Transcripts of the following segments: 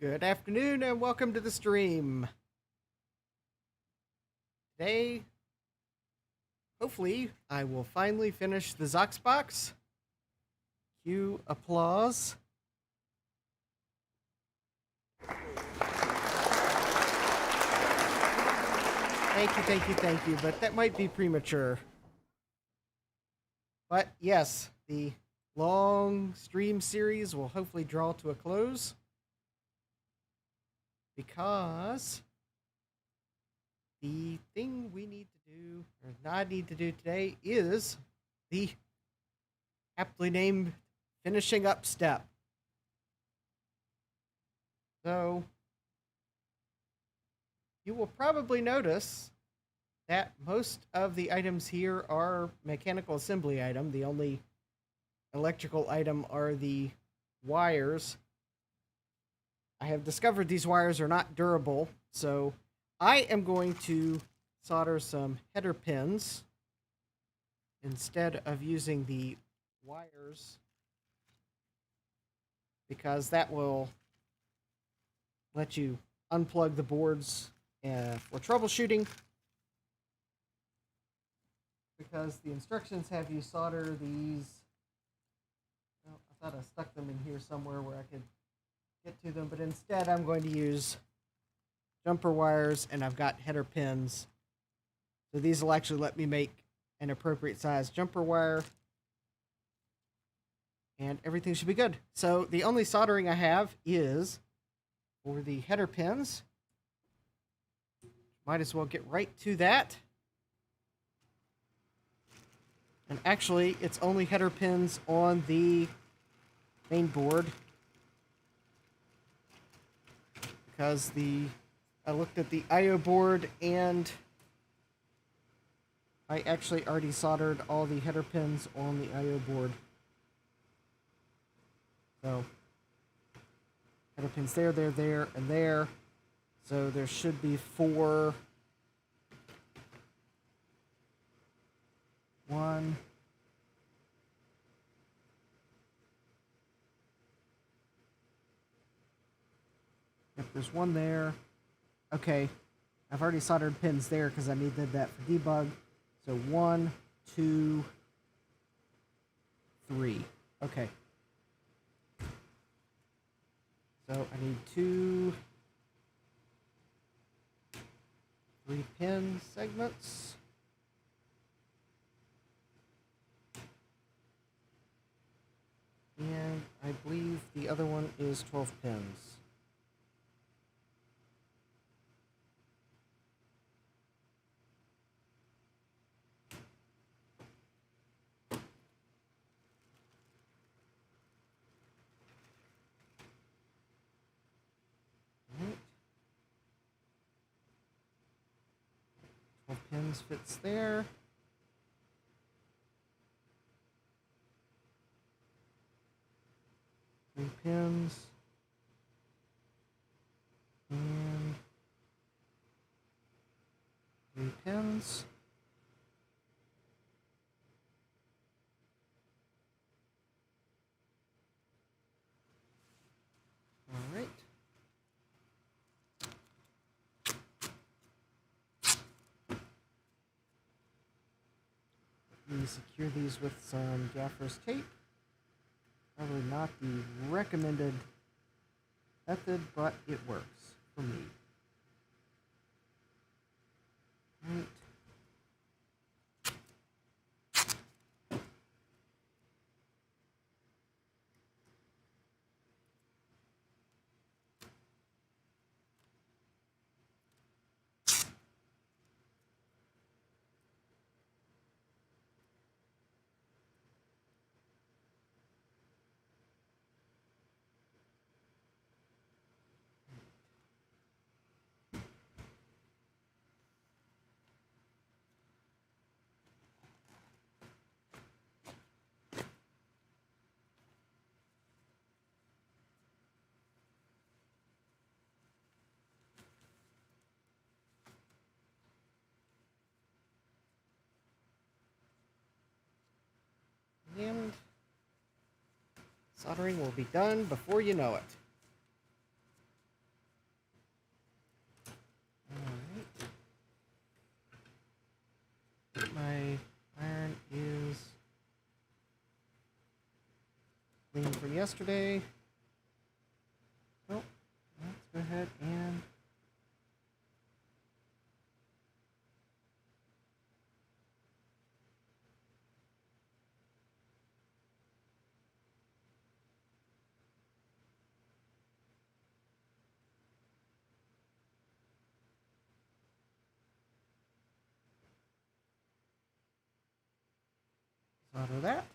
Good afternoon and welcome to the stream. Today, hopefully, I will finally finish the Zox box. Cue applause. Thank you, but that might be premature. But yes, the long stream series will hopefully draw to a close. Because the thing we need to do, or not need to do today, is the aptly named finishing up step. So, you will probably notice that most of the items here are mechanical assembly item. The only electrical item are the wires. I have discovered these wires are not durable, so I am going to solder some header pins instead of using the wires, because that will let you unplug the boards for troubleshooting, because the instructions have you solder these. Well, I thought I stuck them in here somewhere where I could get to them, but instead I'm going to use jumper wires, and I've got header pins. So these will actually let me make an appropriate size jumper wire, and everything should be good. So the only soldering I have is for the header pins. Might as well get right to that. And actually, it's only header pins on the main board, because I looked at the I/O board and I actually already soldered all the header pins on the I/O board. So, header pins there, and there. So there should be 4. 1. Yep, there's 1 there. Okay, I've already soldered pins there because I needed that for debug. So 1, 2, 3. Okay. So I need 2 3-pin segments. And I believe the other one is 12 pins. Right. 12 pins fits there. Three pins. And 3 pins. All right. Let me secure these with some gaffer's tape. Probably not the recommended method, but it works for me. Right. And soldering will be done before you know it. Alright. My iron is clean from yesterday. So let's go ahead and solder that.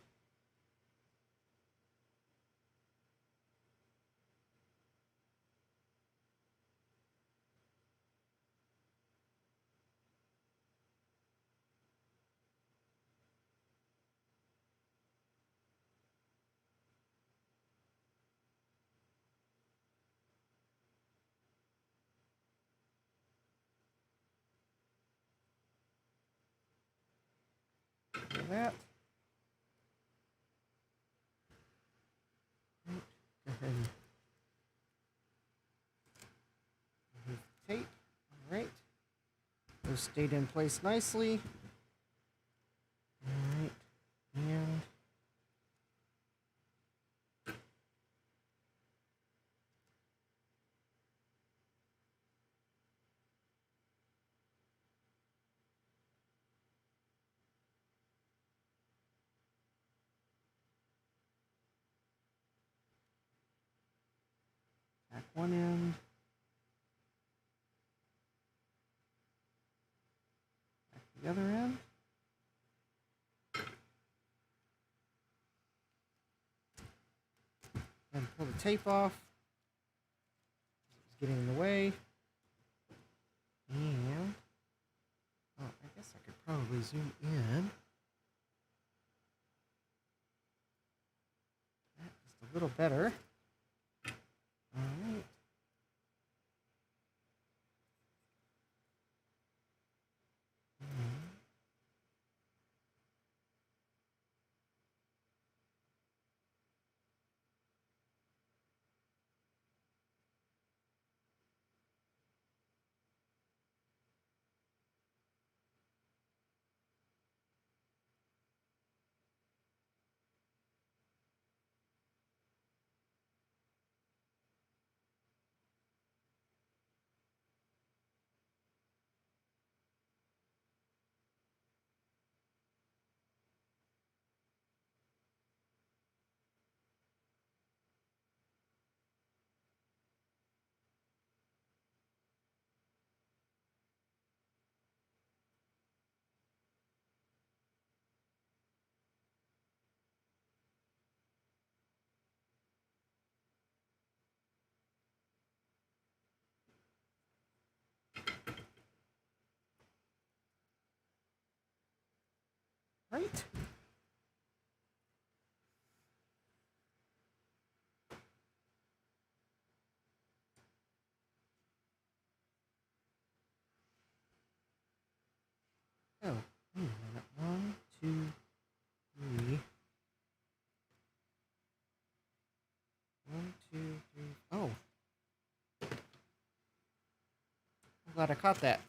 Do that. Right. Go ahead and remove the tape. All right. Those stayed in place nicely. All right. And back one end. Back the other end. And pull the tape off. It's getting in the way. And oh, I guess I could probably zoom in. That just a little better. All right. Right. Oh, wait a minute. 1, 2, 3. 1, 2, 3. Oh. I'm glad I caught that.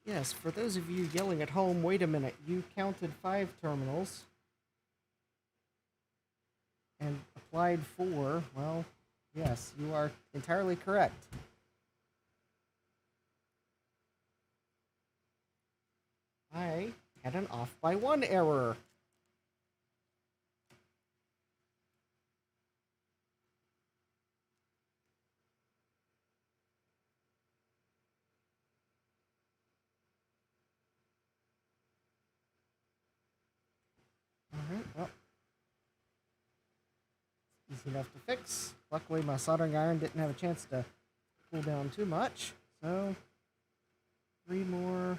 Yes, for those of you yelling at home, wait a minute, you counted 5 terminals and applied 4. Well, yes, you are entirely correct. I had an off by 1 error. Alright, well, easy enough to fix. Luckily, my soldering iron didn't have a chance to cool down too much, so 3 more.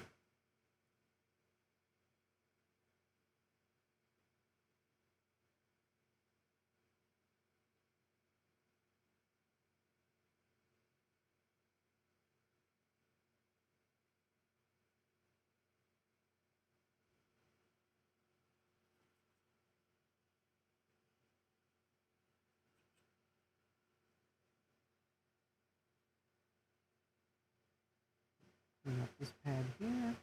Clean up this pad here.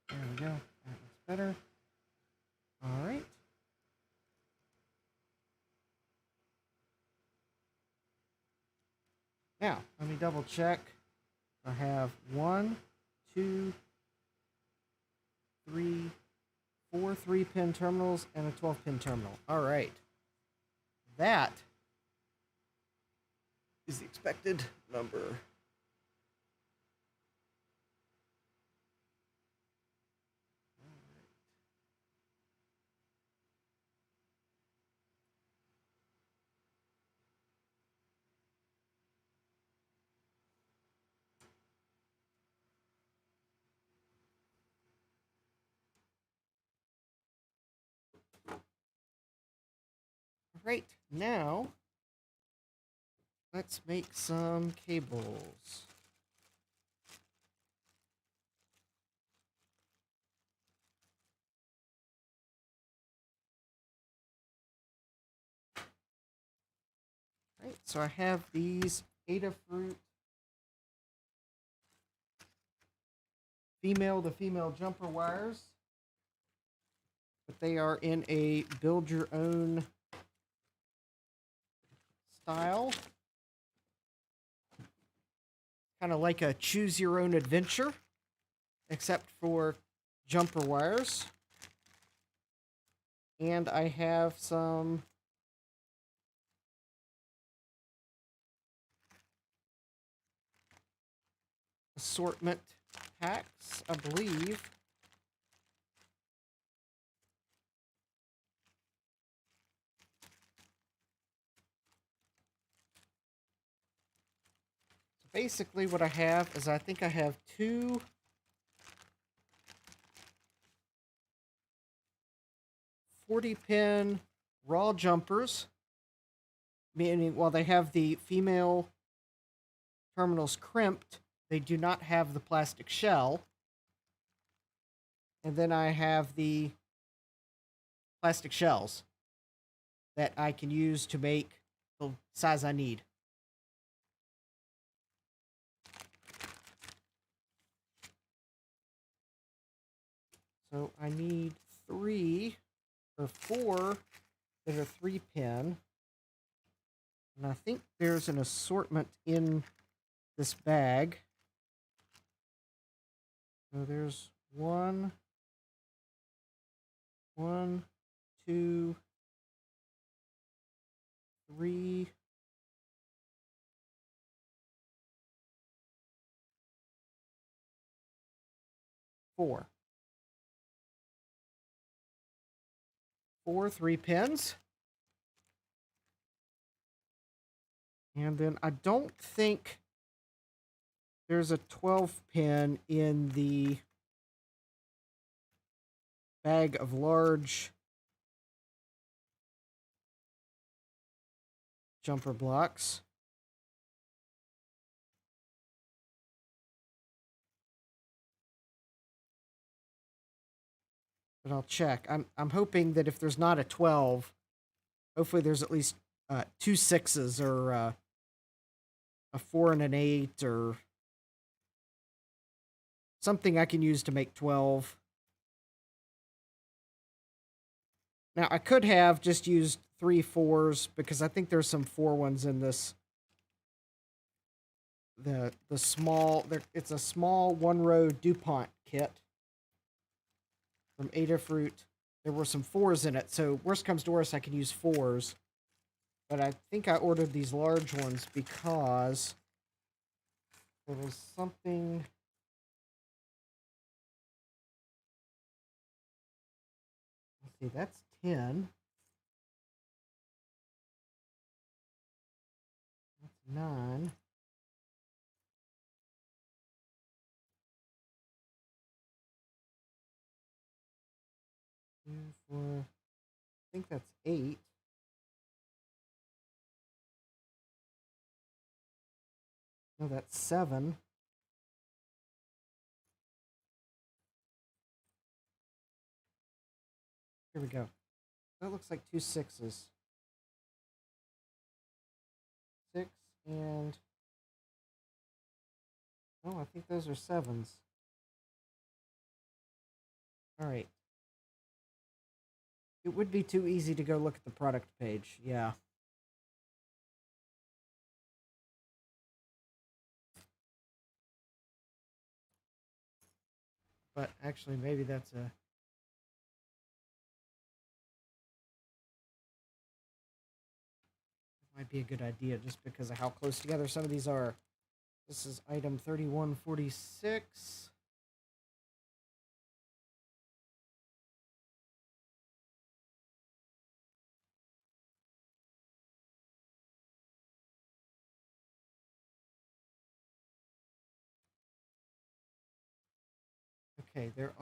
There we go. That looks better. All right. Now, let me double check. I have 1, 2, 3, 4 3-pin terminals and a 12-pin terminal. All right. That is the expected number. Right, now let's make some cables. Right, so I have these Adafruit female to female jumper wires, but they are in a build your own style, kind of like a choose your own adventure, except for jumper wires. And I have some assortment packs, I believe. basically what I have is I think I have two 40-pin raw jumpers, meaning while they have the female terminals crimped, they do not have the plastic shell. And then I have the plastic shells that I can use to make the size I need. So I need 3 or 4 that are 3-pin. And I think there's an assortment in this bag. So there's 1, 2, 3, 4. 4 3-pins. And then I don't think there's a 12-pin in the bag of large jumper blocks. But I'll check. I'm hoping that if there's not a 12, hopefully there's at least 2 6s or a 4 and an 8 or something I can use to make 12. Now I could have just used 3 4s because I think there's some 4 ones in this. The small, it's a small 1-row DuPont kit from Adafruit. There were some 4s in it, so worst comes to worst, I can use 4s. But I think I ordered these large ones because there was something. Let's see, that's 10. That's 9. Two, 4. I think that's 8. No, that's 7. Here we go. That looks like 2 6s. 6 and... Oh, I think those are 7s. Alright. It would be too easy to go look at the product page, yeah. But actually, maybe that's a... Might be a good idea just because of how close together some of these are. This is item 3146. Okay, there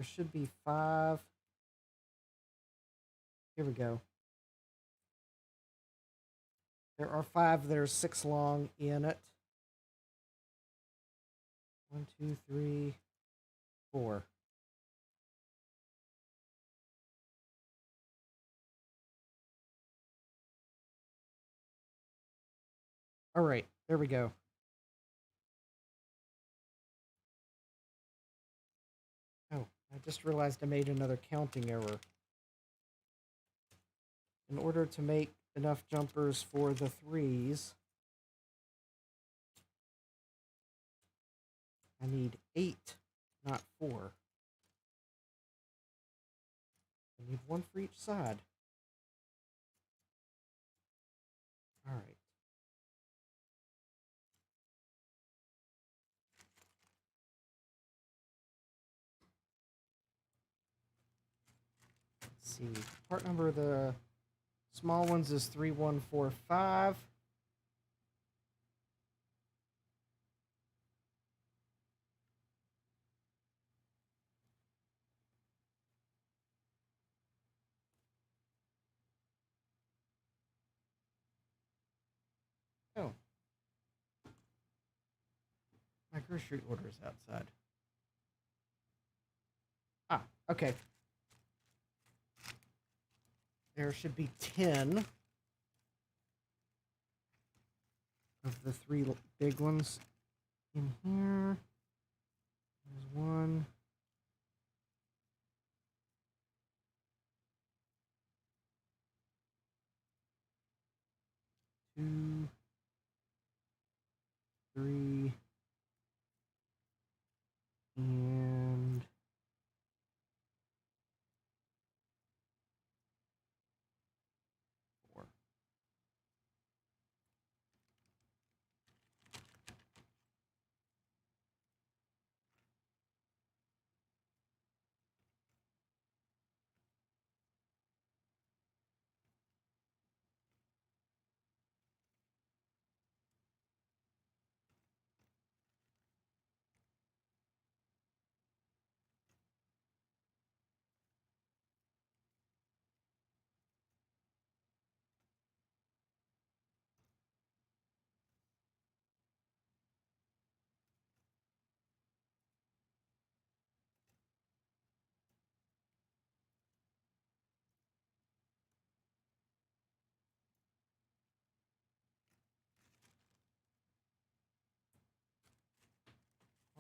should be 5. Here we go. There are 5 that are 6 long in it. 1, 2, 3, 4. All right, there we go. Oh, I just realized I made another counting error. In order to make enough jumpers for the 3s, I need 8, not 4. I need 1 for each side. All right. Let's see. Part number of the Small ones is 3145. Oh. My grocery order is outside. Ah, okay. There should be 10 of the 3 big ones in here. There's 1. 2, 3, and 4.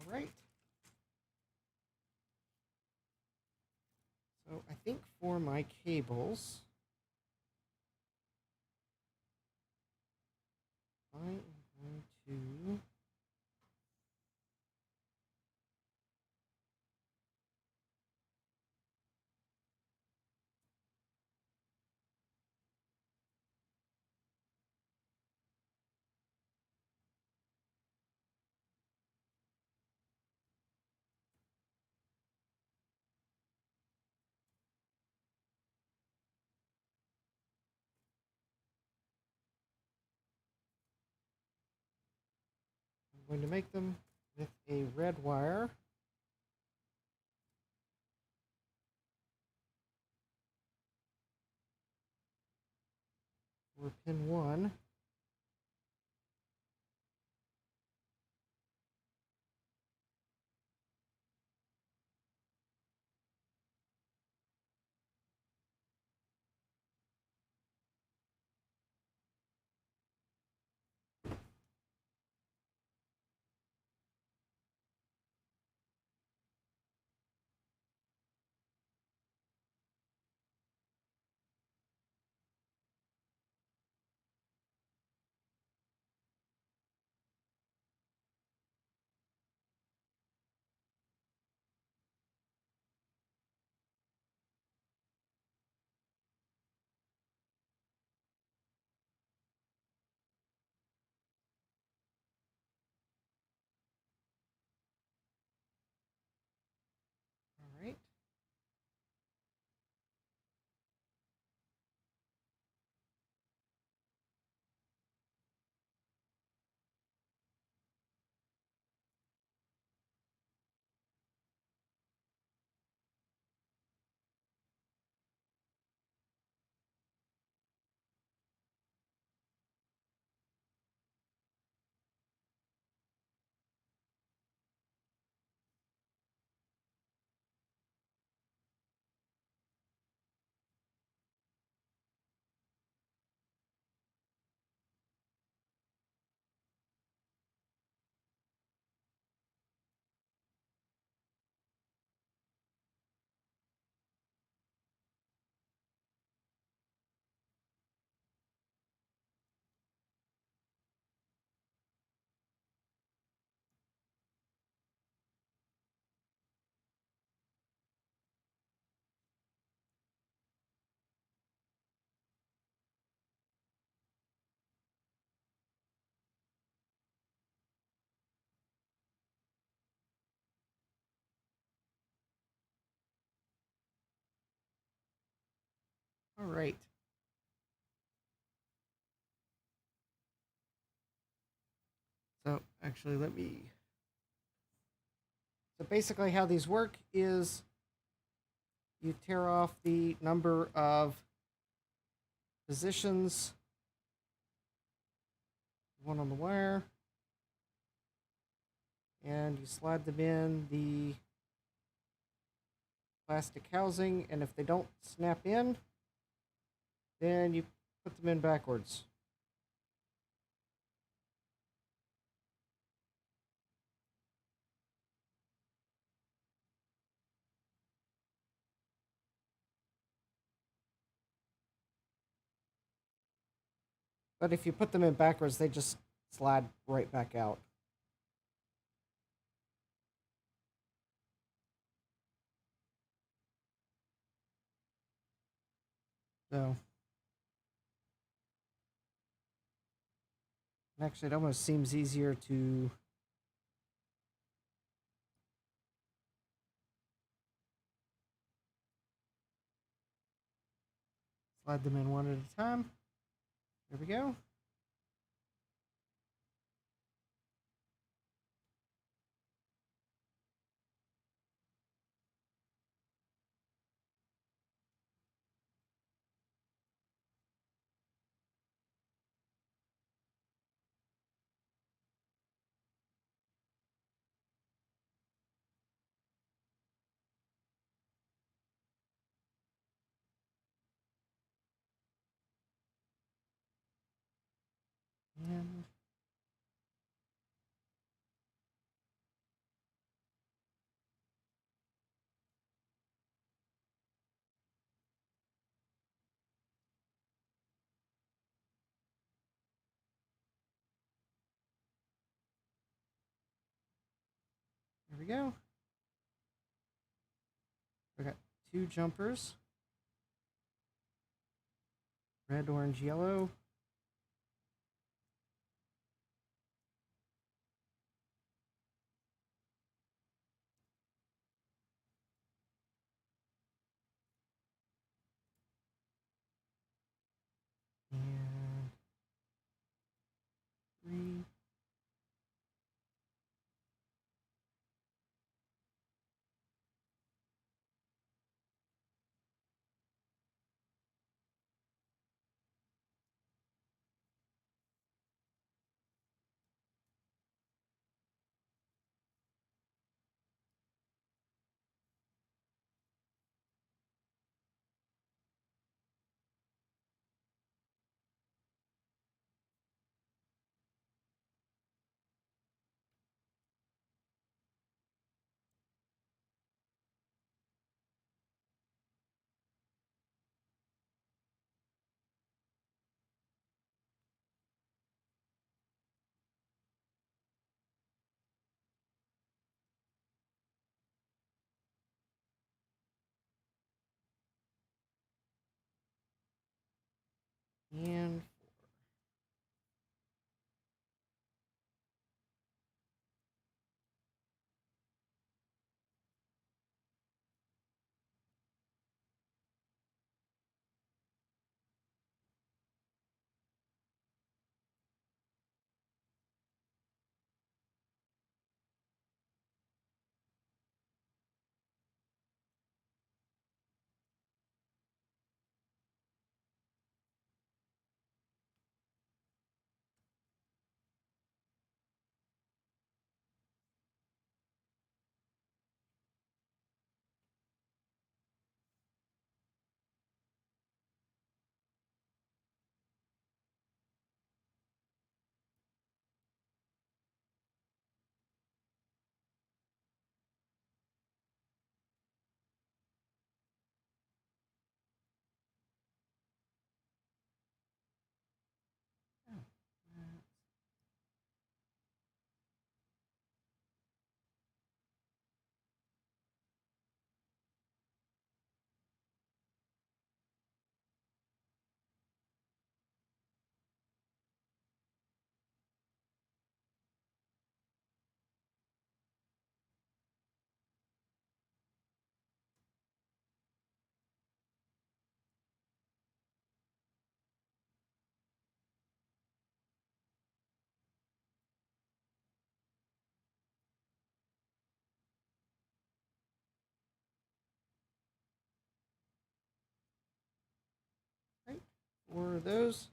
All right. So I think for my cables, I am going to make them with a red wire. For pin 1. All right. All right. Actually, let me. So basically, how these work is you tear off the number of positions, one on the wire, and you slide them in the plastic housing, and if they don't snap in, then you put them in backwards. But if you put them in backwards, they just slide right back out. So, actually, it almost seems easier to slide them in one at a time. There we go. And there we go. We got 2 jumpers. Red, orange, yellow. And 3. And 4 of those.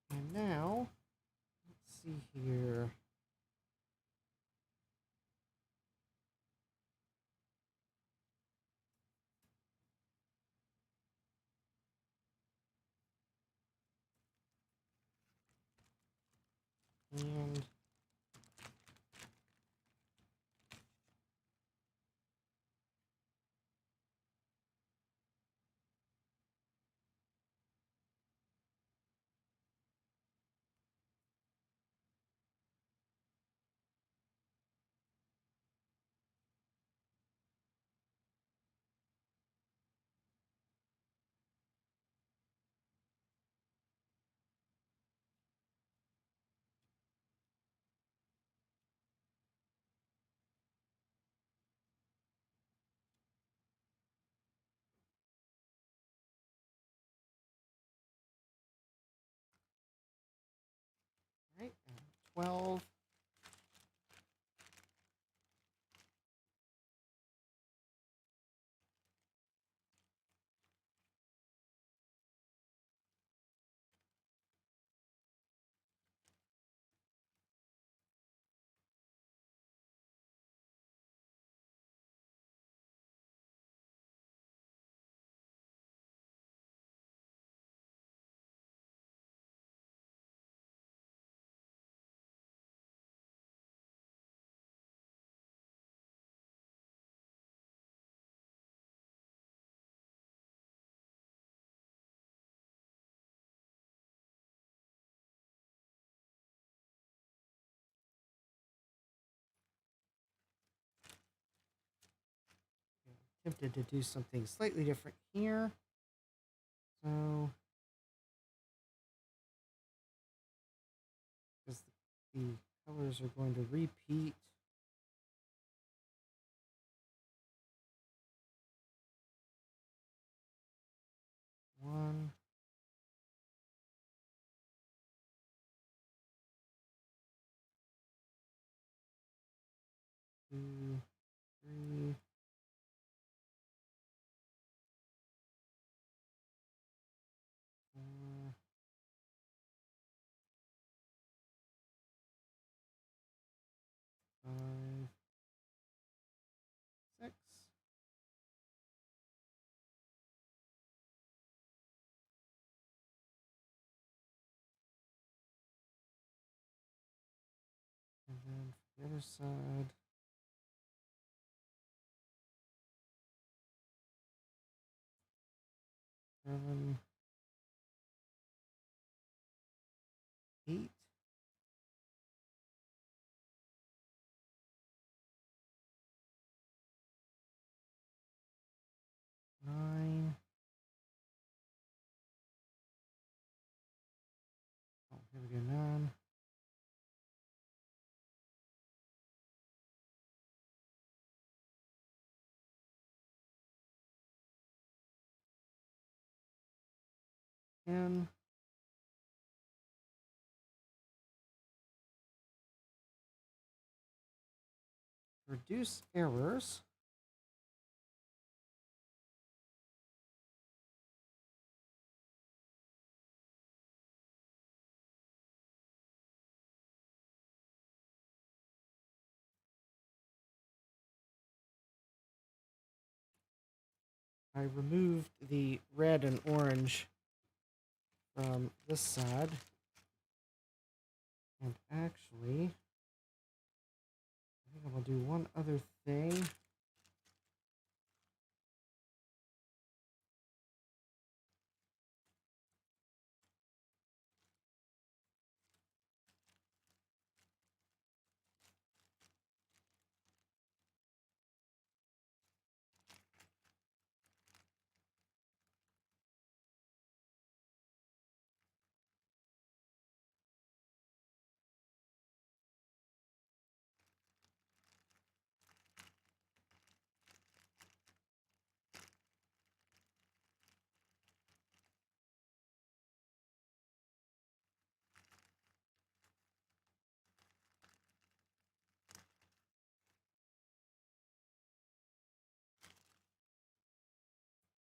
And now, let's see here. And right, 12. Tempted to do something slightly different here. So, because the colors are going to repeat. One, two, three, four, five, six. And then for the other side, 7, 8, 9. Oh, here we go, 9. And reduce errors. I removed the red and orange from this side. And actually, I think I'm going to do one other thing.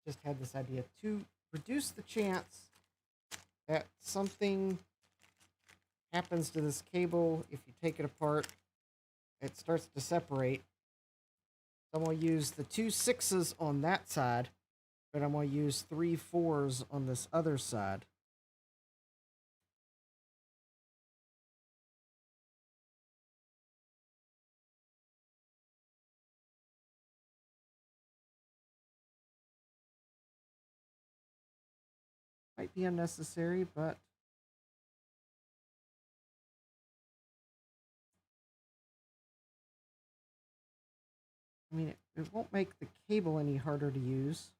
Just had this idea. Two reduce the chance that something happens to this cable if you take it apart. It starts to separate. So I'm going to use the 2 6s on that side, but I'm going to use 3 4s on this other side. Might be unnecessary, but I mean, it won't make the cable any harder to use.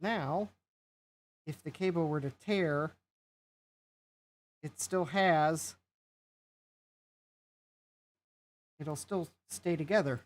Now, if the cable were to tear, it still has, it'll still stay together.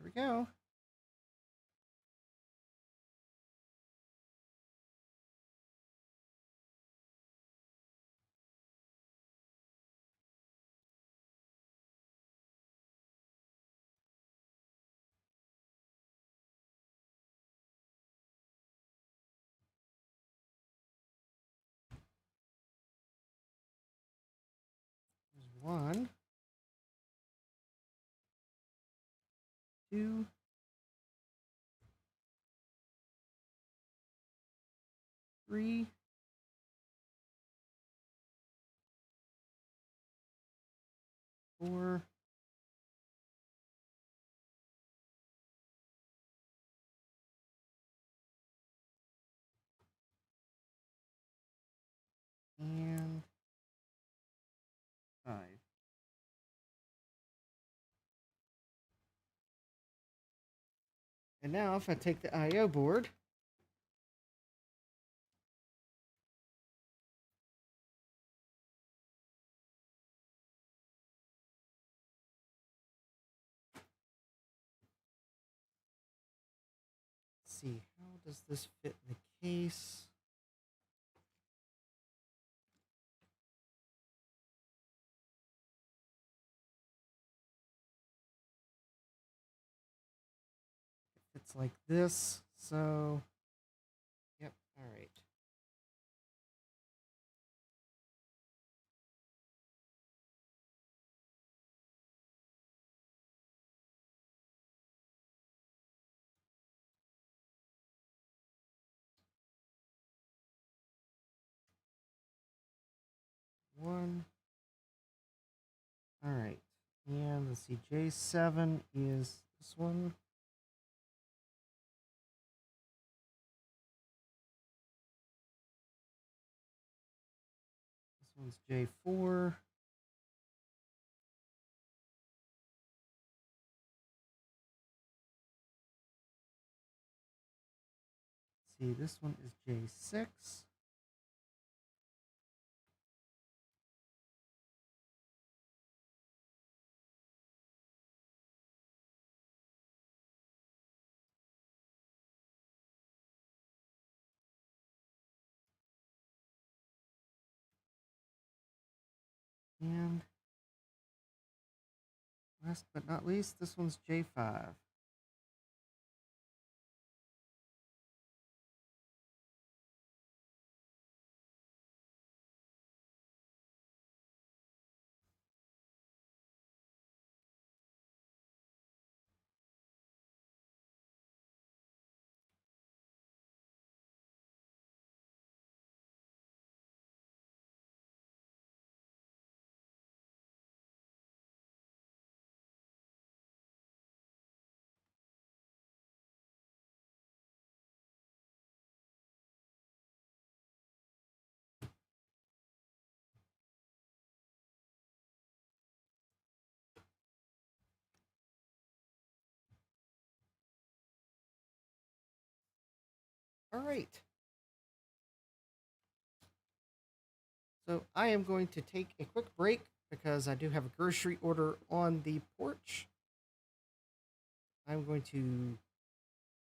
There we go. There's 1, 2, 3, 4, and 5. And now if I take the I/O board, let's see, how does this fit in the case? It's like this, so yep, all right. 1. All right. And let's see, J7 is this one. This one's J4. Let's see, this one is J6. And last but not least, this one's J5. All right. So I am going to take a quick break because I do have a grocery order on the porch. I'm going to,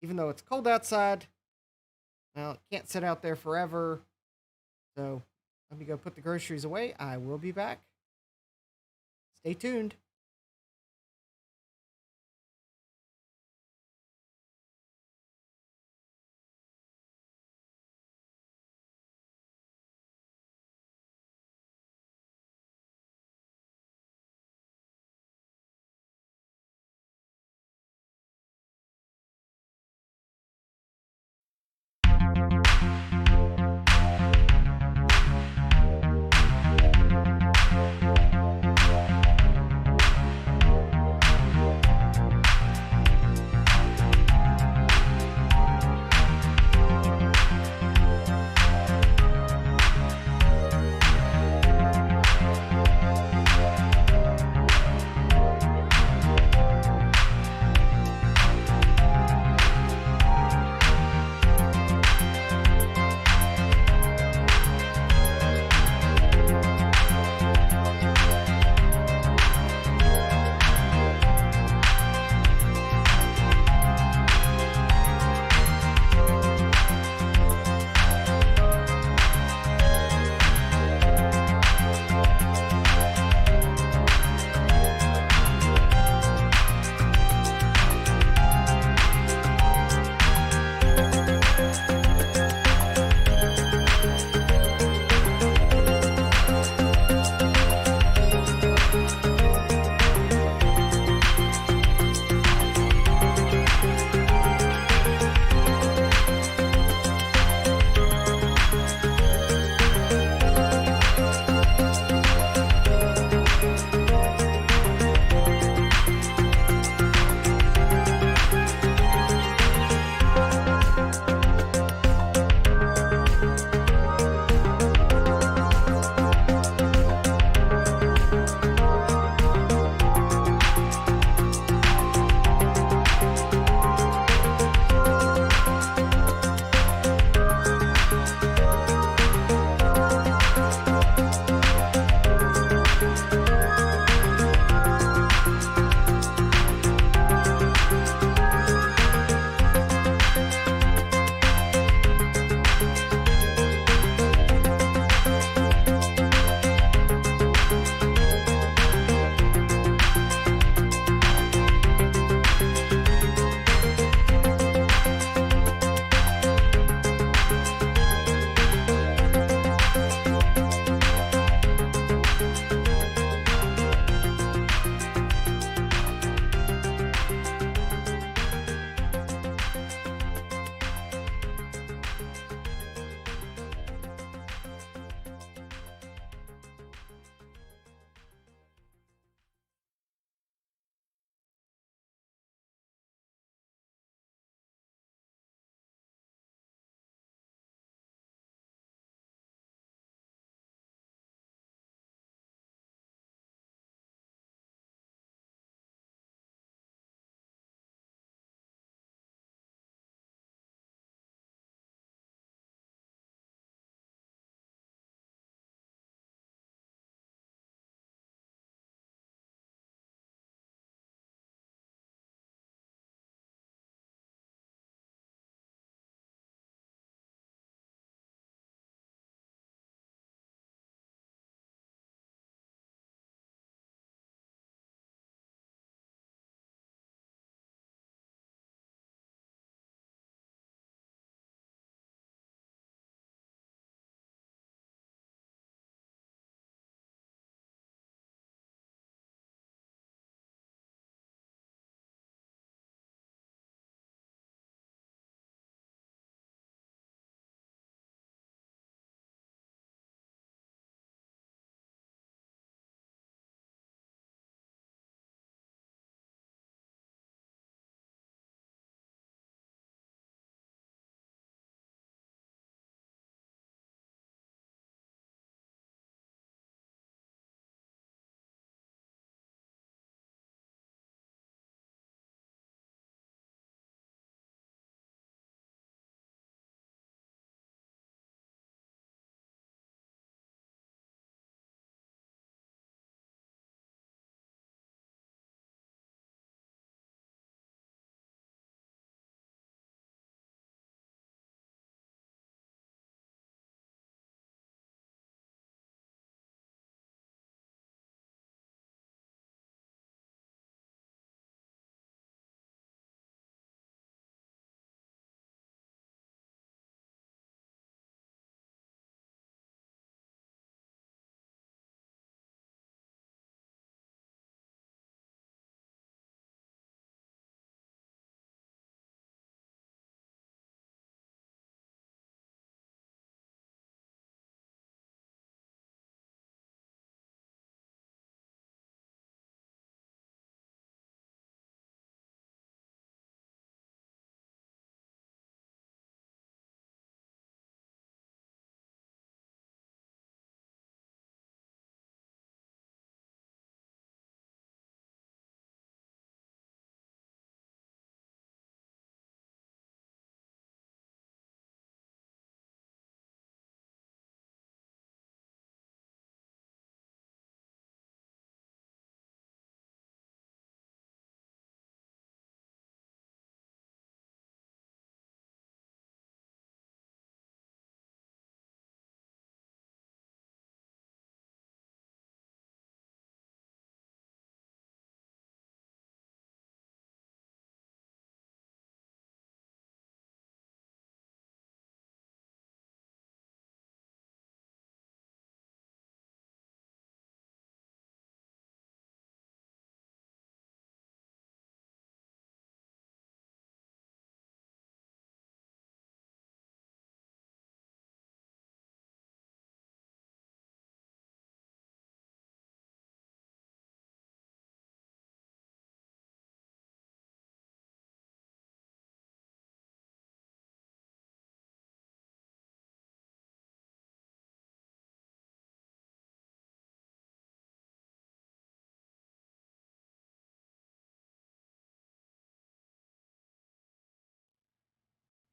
even though it's cold outside, well, it can't sit out there forever. So let me go put the groceries away. I will be back. Stay tuned.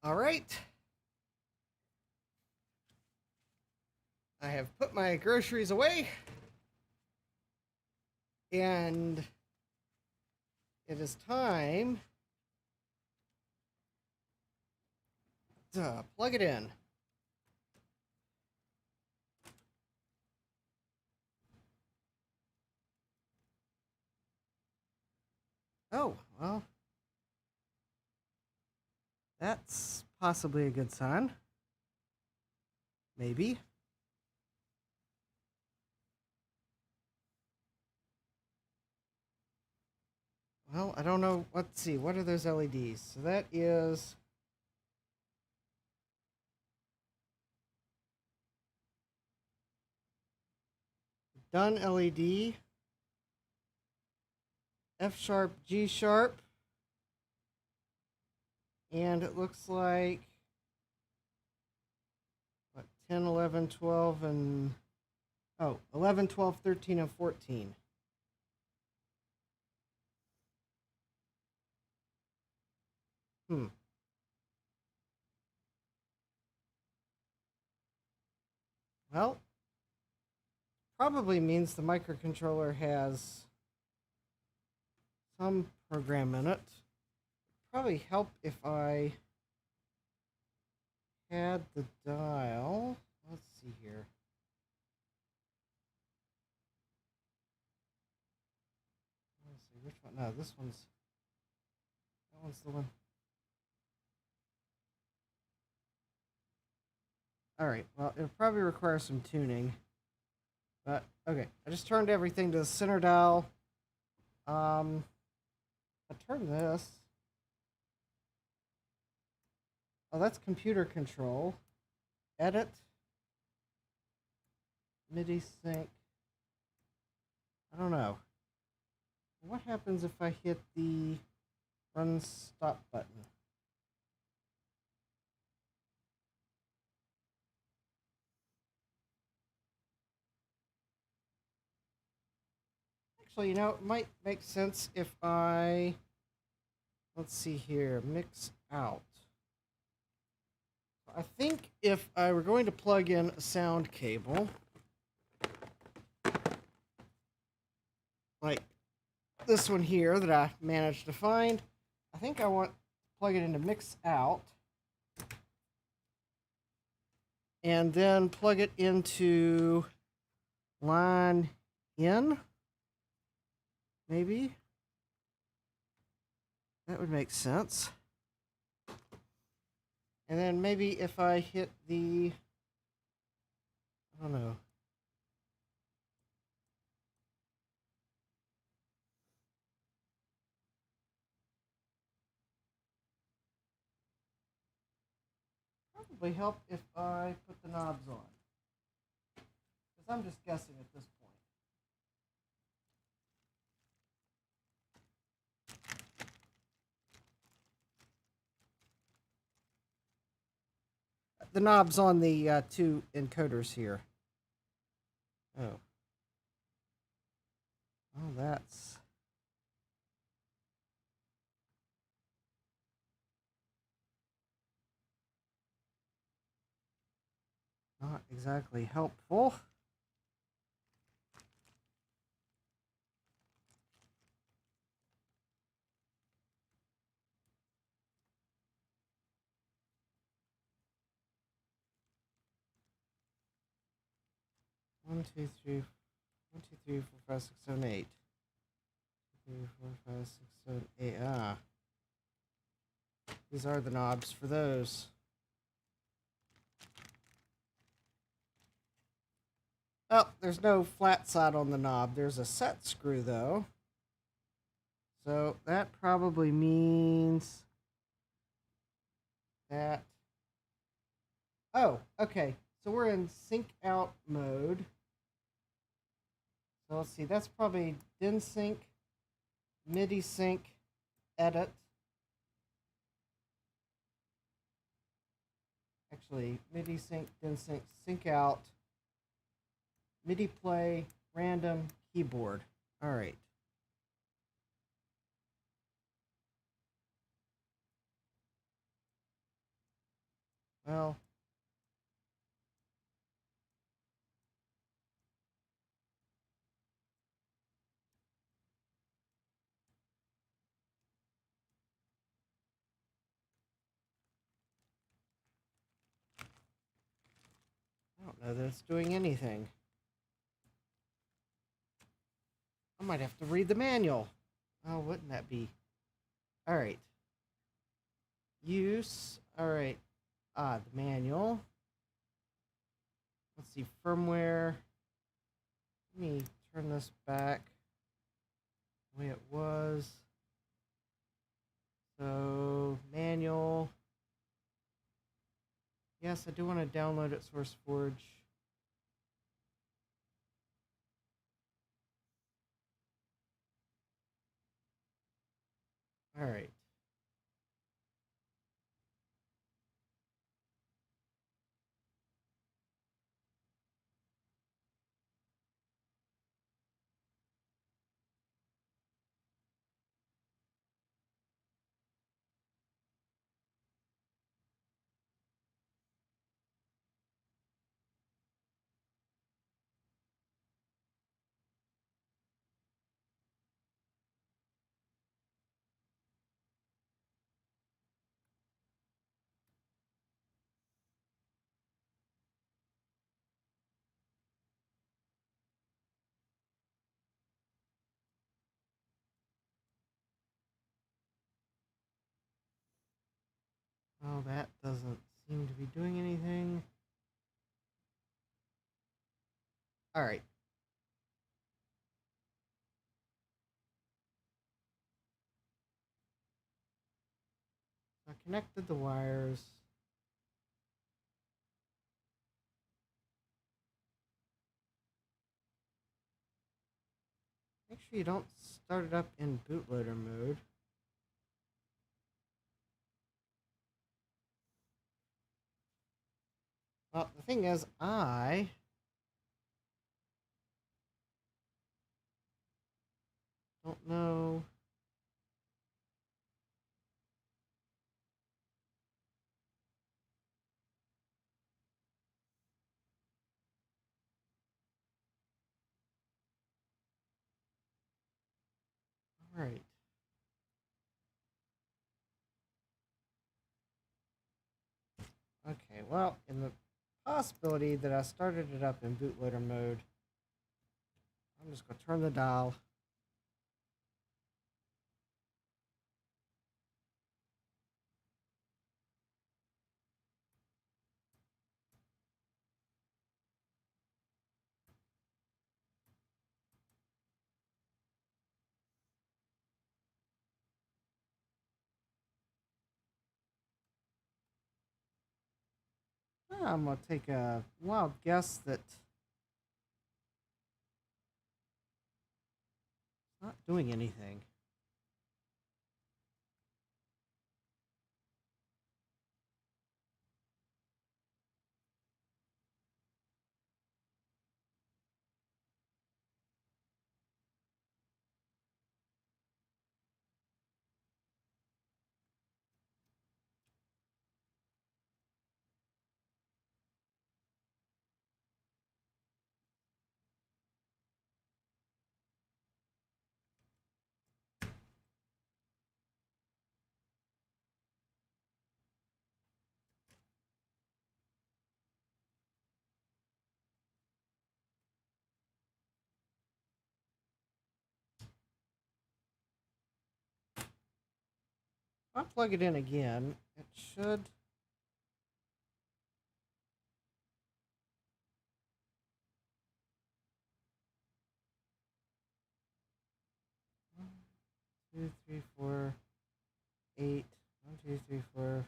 All right. I have put my groceries away. And it is time to plug it in. Oh, well, that's possibly a good sign. Maybe. Well, I don't know. Let's see. What are those LEDs? So that is done LED, F sharp, G sharp, and it looks like what, 10, 11, 12, and 11, 12, 13, and 14. Well, probably means the microcontroller has some program in it. Probably help if I had the dial. Let's see here. Let's see which one. No, this one's. That one's the one. All right. Well, it'll probably require some tuning. But okay, I just turned everything to the center dial. I turned this. Oh, that's computer control. Edit. MIDI sync. I don't know. What happens if I hit the run stop button? Actually, you know, it might make sense if I, let's see here, mix out. I think if I were going to plug in a sound cable, like this one here that I managed to find, I think I want to plug it into mix out and then plug it into line in. Maybe that would make sense. And then maybe if I hit the, I don't know. Probably help if I put the knobs on. Because I'm just guessing at this point. The knobs on the two encoders here. Oh. Oh, that's... not exactly helpful. One, two, three, 1, 2, 3, 4, 5, 6, 7, 8. 3, 4, 5, 6, 7, 8. Ah. These are the knobs for those. Oh, there's no flat side on the knob. There's a set screw, though. So that probably means that... oh, okay. So we're in sync out mode. So let's see. That's probably DIN sync, MIDI sync, edit. Actually, MIDI sync, DIN sync, sync out, MIDI play, random, keyboard. All right. Well, I don't know that it's doing anything. I might have to read the manual. Oh, wouldn't that be? All right. Use. All right. The manual. Let's see, firmware. Let me turn this back the way it was. So, manual. Yes, I do want to download it, SourceForge. All right. Oh, that doesn't seem to be doing anything. All right. I connected the wires. Make sure you don't start it up in bootloader mode. Well, the thing is, I don't know. All right. Okay, well, in the possibility that I started it up in bootloader mode, I'm just going to turn the dial. I'm going to take a wild guess that it's not doing anything. If I plug it in again, it should. One, 2, 3, 4, 8. 1, 2, 3, 4.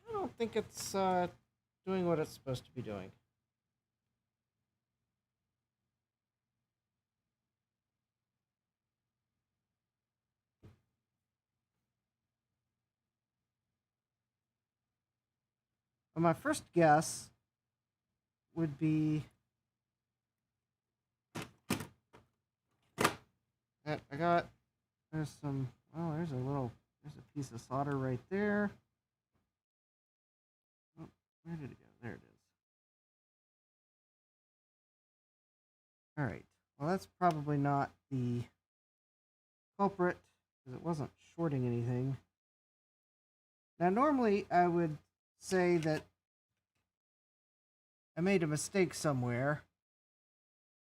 I don't think it's doing what it's supposed to be doing. Well, my first guess would be that there's some, oh, there's a piece of solder right there. Oh, where did it go? There it is. All right. Well, that's probably not the culprit because it wasn't shorting anything. Now, normally I would say that I made a mistake somewhere,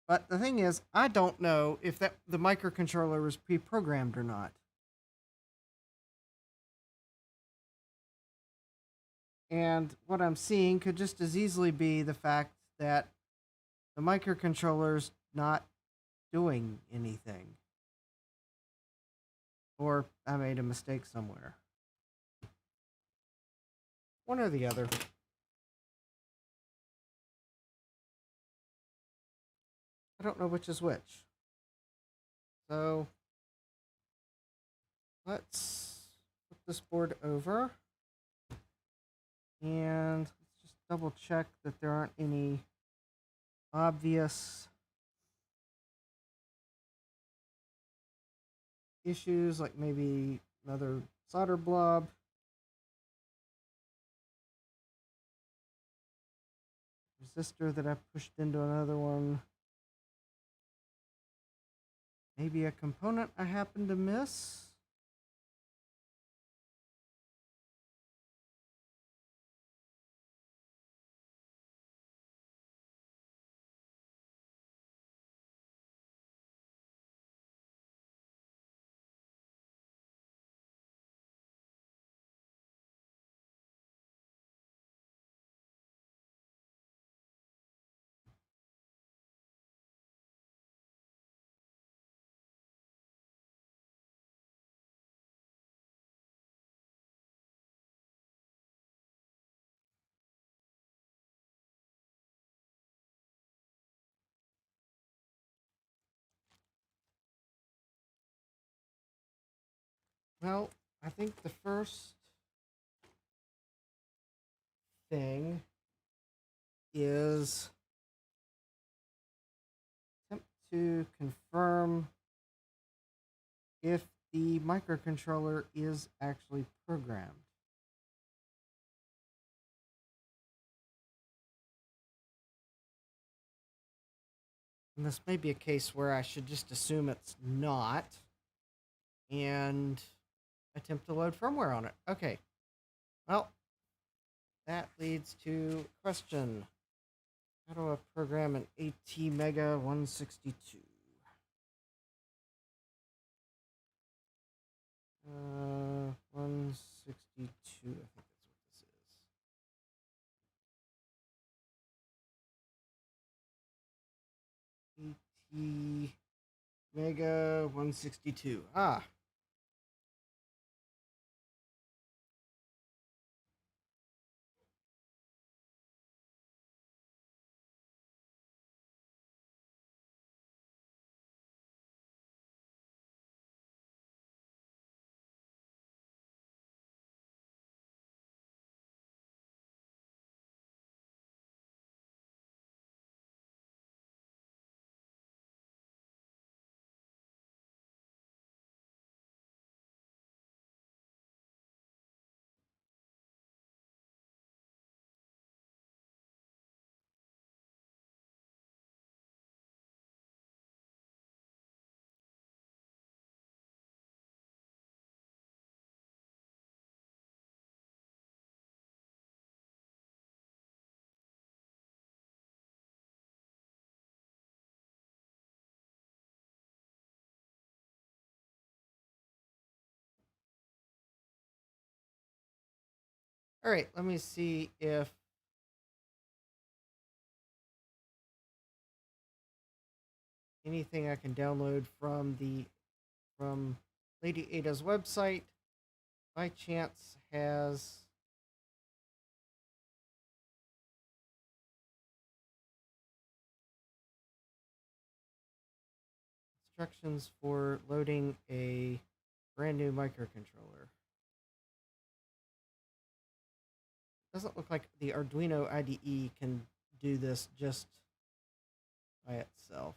but the thing is, I don't know if the microcontroller was pre-programmed or not. And what I'm seeing could just as easily be the fact that the microcontroller's not doing anything. Or I made a mistake somewhere. One or the other. I don't know which is which. So let's flip this board over. And let's just double check that there aren't any obvious issues, like maybe another solder blob. Resistor that I pushed into another one. Maybe a component I happened to miss. Well, I think the first thing is attempt to confirm if the microcontroller is actually programmed. And this may be a case where I should just assume it's not and attempt to load firmware on it. Okay. Well, that leads to question. How do I program an ATmega 162? 162, I think that's what this is. ATmega 162. Ah. All right, let me see if anything I can download from Lady Ada's website by chance has instructions for loading a brand new microcontroller. Doesn't look like the Arduino IDE can do this just by itself.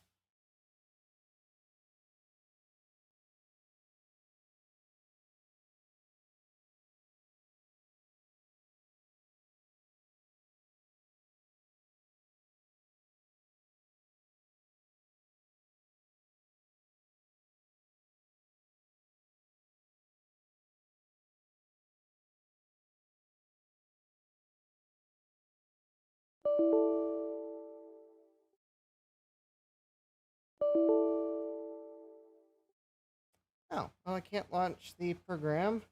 Oh, well, I can't launch the program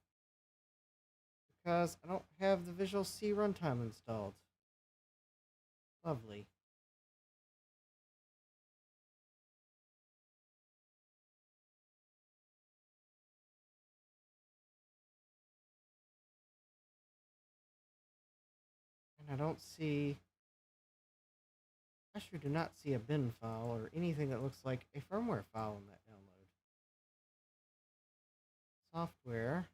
because I don't have the Visual C runtime installed. Lovely. And I don't see... I sure do not see a bin file or anything that looks like a firmware file in that download. Software.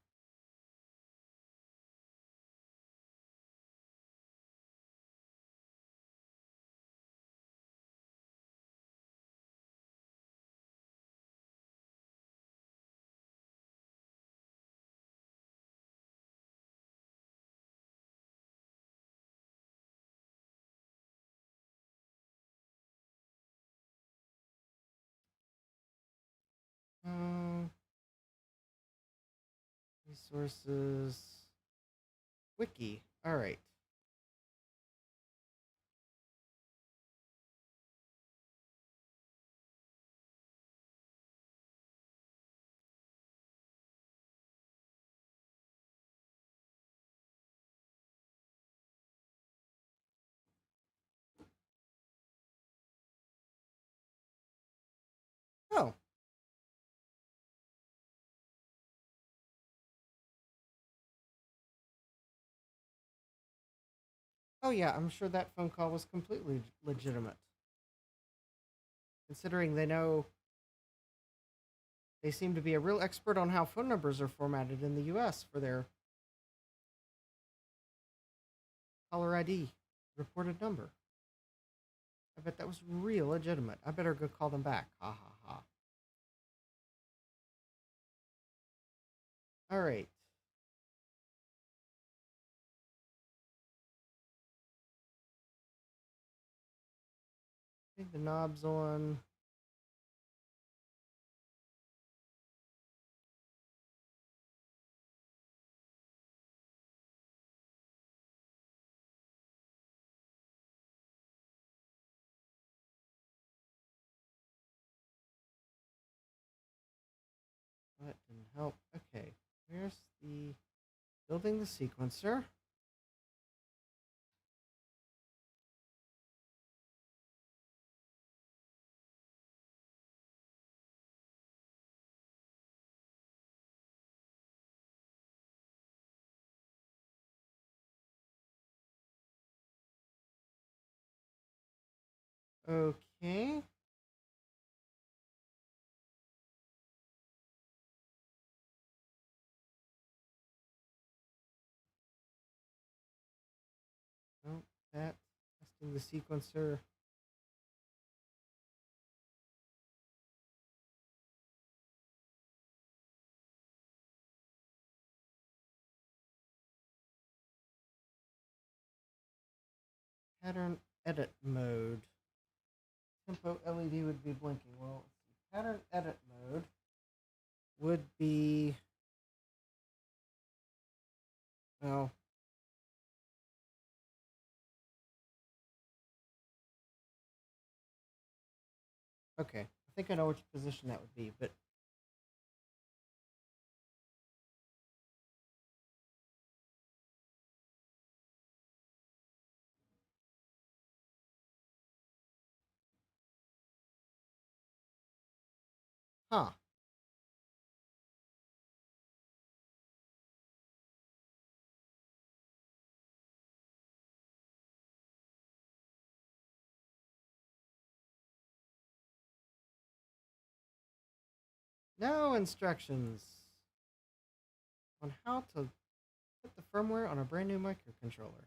Resources. Wiki. All right. Oh. Oh yeah, I'm sure that phone call was completely legitimate. Considering they seem to be a real expert on how phone numbers are formatted in the US for their caller ID reported number. I bet that was real legitimate. I better go call them back. Ha ha ha. All right. I think the knob's on. That didn't help. Okay. Where's the building the sequencer? Okay. Oh, that testing the sequencer. Pattern edit mode. Tempo LED would be blinking. Well, pattern edit mode would be, well, okay. I think I know which position that would be, but huh. No instructions on how to put the firmware on a brand new microcontroller.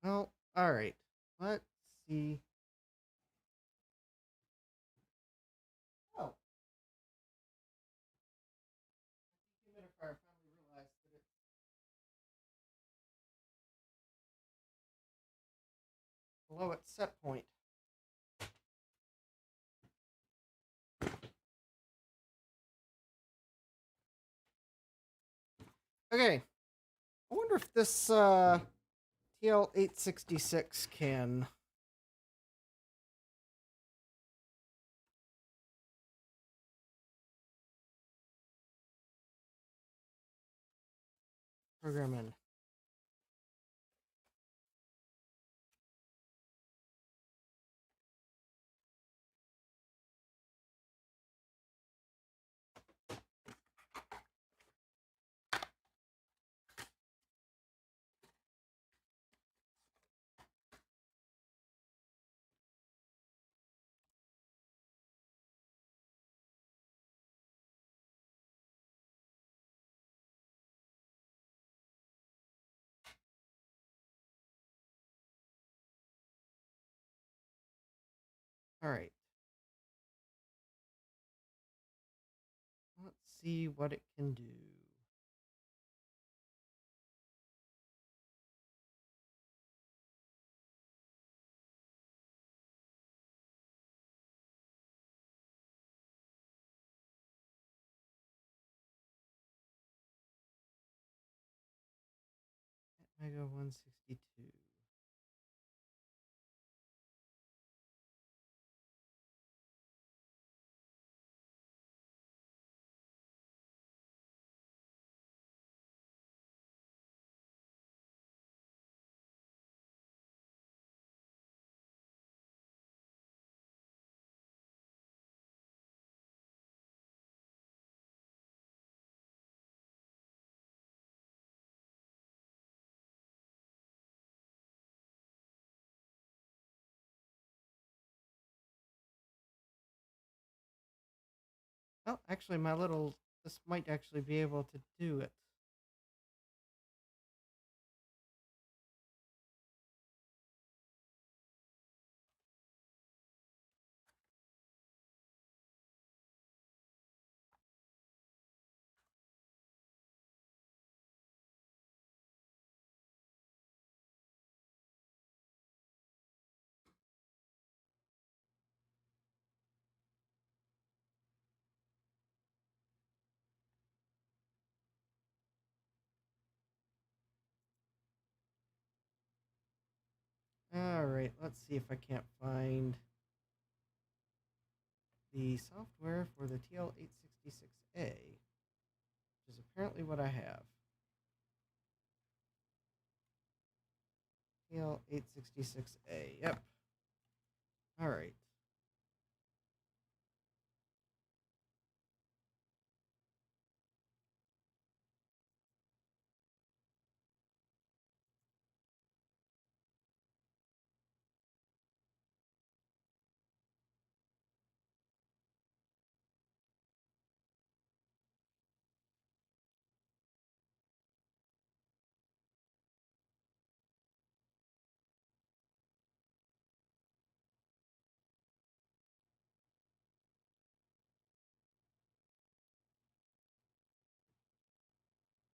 Well, all right. Let's see. Oh, the dehumidifier finally realized that it's below its set point. Okay. I wonder if this TL866 can program in. All right. Let's see what it can do. Mega 162. Oh, actually, this might actually be able to do it. All right, let's see if I can't find the software for the TL866A, which is apparently what I have. TL866A, yep. All right.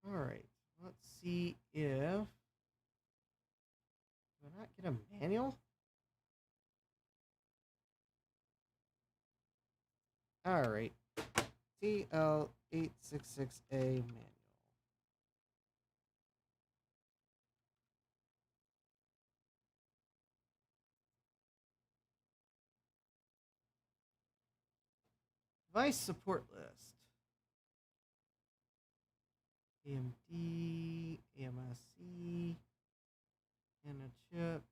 All right. Let's see if... Do I not get a manual? All right. TL866A manual. Device support list. AMD, AMSC, and a chip.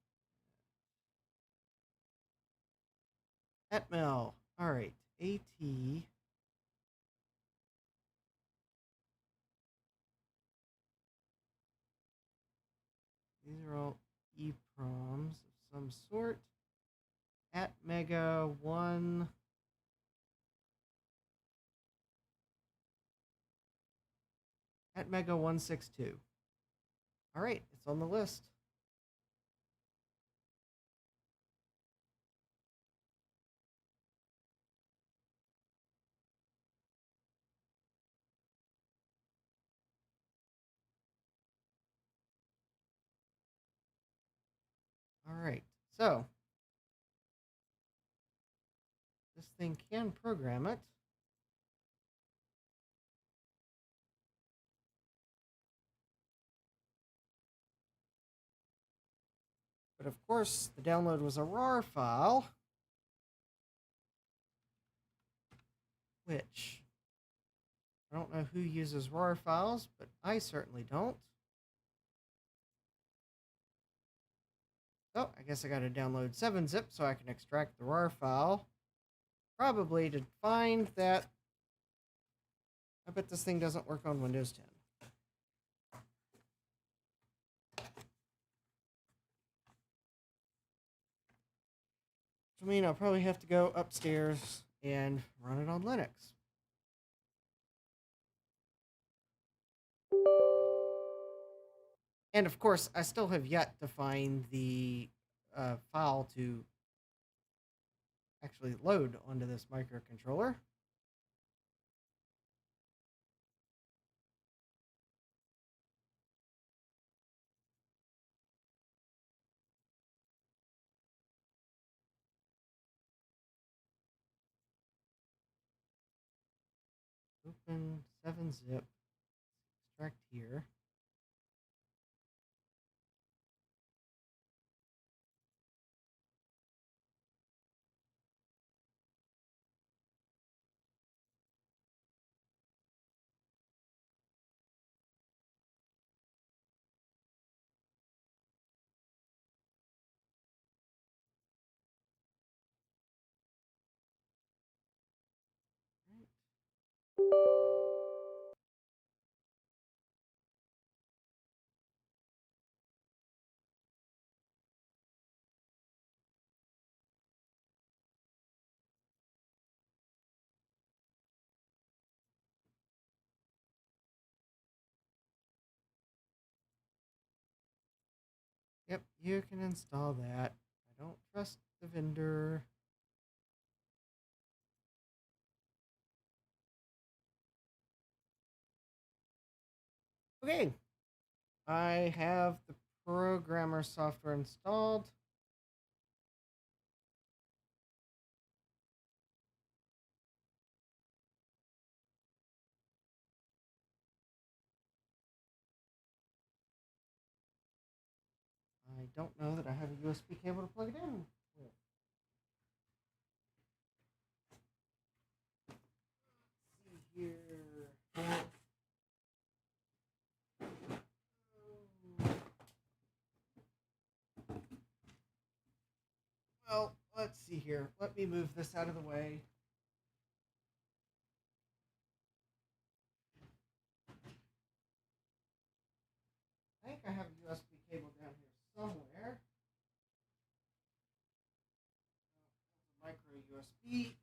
Atmel. All right. AT. These are all EPROMs of some sort. Atmega 1. Atmega 162. All right, it's on the list. So this thing can program it. But of course, the download was a RAR file, which I don't know who uses RAR files, but I certainly don't. So I guess I got to download 7-zip so I can extract the RAR file. Probably to find that. I bet this thing doesn't work on Windows 10. I mean, I'll probably have to go upstairs and run it on Linux. And of course, I still have yet to find the file to actually load onto this microcontroller. Open 7-zip, extract here. Yep, you can install that. I don't trust the vendor. Okay, I have the programmer software installed. I don't know that I have a USB cable to plug it in with. Let's see here. Well, let's see here. Let me move this out of the way. I think I have a USB cable down here somewhere. Micro USB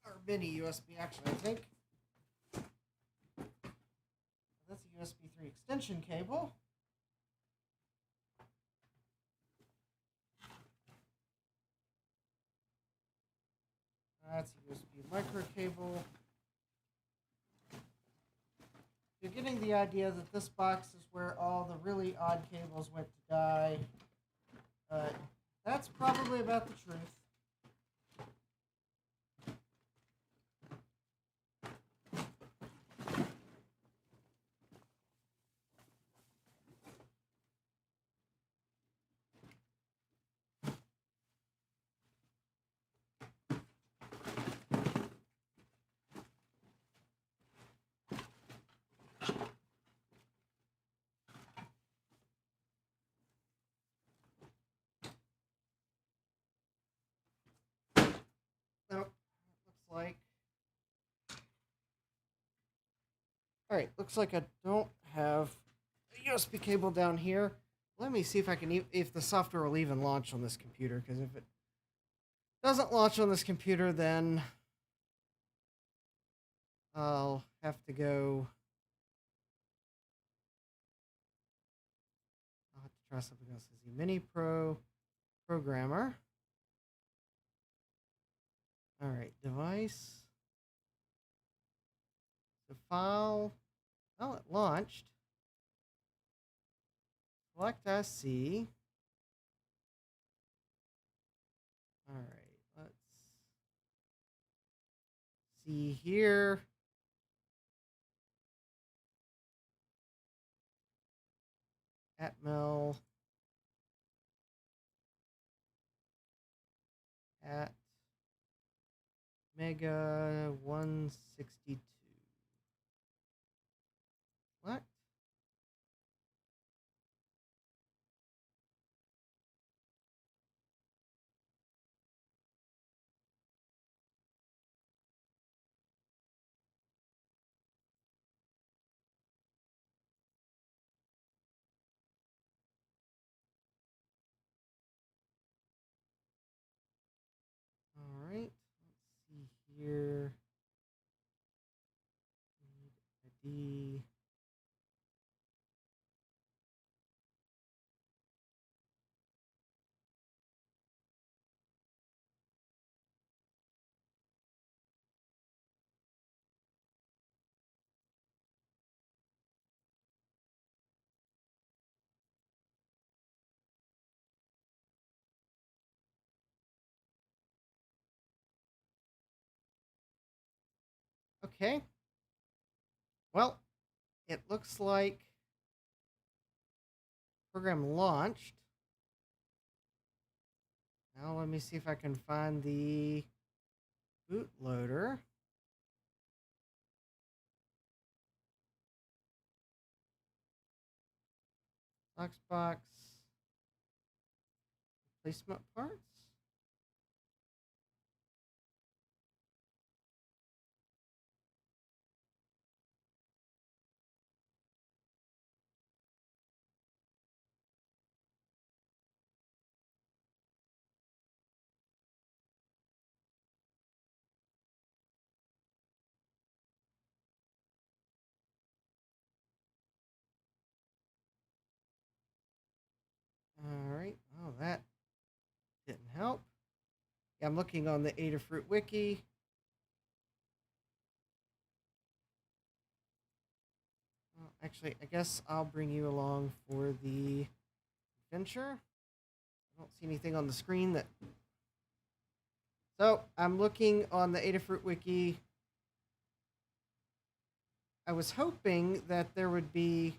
or mini USB, actually, I think. That's a USB 3 extension cable. That's a USB micro cable. You're getting the idea that this box is where all the really odd cables went to die. That's probably about the truth. Nope. Looks like. Alright, looks like I don't have a USB cable down here. Let me see if I can, if the software will even launch on this computer, because if it doesn't launch on this computer, then I'll have to go. I'll have to try something else. Is the Mini Pro programmer? All right, device. The file. Well, it launched. Select SC. see here. Atmel at Mega 162. What? All right. Let's see here. Need ID. Okay. Well, it looks like program launched. Now let me see if I can find the bootloader. Box replacement parts. All right. Oh, that didn't help. Yeah, I'm looking on the Adafruit wiki. Well, actually, I guess I'll bring you along for the adventure. I don't see anything on the screen that. So I'm looking on the Adafruit wiki. I was hoping that there would be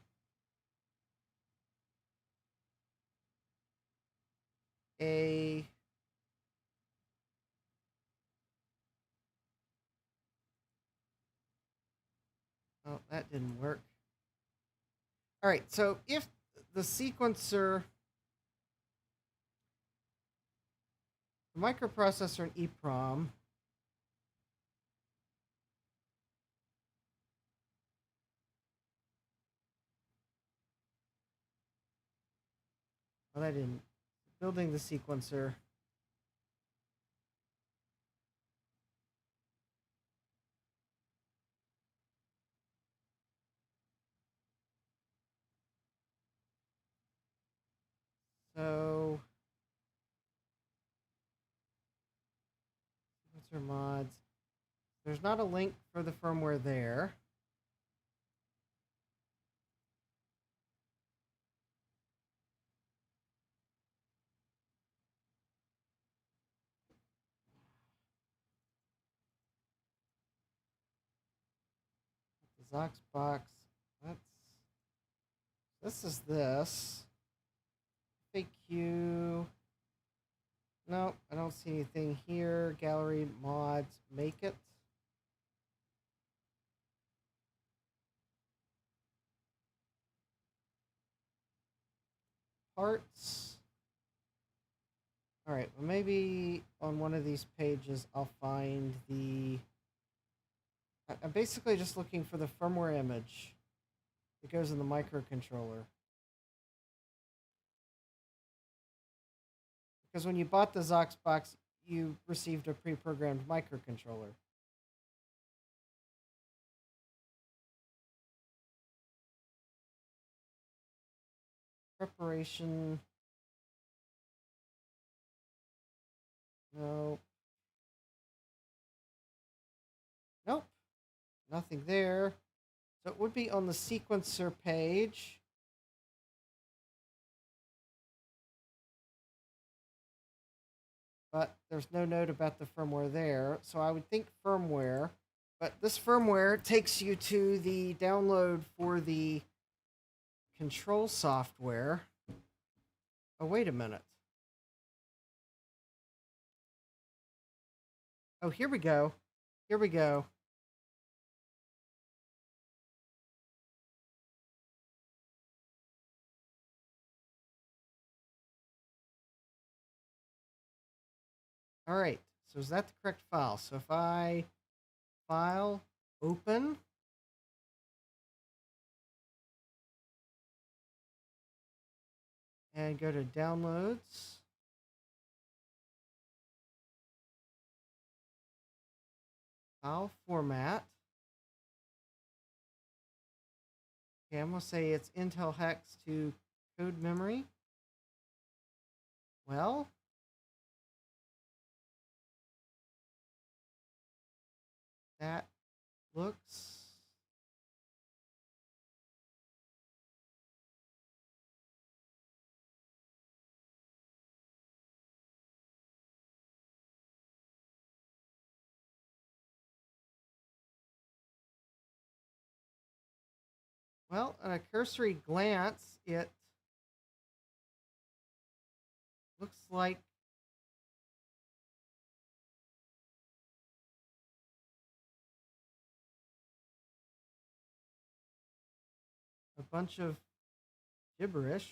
a oh, that didn't work. All right, so if the sequencer, the microprocessor and EEPROM well, I didn't. Building the sequencer. So, sequencer mods. There's not a link for the firmware there. The Zox box. This is this. FAQ. No, I don't see anything here. Gallery mods. Make it. Parts. All right, well, maybe on one of these pages I'll find the. I'm basically just looking for the firmware image that goes in the microcontroller. Because when you bought the Zox box, you received a pre-programmed microcontroller. Preparation. No. Nope. Nothing there. So it would be on the sequencer page. But there's no note about the firmware there. So I would think firmware But this firmware takes you to the download for the control software. Oh, wait a minute. Oh, here we go. Here we go. All right. So is that the correct file? So if I file, open, and go to downloads, file format. Okay, I'm going to say it's Intel hex to code memory. Well, that looks well, at a cursory glance, it looks like a bunch of gibberish.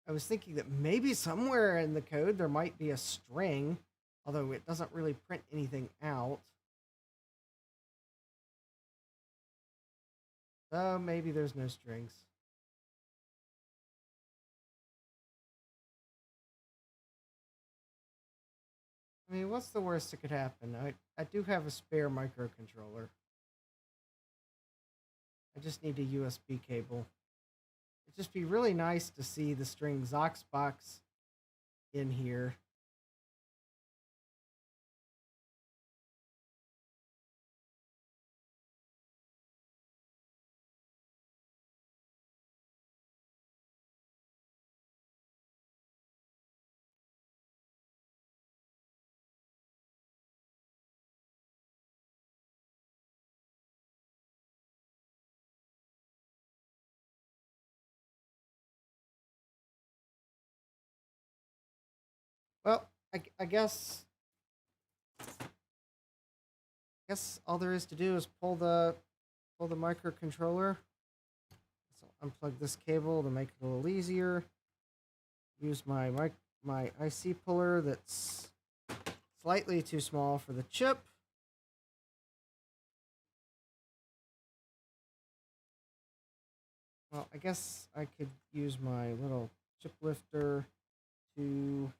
I was thinking that maybe somewhere in the code there might be a string, although it doesn't really print anything out. So maybe there's no strings. I mean, what's the worst that could happen? I do have a spare microcontroller. I just need a USB cable. It'd just be really nice to see the strings Oxbox in here. Well, I guess all there is to do is pull the microcontroller. So unplug this cable to make it a little easier. Use my IC puller that's slightly too small for the chip. Well, I guess I could use my little chip lifter to...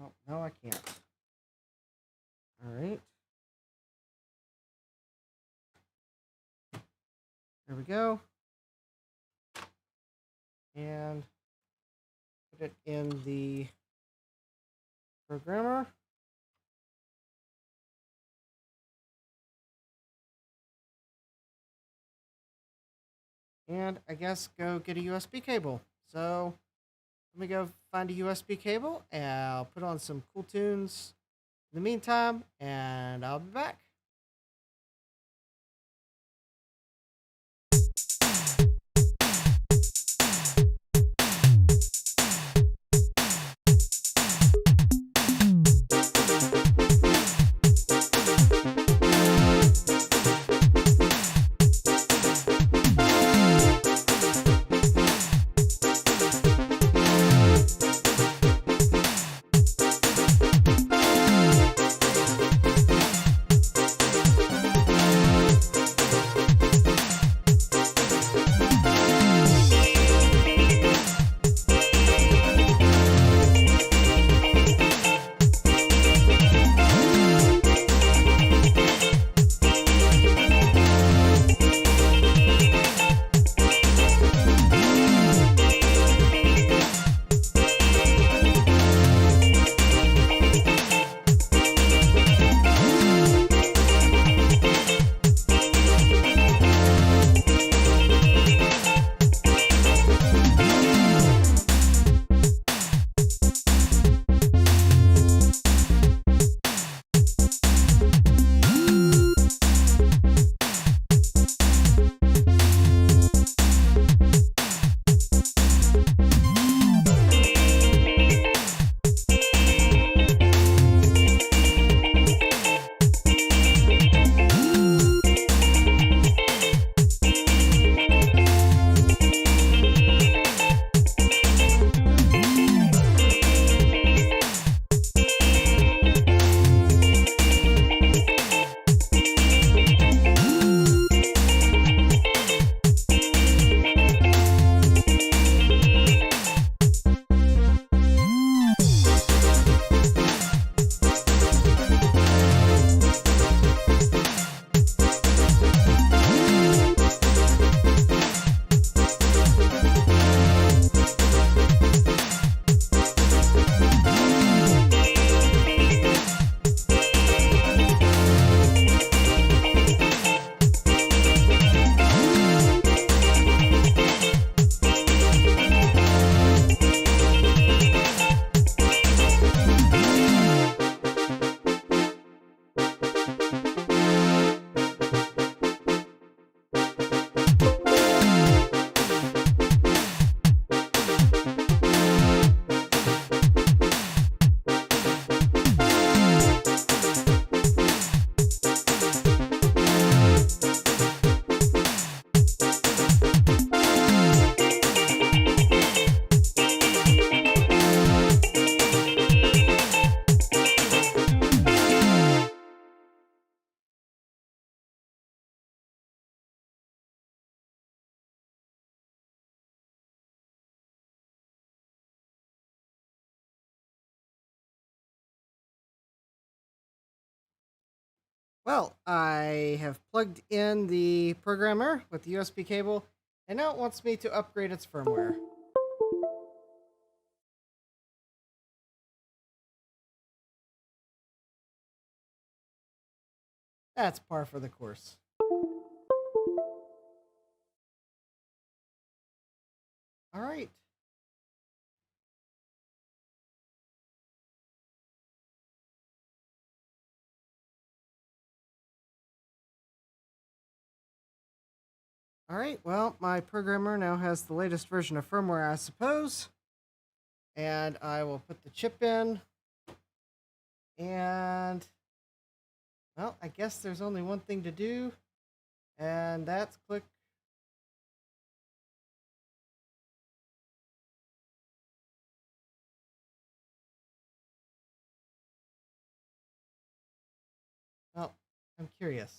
Oh, no, I can't. All right. There we go. And put it in the programmer. And I guess go get a USB cable. So let me go find a USB cable and I'll put on some cool tunes in the meantime, and I'll be back. Well, I have plugged in the programmer with the USB cable, and now it wants me to upgrade its firmware. That's par for the course. All right. All right, well, my programmer now has the latest version of firmware, I suppose. And I will put the chip in. And, well, I guess there's only one thing to do. And that's click. Well, I'm curious.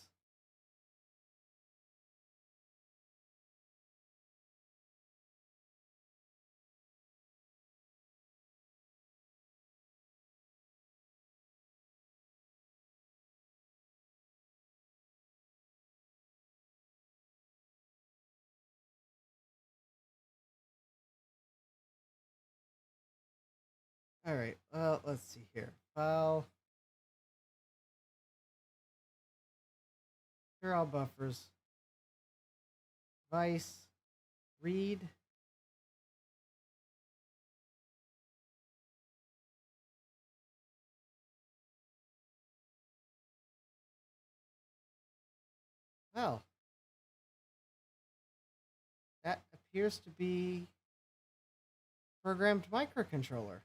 All right, well, let's see here. File. Here are all buffers. Device. Read. Well, that appears to be programmed microcontroller.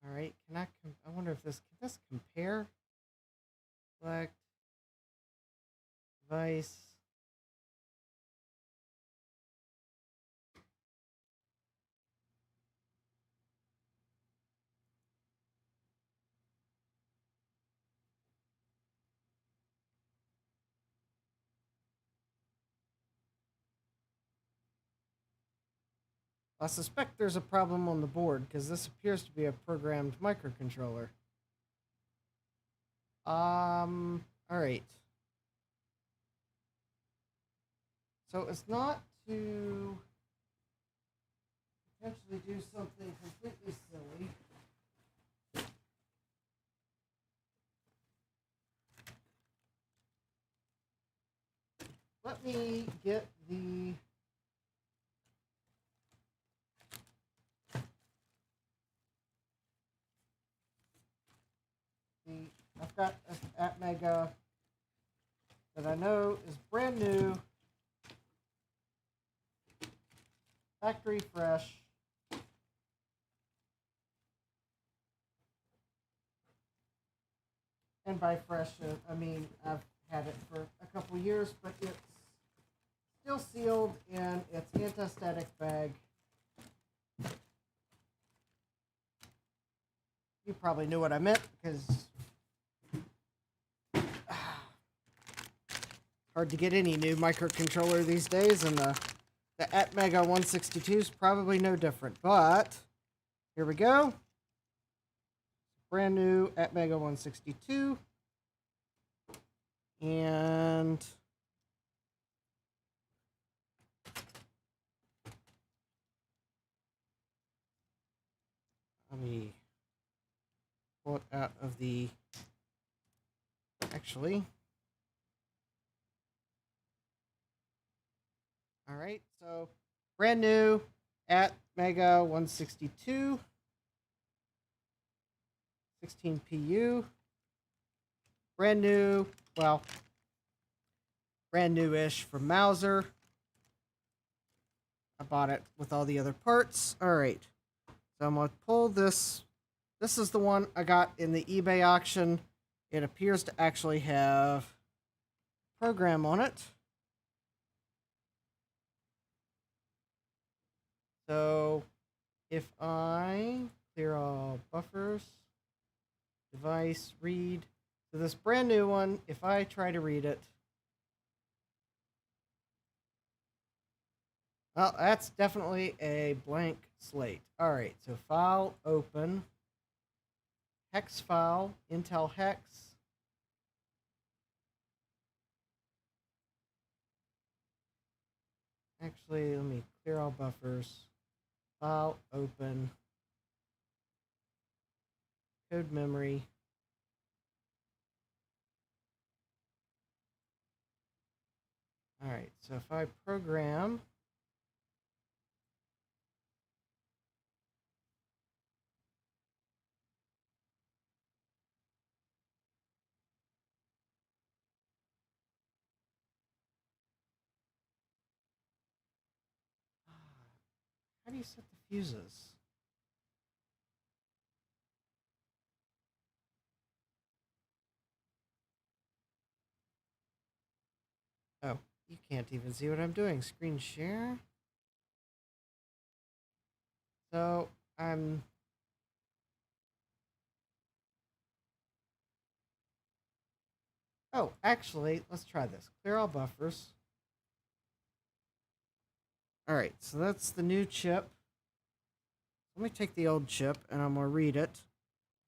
All right, I wonder if can this compare? Select device. I suspect there's a problem on the board because this appears to be a programmed microcontroller. All right. So it's not to potentially do something completely silly. Let me get I've got an Atmega that I know is brand new, factory fresh. And by fresh, I mean I've had it for a couple years, but it's still sealed in its anti-static bag. You probably knew what I meant because hard to get any new microcontroller these days, and the Atmega 162 is probably no different. But here we go. Brand new Atmega 162. And let me pull it out of the, actually. All right, so brand new Atmega 162, 16 PU, brand new, well, brand new-ish from Mauser. I bought it with all the other parts. All right, so I'm gonna pull this. This is the one I got in the eBay auction. It appears to actually have a program on it. So if I clear all buffers, device, read, So this brand new one, if I try to read it, well, that's definitely a blank slate. All right, so file, open, hex file, Intel hex. Actually, let me clear all buffers. File, open, code memory. All right, so if I program, how do you set the fuses? Oh, you can't even see what I'm doing. Screen share. So I'm oh, actually, let's try this. Clear all buffers. All right, so that's the new chip. Let me take the old chip and I'm gonna read it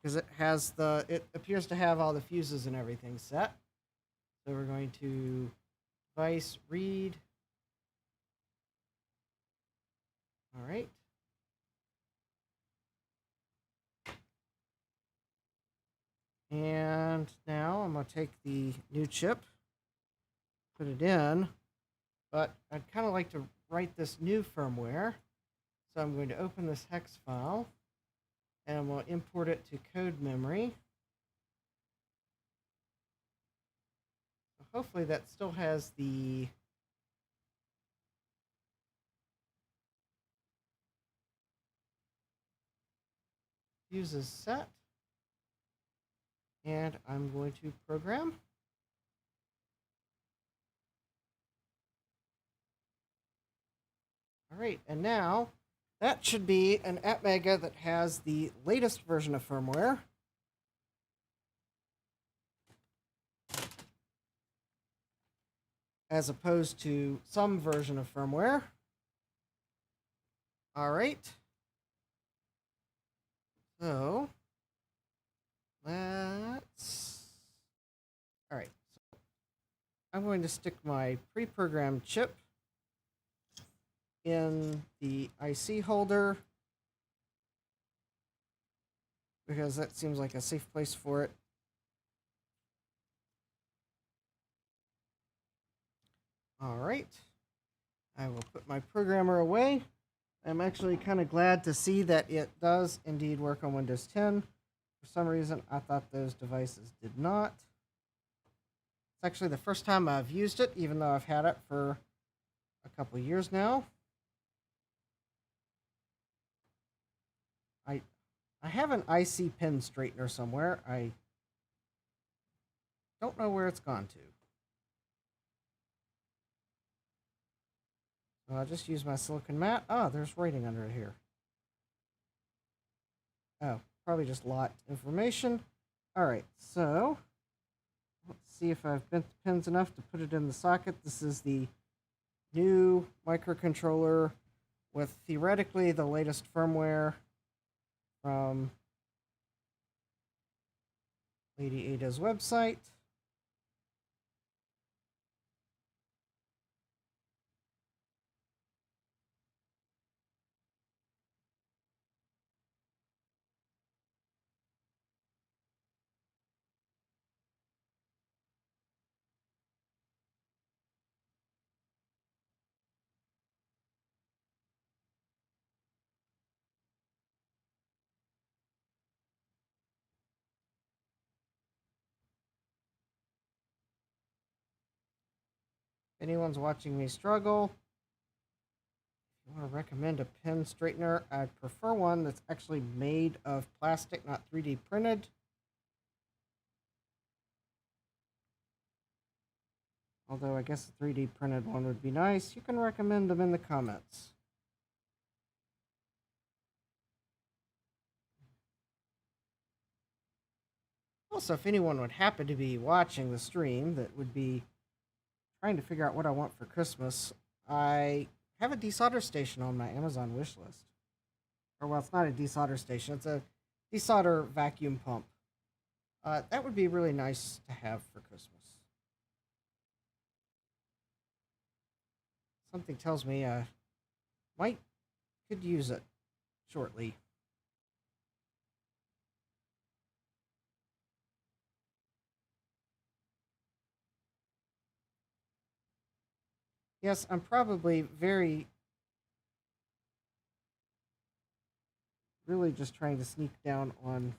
because it appears to have all the fuses and everything set. So we're going to device read. All right. And now I'm going to take the new chip, put it in, but I'd kind of like to write this new firmware. So I'm going to open this hex file, and I'm going to import it to code memory. So hopefully that still has the fuses set. And I'm going to program. All right, and now that should be an AppMega that has the latest version of firmware. As opposed to some version of firmware. All right. So let's. All right. So I'm going to stick my pre-programmed chip in the IC holder because that seems like a safe place for it. All right. I will put my programmer away. I'm actually kind of glad to see that it does indeed work on Windows 10. For some reason, I thought those devices did not. It's actually the first time I've used it, even though I've had it for a couple of years now. I have an IC pin straightener somewhere. I don't know where it's gone to. So I'll just use my silicon mat. Oh, there's writing under it here. Oh, probably just lot information. All right, so let's see if I've bent the pins enough to put it in the socket. This is the new microcontroller with theoretically the latest firmware from Lady Ada's website. If anyone's watching me struggle, if you want to recommend a pen straightener, I'd prefer one that's actually made of plastic, not 3D printed. Although I guess a 3D printed one would be nice. You can recommend them in the comments. Also, if anyone would happen to be watching the stream that would be trying to figure out what I want for Christmas, I have a desolder station on my Amazon wish list. Or, well, it's not a desolder station, it's a desolder vacuum pump. That would be really nice to have for Christmas. Something tells me I could use it shortly. Yes, I'm probably really just trying to sneak down on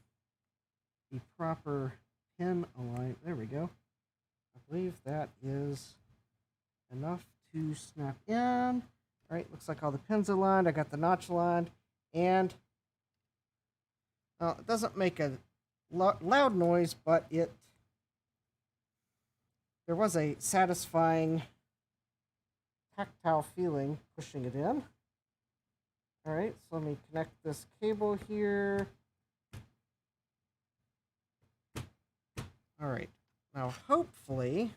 the proper pin align. There we go. I believe that is enough to snap in. All right, looks like all the pins aligned. I got the notch aligned, and it doesn't make a loud noise, but there was a satisfying tactile feeling pushing it in. All right, so let me connect this cable here. All right, now hopefully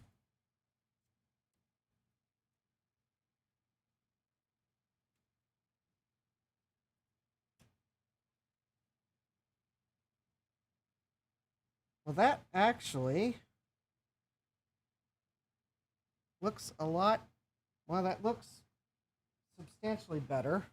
well, that actually looks a lot, well, that looks substantially better.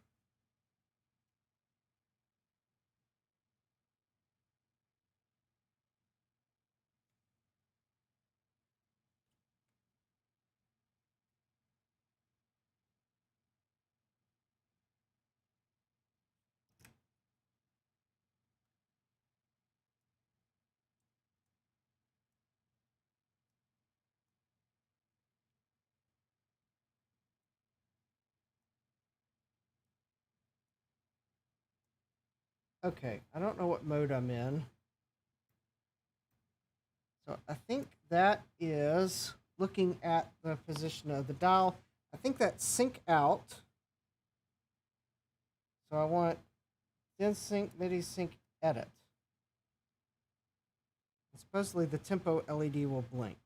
Okay, I don't know what mode I'm in. So I think that is looking at the position of the dial. I think that's sync out. So I want then sync, MIDI sync, edit. And supposedly the tempo LED will blink.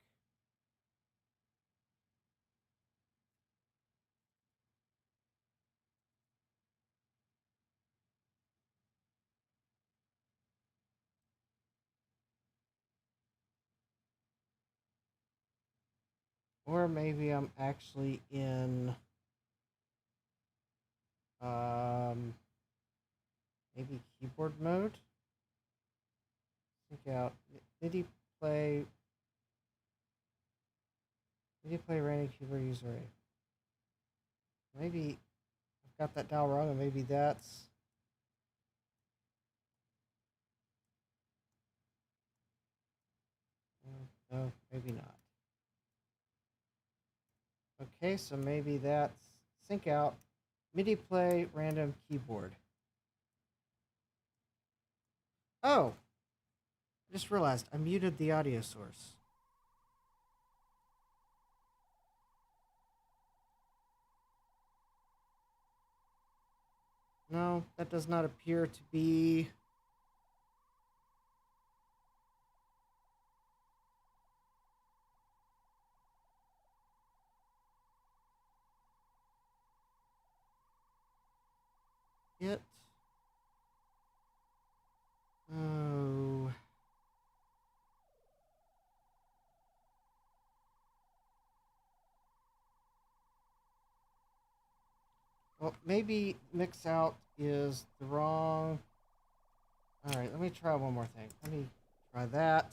Or maybe I'm actually in maybe keyboard mode. Sync out MIDI play random keyboard user. Maybe I've got that dial wrong, and maybe that's no, maybe not. Okay, so maybe that's sync out MIDI play random keyboard. Oh, I just realized I muted the audio source. No, that does not appear to be it. Oh. Well, maybe mix out is the wrong. All right, let me try one more thing. Let me try that.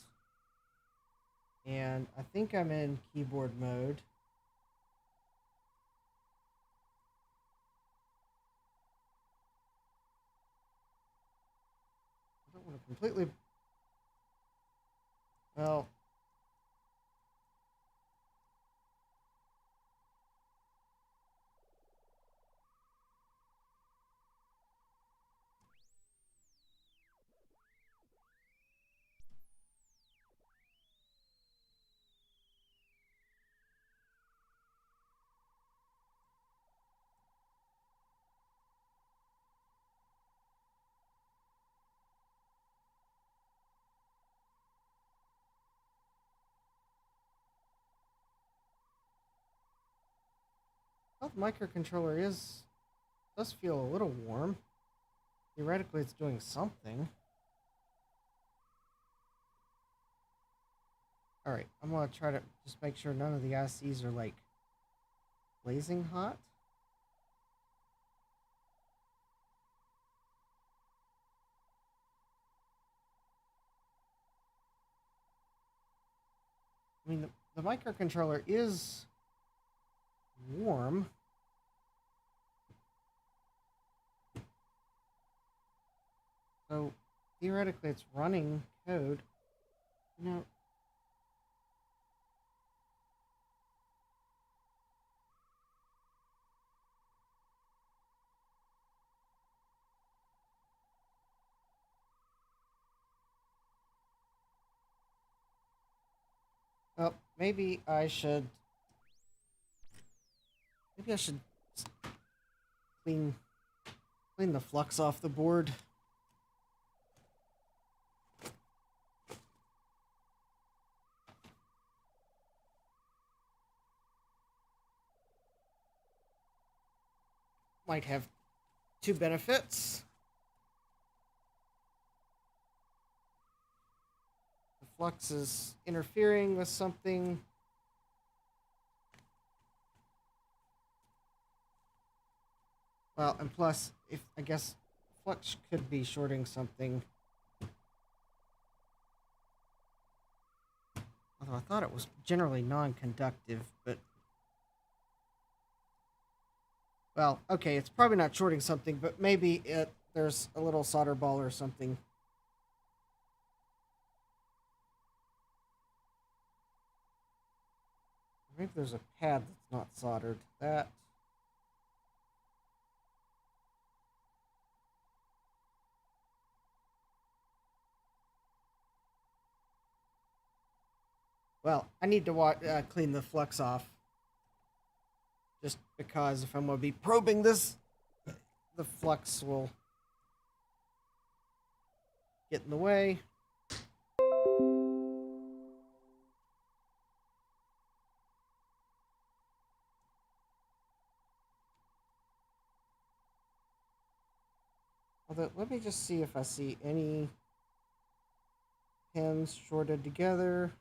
And I think I'm in keyboard mode. I don't want to completely. Well. Well, the microcontroller does feel a little warm. Theoretically, it's doing something. Alright, I'm gonna try to just make sure none of the ICs are like blazing hot. I mean, the microcontroller is warm. So, theoretically, it's running code. You know, well, maybe I should clean the flux off the board. Might have two benefits. The flux is interfering with something. Well, and plus, I guess flux could be shorting something. Although I thought it was generally non-conductive, but... Well, okay, it's probably not shorting something, but maybe there's a little solder ball or something. Maybe there's a pad that's not soldered. That... Well, I need to clean the flux off. Just because if I'm going to be probing this, the flux will get in the way. Although, let me just see if I see any pins shorted together.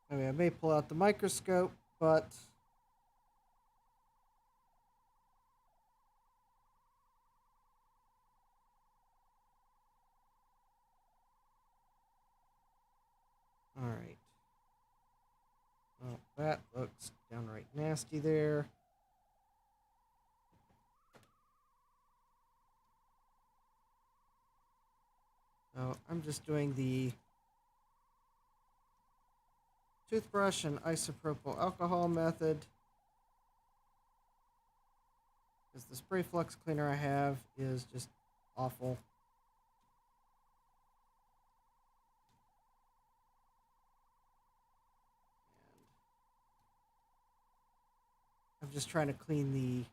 I mean, I may pull out the microscope, but... Alright. Well, that looks downright nasty there. So, I'm just doing the toothbrush and isopropyl alcohol method. Because the spray flux cleaner I have is just awful. I'm just trying to clean the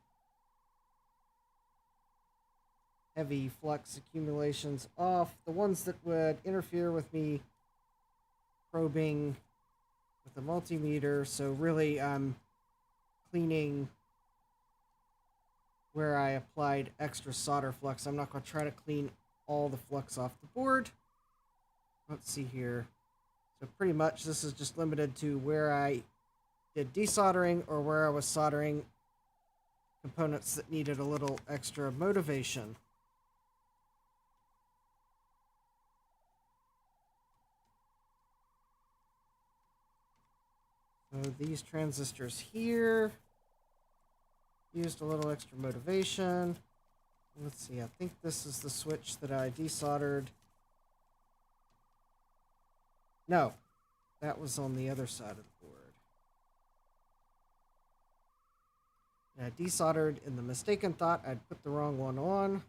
heavy flux accumulations off. The ones that would interfere with me probing with a multimeter. So really I'm cleaning where I applied extra solder flux. I'm not going to try to clean all the flux off the board. Let's see here. So pretty much this is just limited to where I did desoldering or where I was soldering components that needed a little extra motivation. So these transistors here used a little extra motivation. Let's see, I think this is the switch that I desoldered. No, that was on the other side of the board. And I desoldered in the mistaken thought I'd put the wrong one on.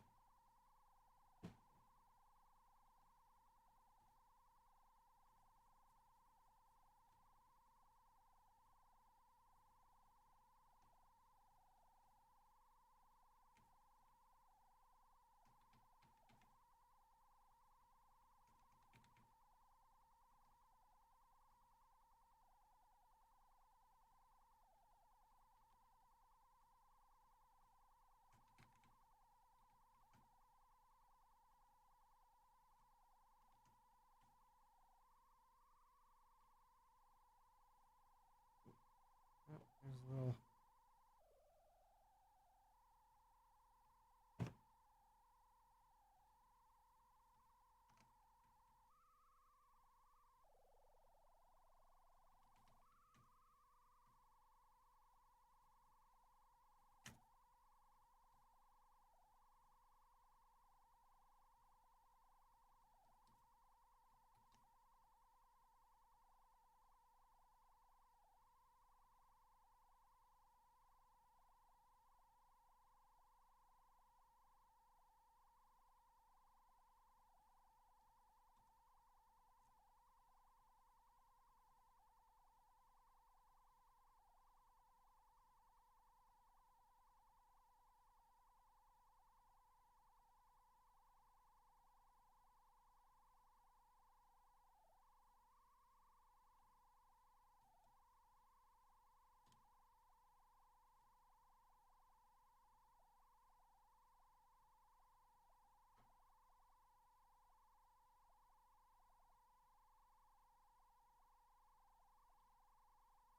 There's a little.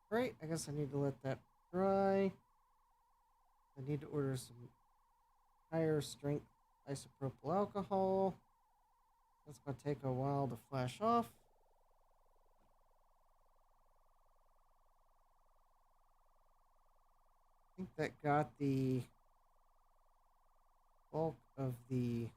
Right, I guess I need to let that dry. I need to order some higher strength isopropyl alcohol. That's going to take a while to flash off. I think that got the bulk of the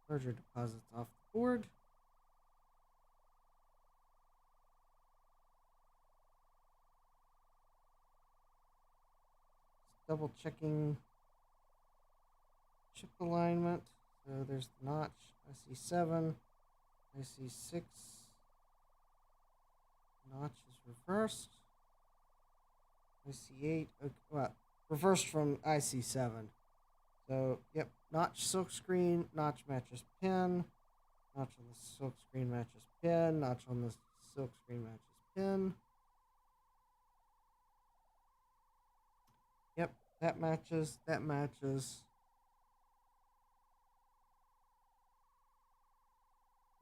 merger deposits off the board. Just double checking chip alignment. So there's the notch. I see 7. I see 6. Notch is reversed. I see 8. Okay, well, reversed from IC7. So, yep, notch silk screen, notch matches pin, notch on the silk screen matches pin, notch on the silk screen matches pin. Yep, that matches, that matches.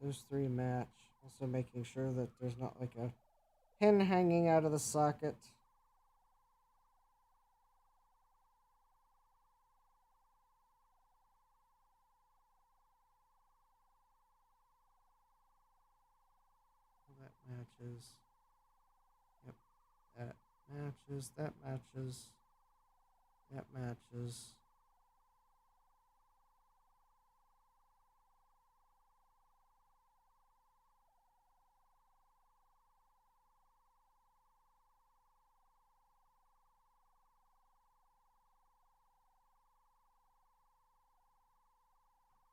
Those 3 match. Also making sure that there's not like a pin hanging out of the socket. That matches. Yep, that matches, that matches, that matches.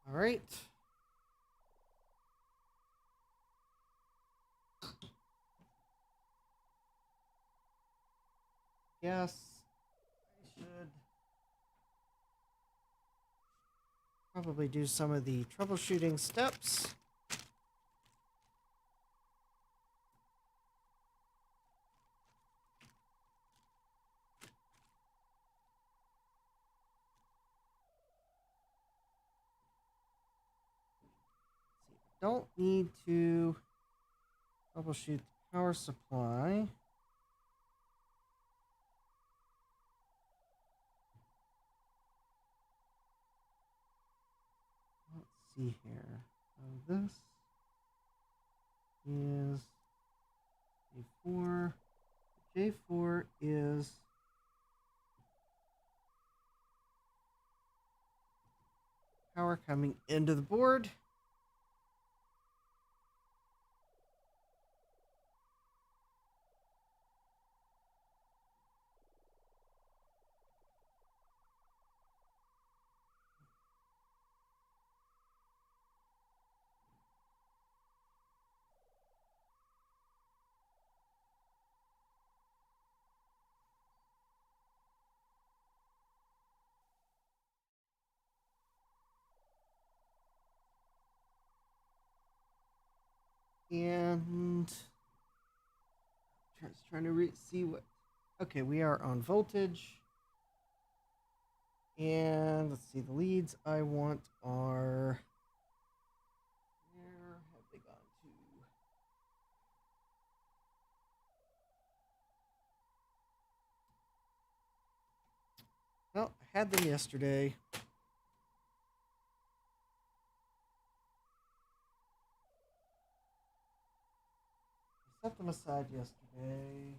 All right. Yes, I should probably do some of the troubleshooting steps. Don't need to troubleshoot the power supply. Let's see here. So this is J4. J4 is power coming into the board. And trying to see what. Okay, we are on voltage. And let's see, the leads I want are... Where have they gone to? Well, I had them yesterday. I set them aside yesterday.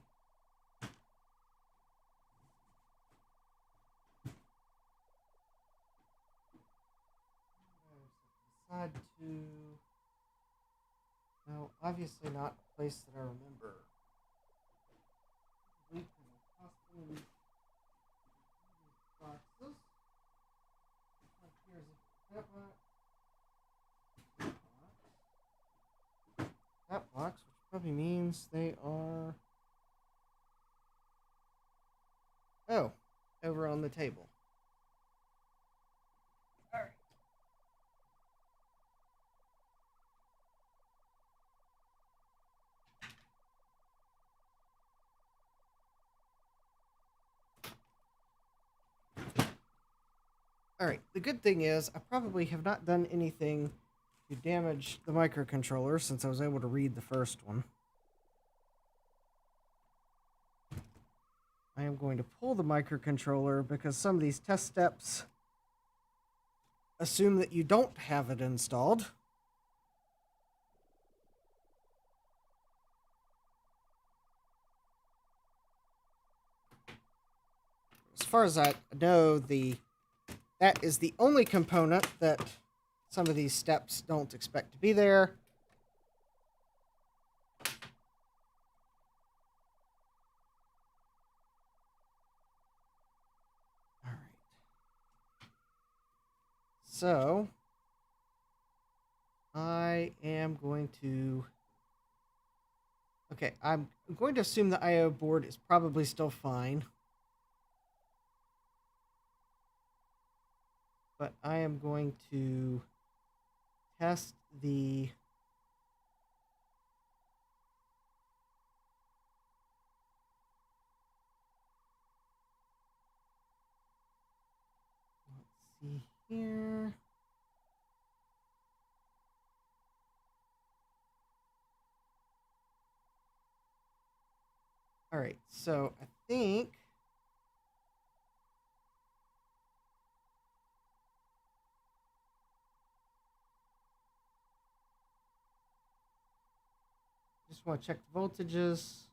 Aside to... No, obviously not a place that I remember. Boxes. Here's that box, which probably means they are... Oh, over on the table. All right. All right, the good thing is I probably have not done anything to damage the microcontroller since I was able to read the first one. I am going to pull the microcontroller because some of these test steps assume that you don't have it installed. As far as I know, that is the only component that some of these steps don't expect to be there. All right. So I am going to... Okay, I'm going to assume the I/O board is probably still fine. But I am going to test the... Let's see here. All right, so I think... Just want to check the voltages.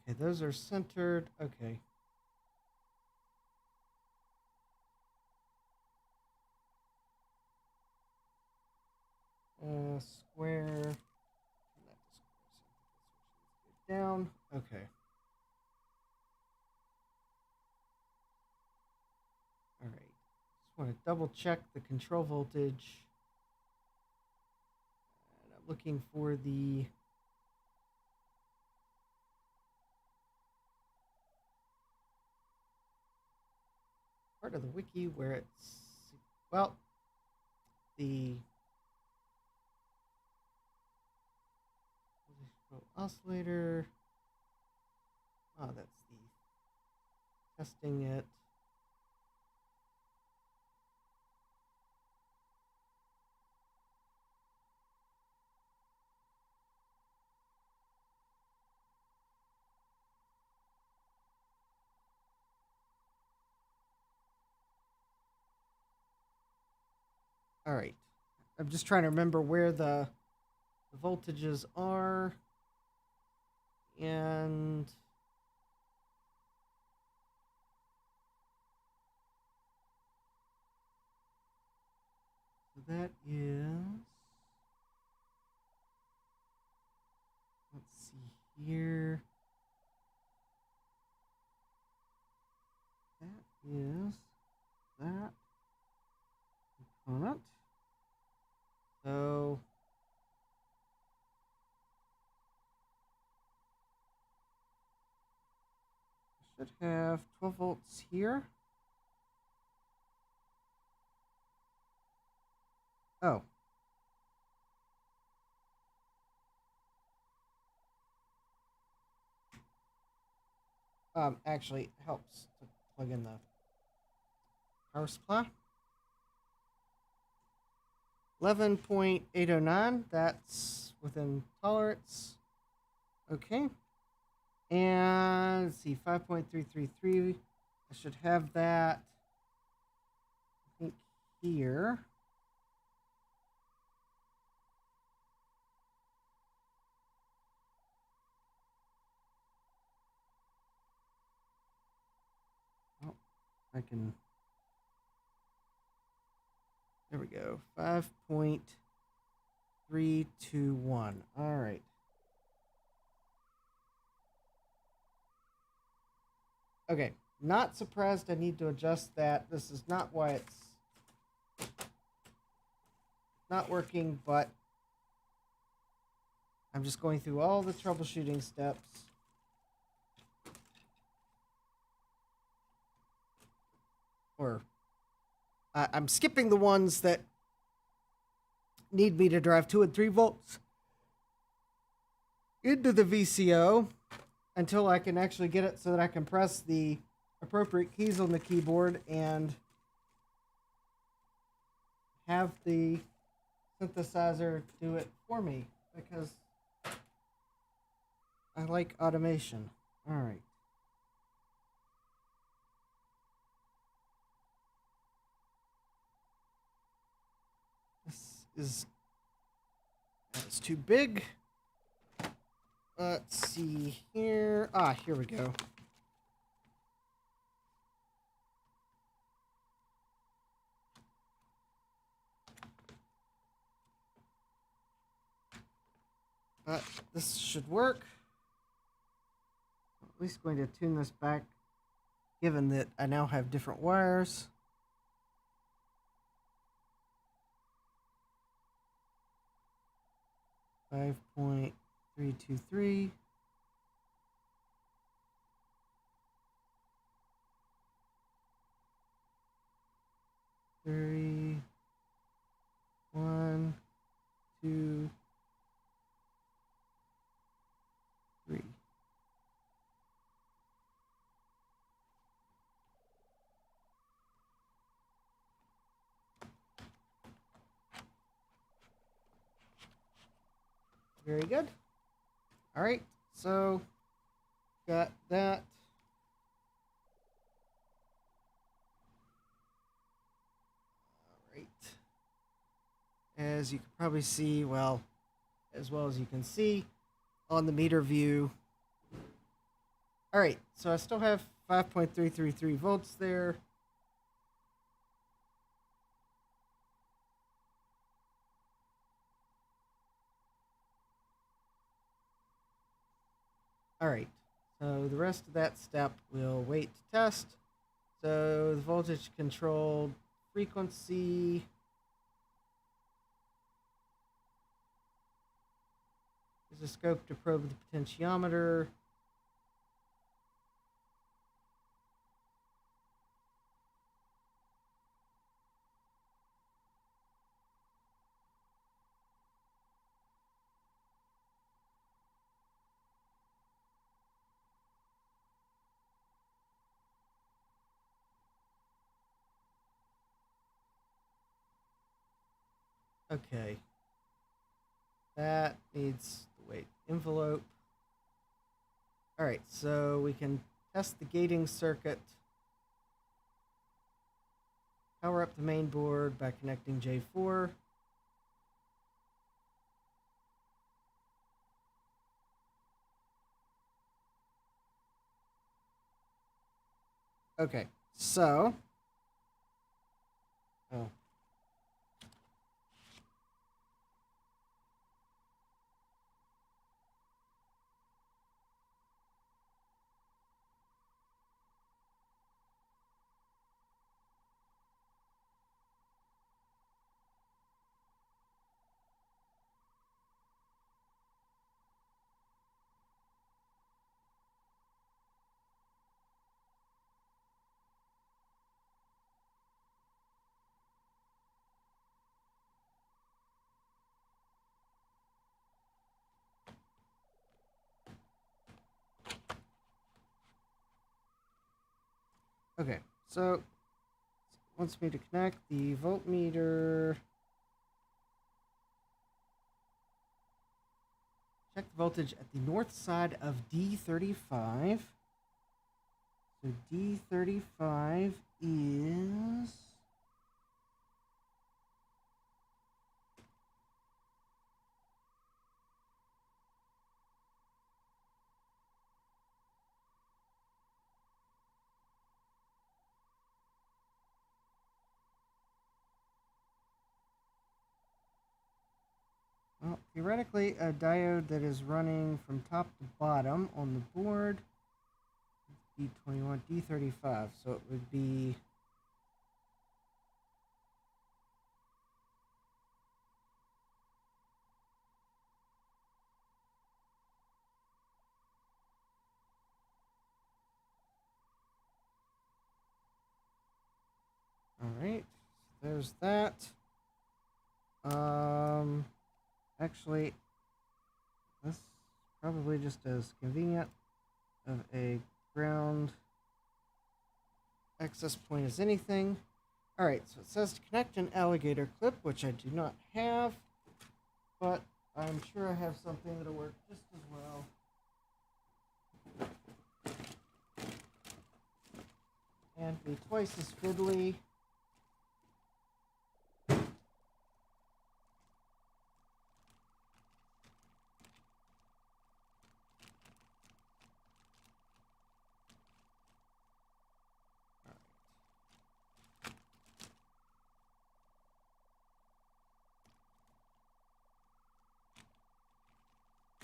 Okay, those are centered. Okay. Square. Down. Okay. All right. Just want to double check the control voltage. And I'm looking for the... part of the wiki where it's... Well, the... oscillator. Oh, that's the testing it. All right. I'm just trying to remember where the voltages are. And that is... Let's see here. That is... that component. So I should have 12 volts here. Oh. Actually, it helps to plug in the power supply. 11.809, that's within tolerance. Okay. And let's see, 5.333. I should have that, I think, here. Oh, I can. There we go. 5.321. All right. Okay. Not surprised I need to adjust that. This is not why it's not working, but I'm just going through all the troubleshooting steps. Or I'm skipping the ones that need me to drive 2 and 3 volts into the VCO until I can actually get it so that I can press the appropriate keys on the keyboard and have the synthesizer do it for me, because I like automation. All right. That's too big. Let's see here. Here we go. This should work. I'm at least going to tune this back, given that I now have different wires. .323. Three, 1, 2, 3. Very good. All right, so got that. All right. As you can probably see, well as you can see on the meter view. All right, so I still have 5.333 volts there. All right, so the rest of that step we'll wait to test. So the voltage controlled frequency. There's a scope to probe the potentiometer. Okay. That needs the weight envelope. All right, so we can test the gating circuit. Power up the main board by connecting J4. Okay, so. Oh. Okay, so it wants me to connect the voltmeter. Check the voltage at the north side of D35. So D35 is... Well, theoretically, a diode that is running from top to bottom on the board, D21, D35, so it would be... Alright, there's that. Actually, this is probably just as convenient of a ground access point as anything. Alright, so it says to connect an alligator clip, which I do not have, but I'm sure I have something that'll work just as well. And be twice as fiddly.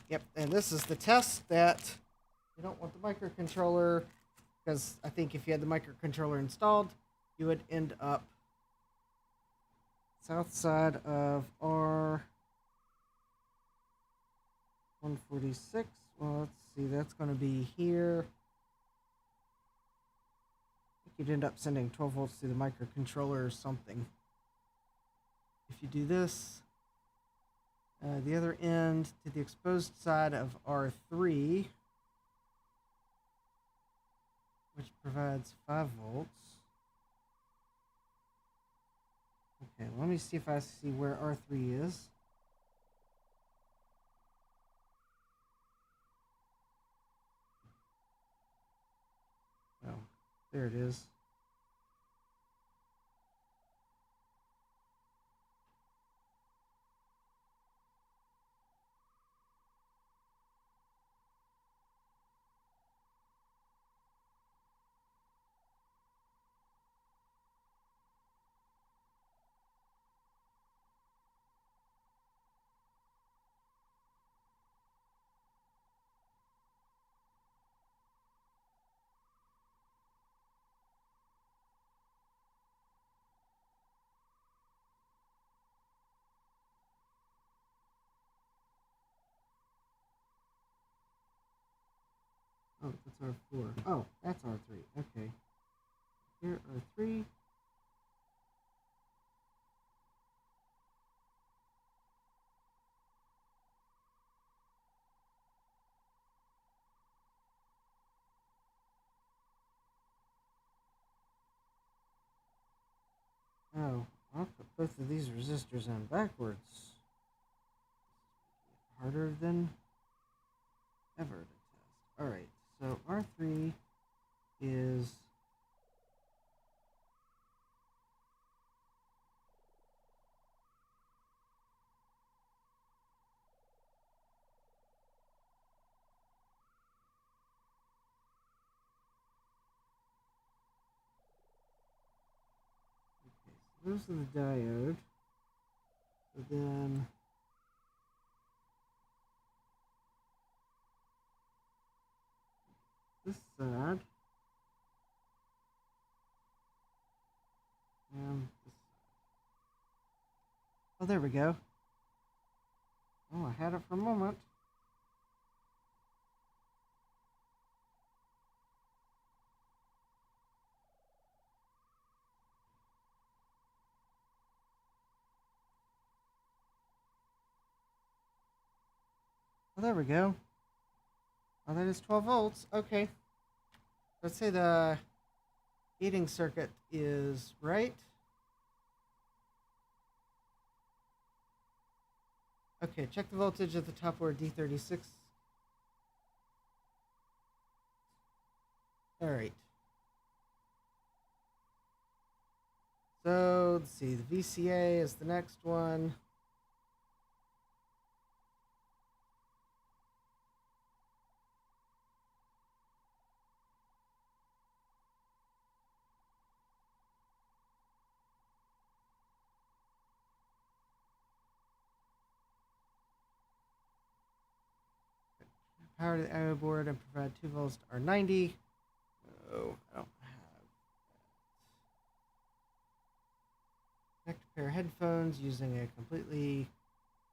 Yep, and this is the test that you don't want the microcontroller, because I think if you had the microcontroller installed, you would end up south side of R146. Well, let's see, that's going to be here. I think you'd end up sending 12 volts to the microcontroller or something. If you do this, the other end to the exposed side of R3, which provides 5 volts. Okay, let me see if I see where R3 is. Oh, there it is. Oh, that's R4. Oh, that's R3. Okay. Here, R3. Oh, I'll put both of these resistors on backwards. Harder than ever to test. Alright, so R3 is... Okay, so those are the diode. So then... this side... and this side. Oh, there we go. Oh, I had it for a moment. Oh, there we go. Oh, that is 12 volts. Okay. Let's say the Heating circuit is right. Okay, check the voltage at the top board D36. All right. So let's see, the VCA is the next one. Power to the I/O board and provide 2 volts to R90. Oh, I don't have that. Connect a pair of headphones using a completely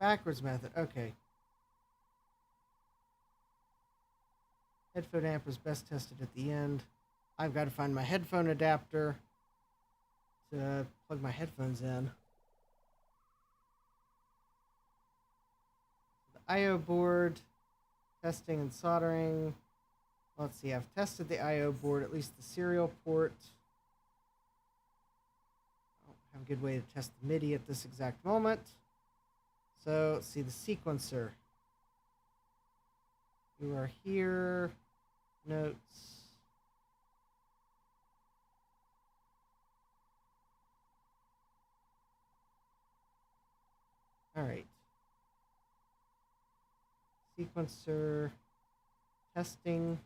backwards method. Okay. Headphone amp was best tested at the end. I've got to find my headphone adapter to plug my headphones in. The I/O board, testing and soldering. Let's see, I've tested the I/O board, at least the serial port. I don't have a good way to test the MIDI at this exact moment. So let's see, the sequencer. You are here. Notes. All right. Sequencer. Testing.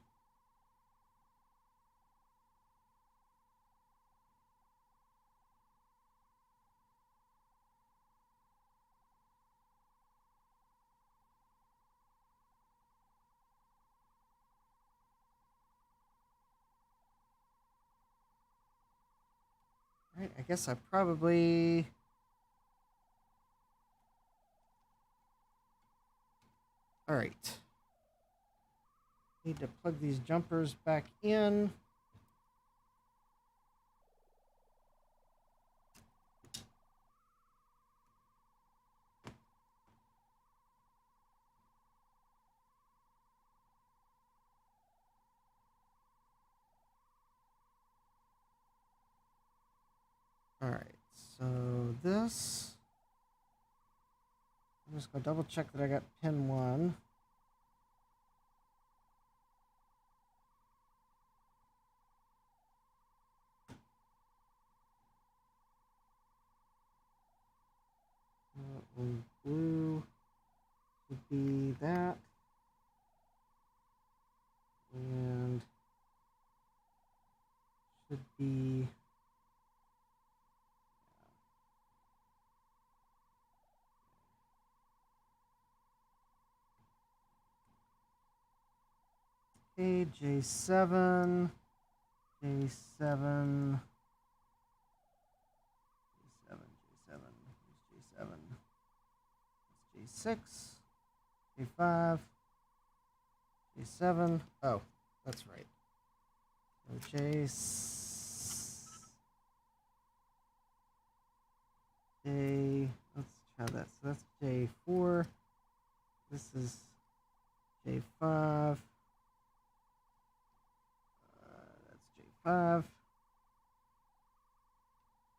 All right, I guess I probably... All right. Need to plug these jumpers back in. All right, so this, I'm just gonna double check that I got pin 1. Blue would be that. And should be okay, J7, J7, J7, J6, J5, J7. Oh, that's right. So J, let's try that. So that's J4. This is J5. That's J5.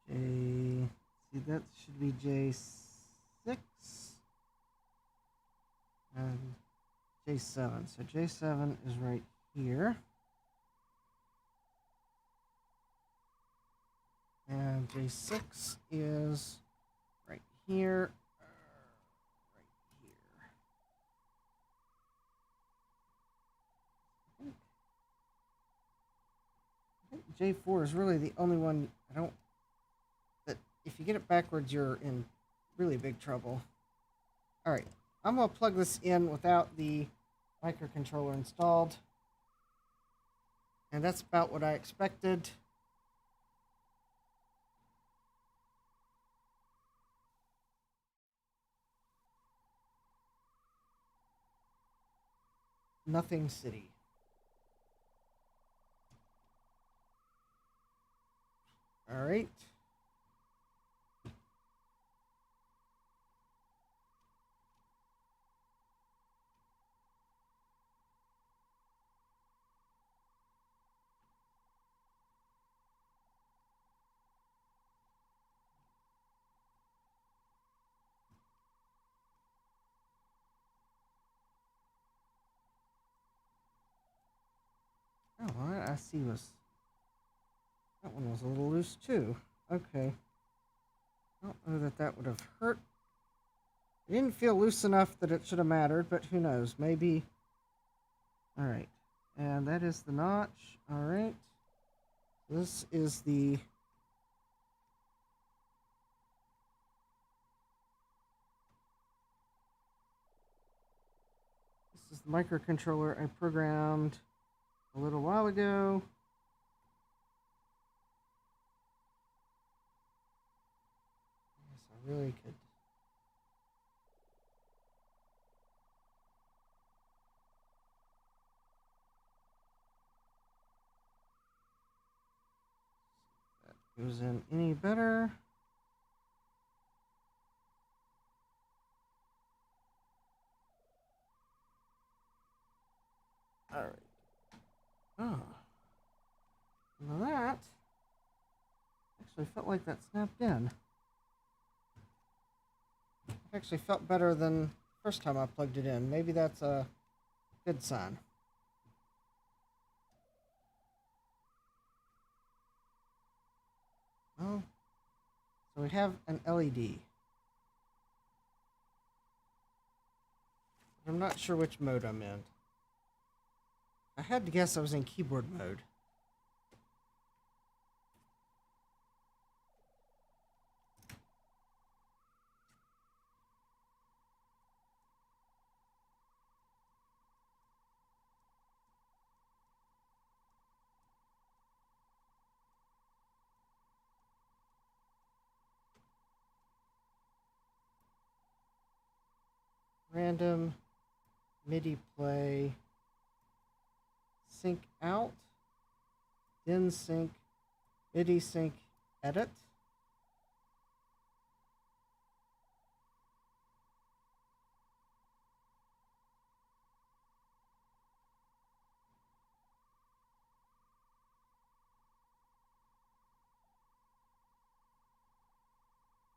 See, that should be J6 and J7. So J7 is right here. And J6 is right here. J4 is really the only one that if you get it backwards, you're in really big trouble. All right, I'm gonna plug this in without the microcontroller installed. And that's about what I expected. Nothing City. All right. I see was... That one was a little loose too. Okay. I don't know that that would have hurt. It didn't feel loose enough that it should have mattered, but who knows? Maybe. Alright. And that is the notch. Alright. This is the... This is the microcontroller I programmed a little while ago. I guess I really could... Goes in any better. All right. Oh. Now that actually felt like that snapped in. It actually felt better than the first time I plugged it in. Maybe that's a good sign. Oh, so we have an LED. I'm not sure which mode I'm in. I had to guess I was in keyboard mode. Random MIDI play, sync out, then sync, MIDI sync, edit.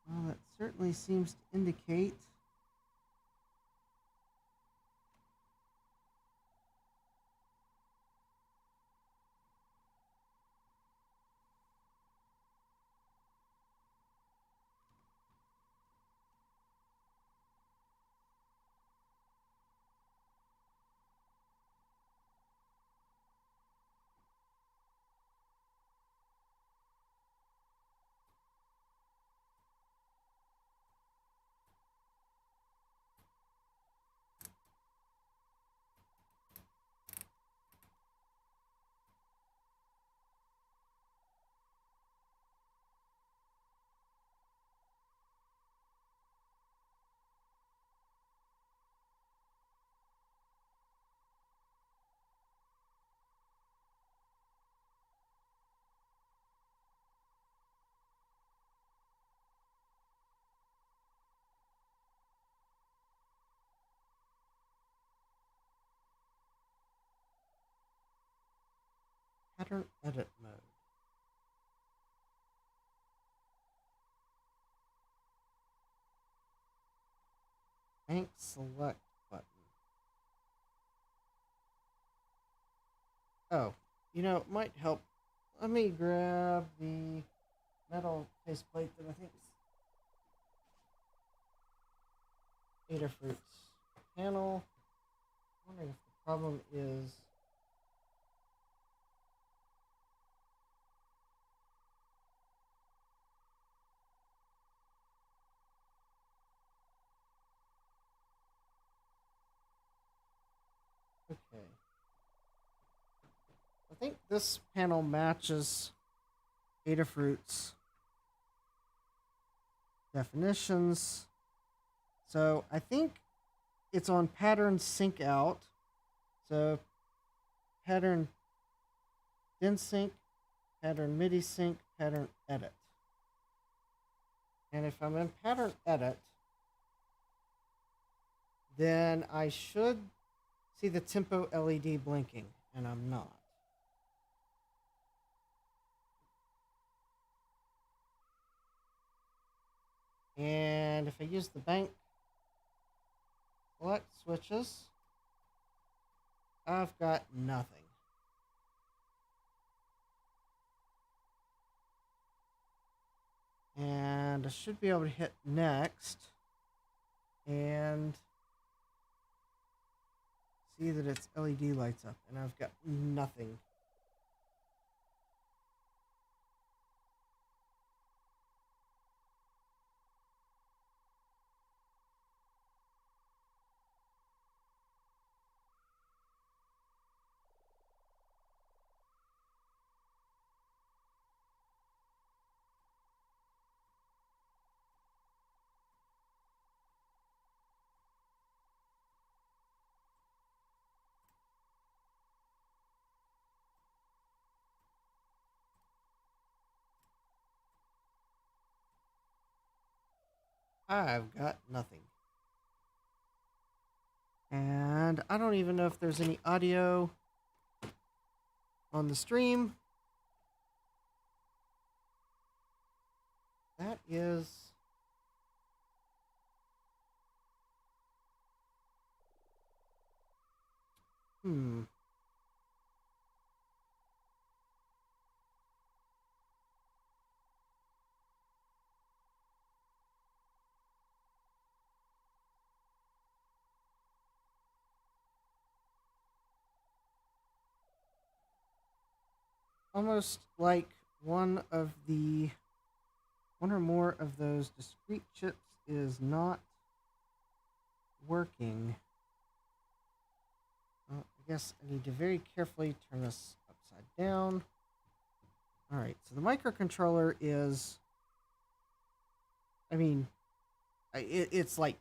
Well, that certainly seems to indicate pattern edit mode. Bank select button. Oh, you know, it might help. Let me grab the metal faceplate that I think is Adafruit's panel. I'm wondering if the problem is okay. I think this panel matches Adafruit's definitions. So I think it's on pattern sync out. So pattern then sync, pattern MIDI sync, pattern edit. And if I'm in pattern edit, then I should see the tempo LED blinking, and I'm not. And if I use the bank select switches, I've got nothing. And I should be able to hit next and see that its LED lights up, and I've got nothing. I've got nothing. And I don't even know if there's any audio on the stream. That is... Almost like one or more of those discrete chips is not working. Well, I guess I need to very carefully turn this upside down. All right, so the microcontroller is, I mean, it's like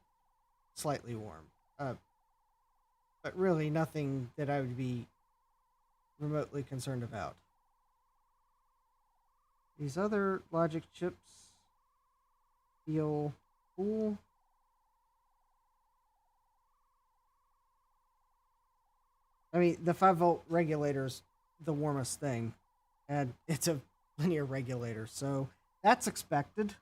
slightly warm, but really nothing that I would be remotely concerned about. These other logic chips feel cool. I mean, the 5-volt regulator's the warmest thing, and it's a linear regulator, so that's expected.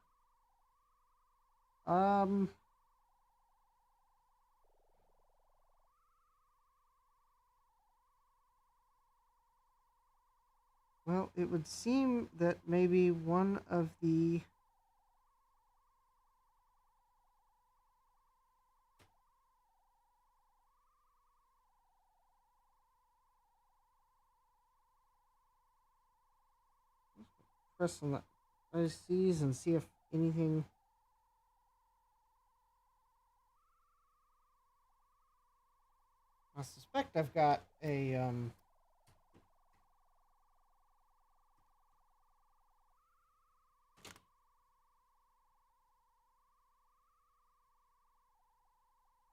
Well, it would seem that maybe one of the press on the ICs and see if anything. I suspect I've got a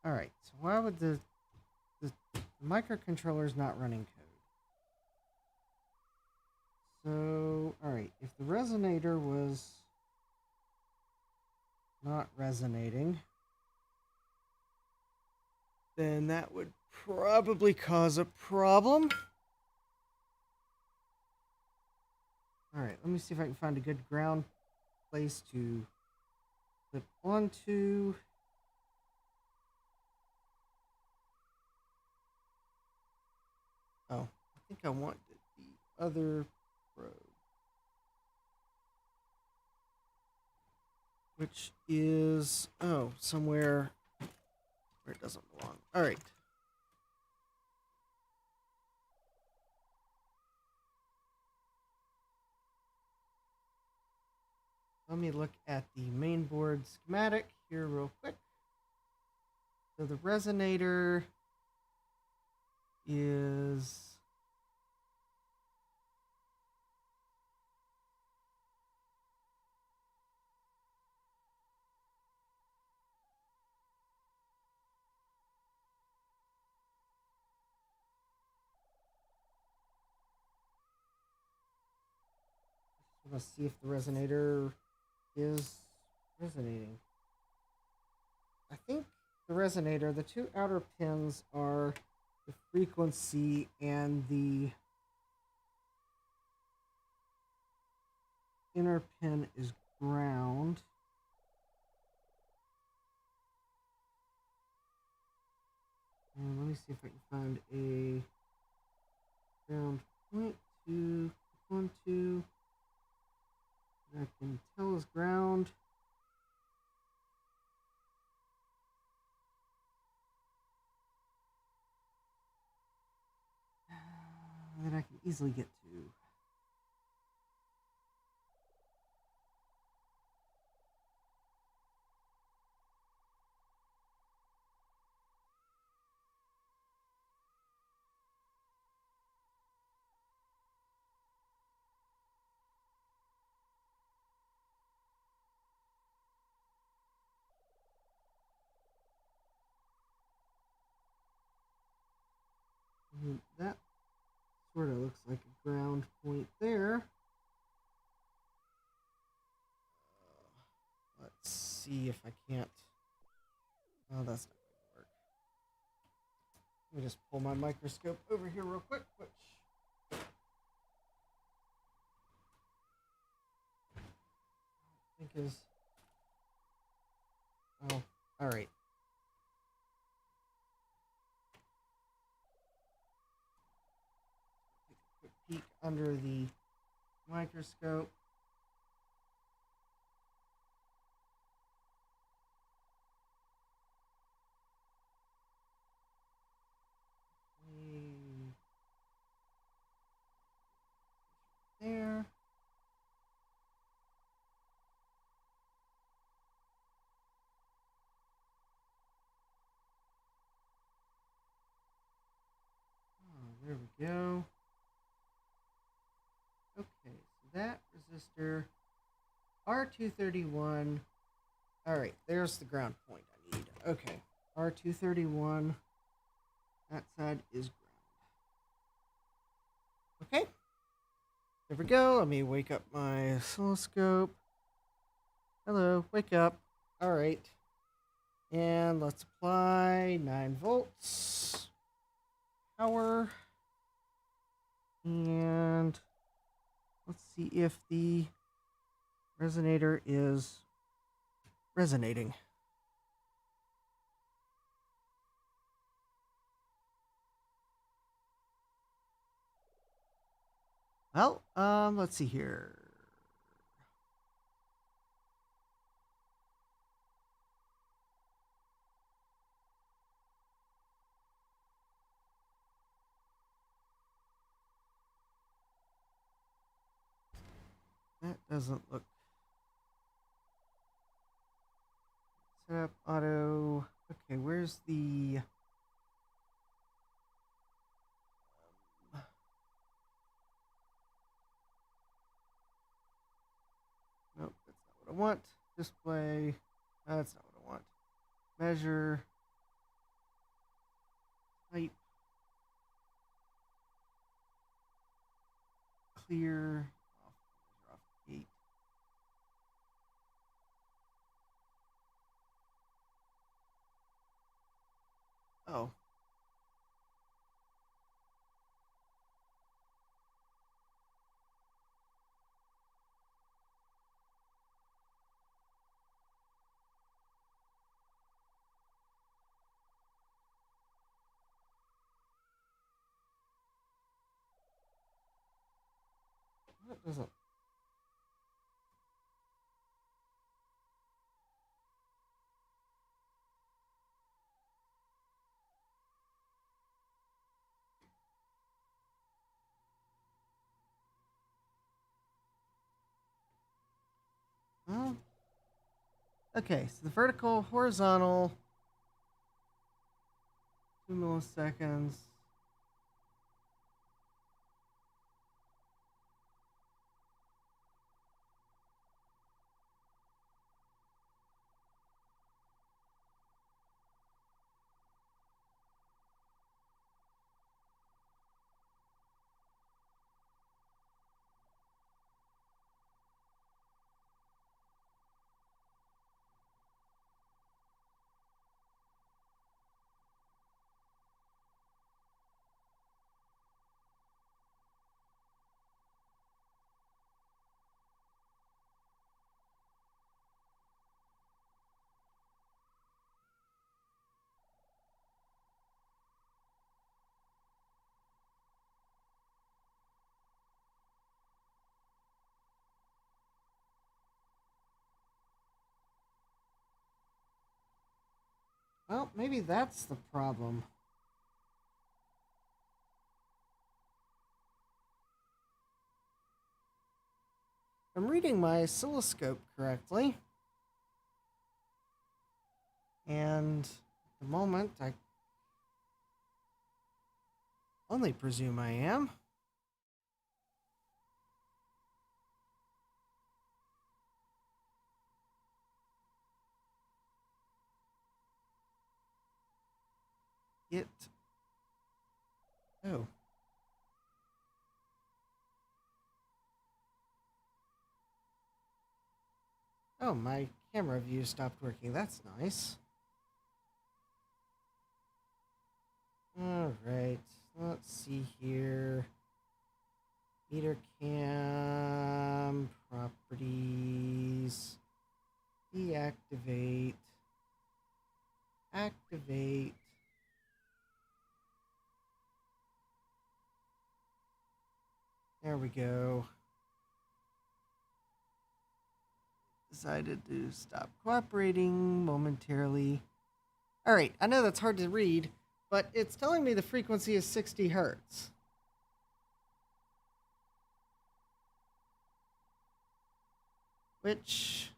all right, so why would the microcontroller's not running code? So, all right, if the resonator was not resonating, then that would probably cause a problem. All right, let me see if I can find a good ground place to clip onto. Oh, I think I want the other probe, which is, oh, somewhere where it doesn't belong. All right. Let me look at the mainboard schematic here real quick. So the resonator is let's see if the resonator is resonating. I think the resonator, the two outer pins are the frequency and the inner pin is ground. And let me see if I can find a ground point to one, two. I can tell is ground. easily get to. That sort of looks like a ground point there. Let's see if I can't. Oh, that's not going to work. Let me just pull my microscope over here real quick, which I think is. Oh, all right. Take a quick peek under the microscope. There. Oh, there we go. Okay, so that resistor R231. All right, there's the ground point I need. Okay, R231. That side is ground. Okay, there we go. Let me wake up my oscilloscope. Hello, wake up. All right, and let's apply 9 volts power. And let's see if the resonator is resonating. Well, let's see here. That doesn't look. Set up auto. Okay, where's the. Nope, that's not what I want. Display. That's not what I want. Measure. Type. Clear. Measure off gate. Oh. That doesn't. Well. Okay, so the vertical, horizontal, 2 milliseconds. Well, maybe that's the problem. I'm reading my oscilloscope correctly. And at the moment, I only presume I am. Oh. Oh, my camera view stopped working. That's nice. Alright, let's see here. Meter cam, properties, deactivate, activate. There we go. Decided to stop cooperating momentarily. Alright, I know that's hard to read, but it's telling me the frequency is 60 hertz. Which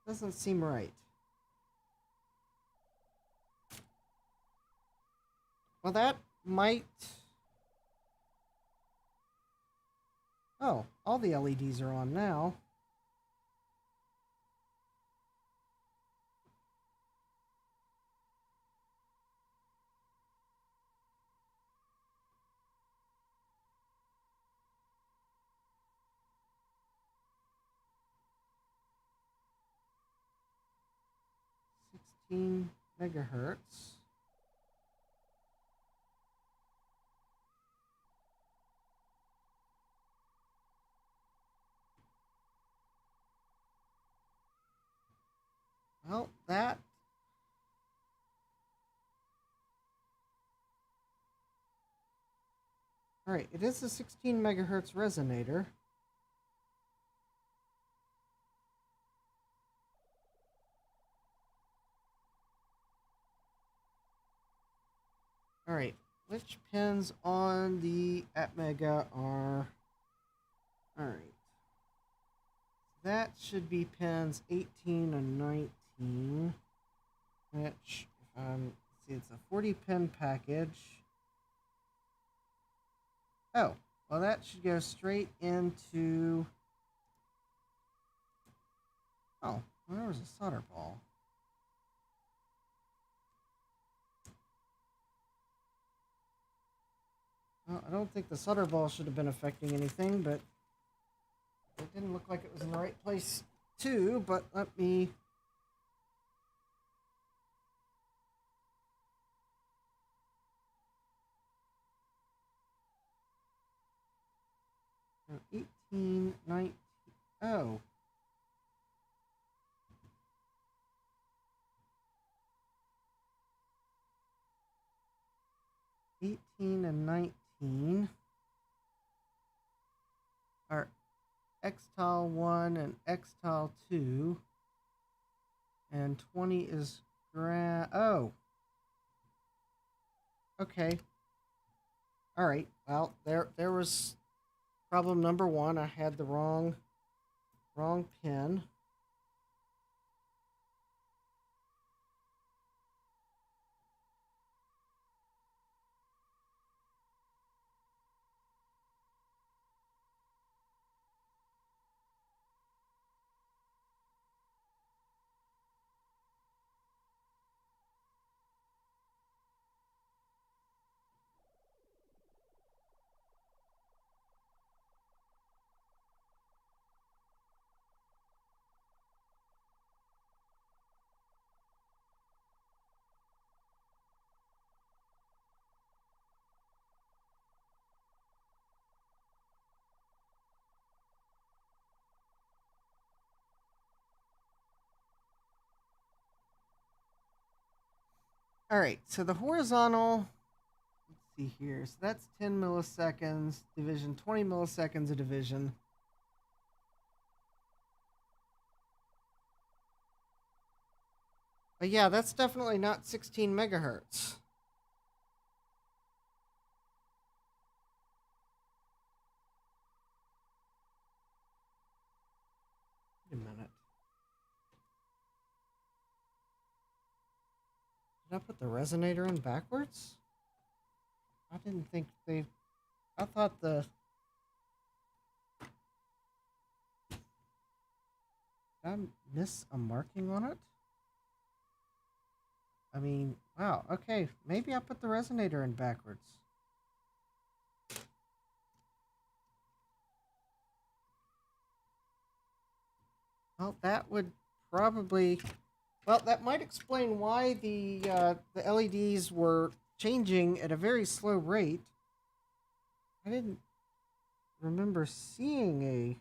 doesn't seem right. Well, that might... Oh, all the LEDs are on now. Megahertz. Well, that... Alright, it is a 16 megahertz resonator. Alright, which pins on the Atmega are... Alright. That should be pins 18 and 19. Which, if I'm... See, it's a 40 pin package. Oh, well that should go straight into... Oh, well, there was a solder ball. Well, I don't think the solder ball should have been affecting anything, but it didn't look like it was in the right place too, but let me... No, 18, 19... Oh. And 19 are Xtol 1 and Xtol 2, and 20 is oh, okay, all right. Well, there was problem number one. I had the wrong pin. All right, so the horizontal, let's see here. So that's 10 milliseconds division, 20 milliseconds a division. But yeah, that's definitely not 16 megahertz. Wait a minute. Did I put the resonator in backwards? I didn't think they... I thought the... Did I miss a marking on it? I mean, wow, okay. Maybe I put the resonator in backwards. Well, that would probably... Well, that might explain why the LEDs were changing at a very slow rate. I didn't remember seeing a...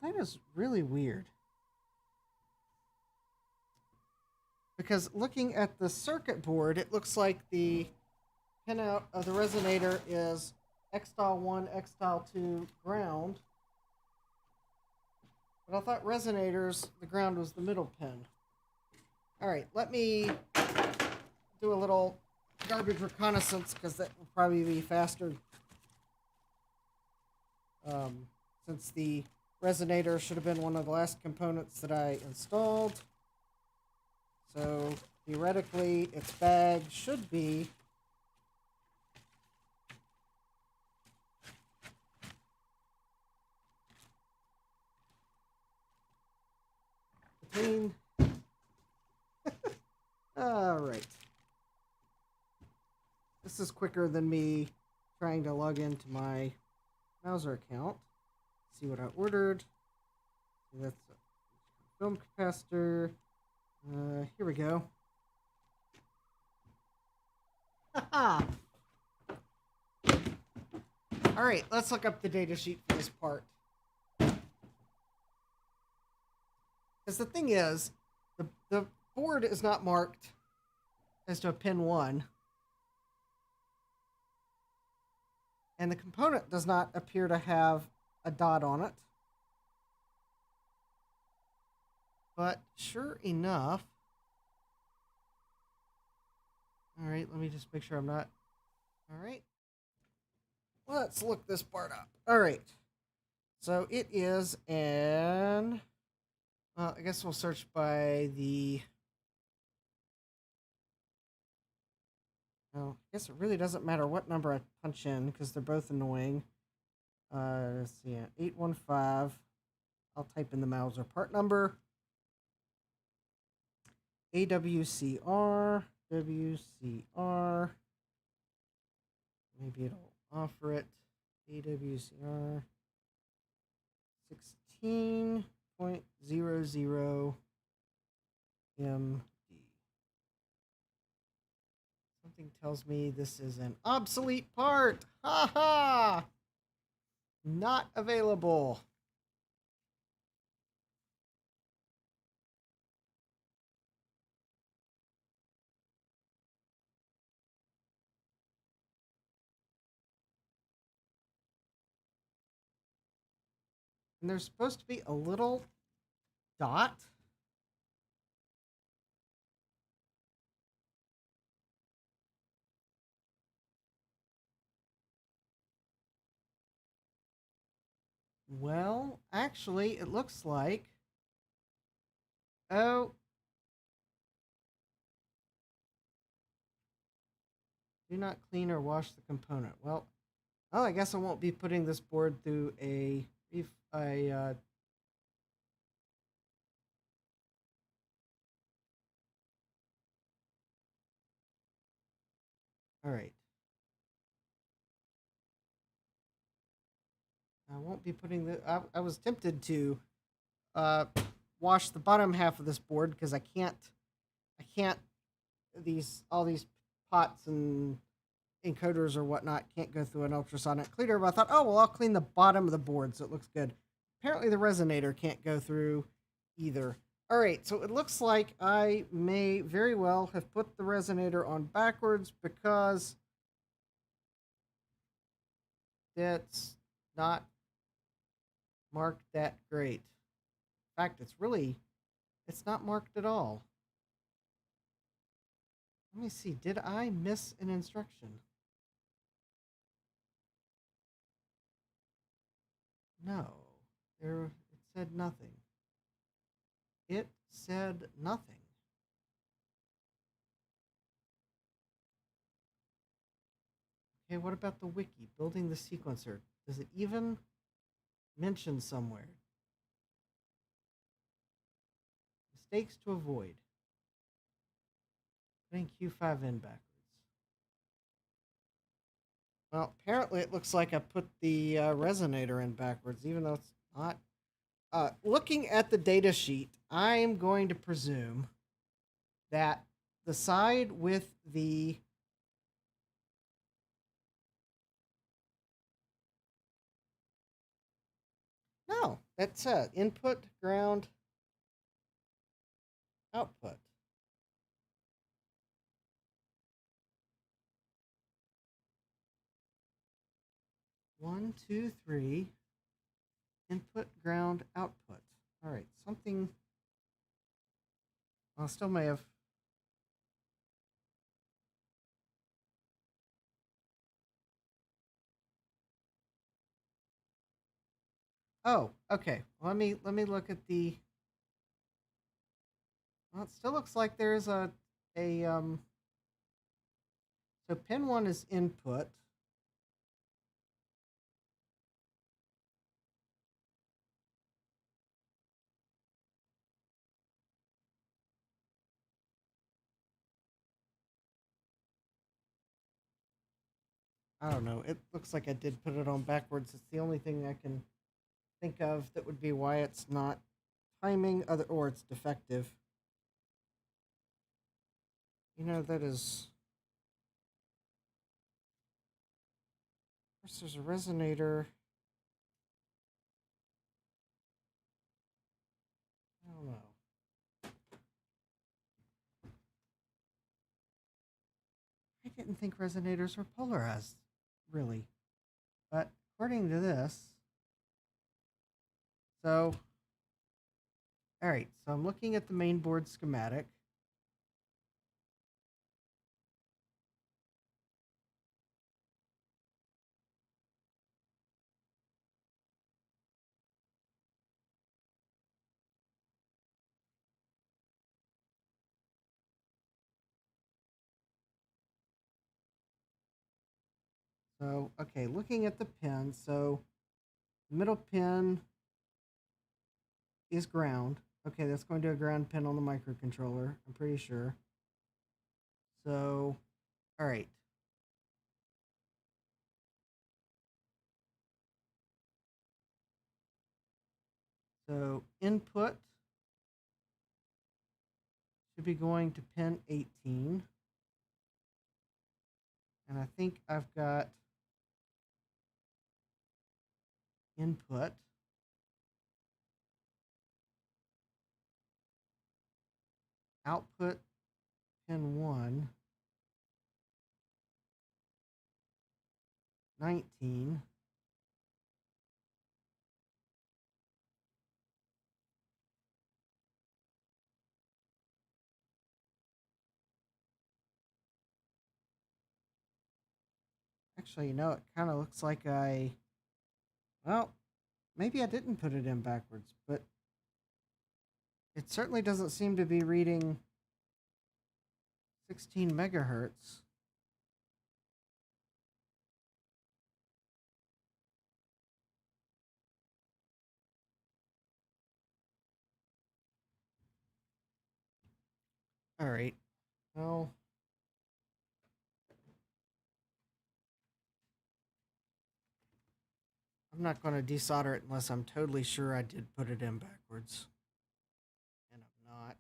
That is really weird. Because looking at the circuit board, it looks like the pinout of the resonator is X-Style1, X-Style2, ground. But I thought resonators, the ground was the middle pin. Alright, let me do a little garbage reconnaissance, because that will probably be faster. Since the resonator should have been one of the last components that I installed. So, theoretically, its bag should be between... Alright. This is quicker than me trying to log into my Mouser account. See what I ordered. So that's a film capacitor. Here we go. Haha! Alright, let's look up the data sheet for this part. Because the thing is, the board is not marked as to a pin 1. And the component does not appear to have a dot on it. But sure enough... Alright, let me just make sure I'm not... Alright. Let's look this part up. Alright. So it is an... Well, I guess we'll search by the... Well, I guess it really doesn't matter what number I punch in, because they're both annoying. Let's see, 815. I'll type in the Mouser part number. AWCR, WCR. Maybe it'll offer it. AWCR 16.00 MD. Something tells me this is an obsolete part. Ha ha! Not available. And there's supposed to be a little dot. Well, actually, it looks like... Oh. Do not clean or wash the component. Well, I guess I won't be putting this board through a all right. I won't be putting the... I was tempted to wash the bottom half of this board, because I can't all these pots and encoders or whatnot can't go through an ultrasonic cleaner, but I thought, oh, well, I'll clean the bottom of the board so it looks good. Apparently the resonator can't go through either. All right, so it looks like I may very well have put the resonator on backwards because it's not marked that great. In fact, it's not marked at all. Let me see, did I miss an instruction? No, it said nothing. It said nothing. Okay, what about the wiki? Building the sequencer. Does it even mention somewhere? Mistakes to avoid. Putting Q5 in backwards. Well, apparently it looks like I put the resonator in backwards, even though it's not. Looking at the data sheet, I am going to presume that the side with the no, that's input, ground, output. One, two, three. Input, ground, output. All right, something. Well, still may have. Oh, okay. Let me look at the. Well, it still looks like there's a. So pin 1 is input. I don't know. It looks like I did put it on backwards. It's the only thing I can think of that would be why it's not timing or it's defective. You know, that is. Of course, there's a resonator. I don't know. I didn't think resonators were polarized, really. But according to this, so, all right, so I'm looking at the main board schematic. So, okay, looking at the pin, so the middle pin is ground. Okay, that's going to a ground pin on the microcontroller, I'm pretty sure. So, all right. So, input should be going to pin 18. And I think I've got input. Output pin 1. 19. Actually, you know, it kind of looks like well, maybe I didn't put it in backwards, but it certainly doesn't seem to be reading 16 megahertz. All right. Well, I'm not going to desolder it unless I'm totally sure I did put it in backwards. And I'm not.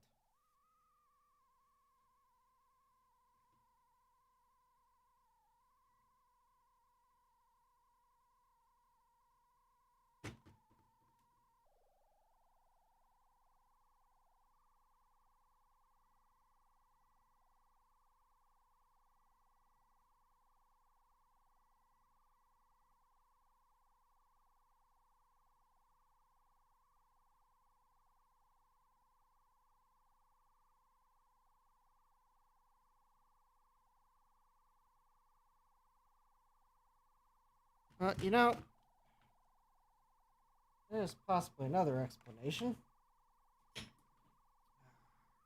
You know, there's possibly another explanation.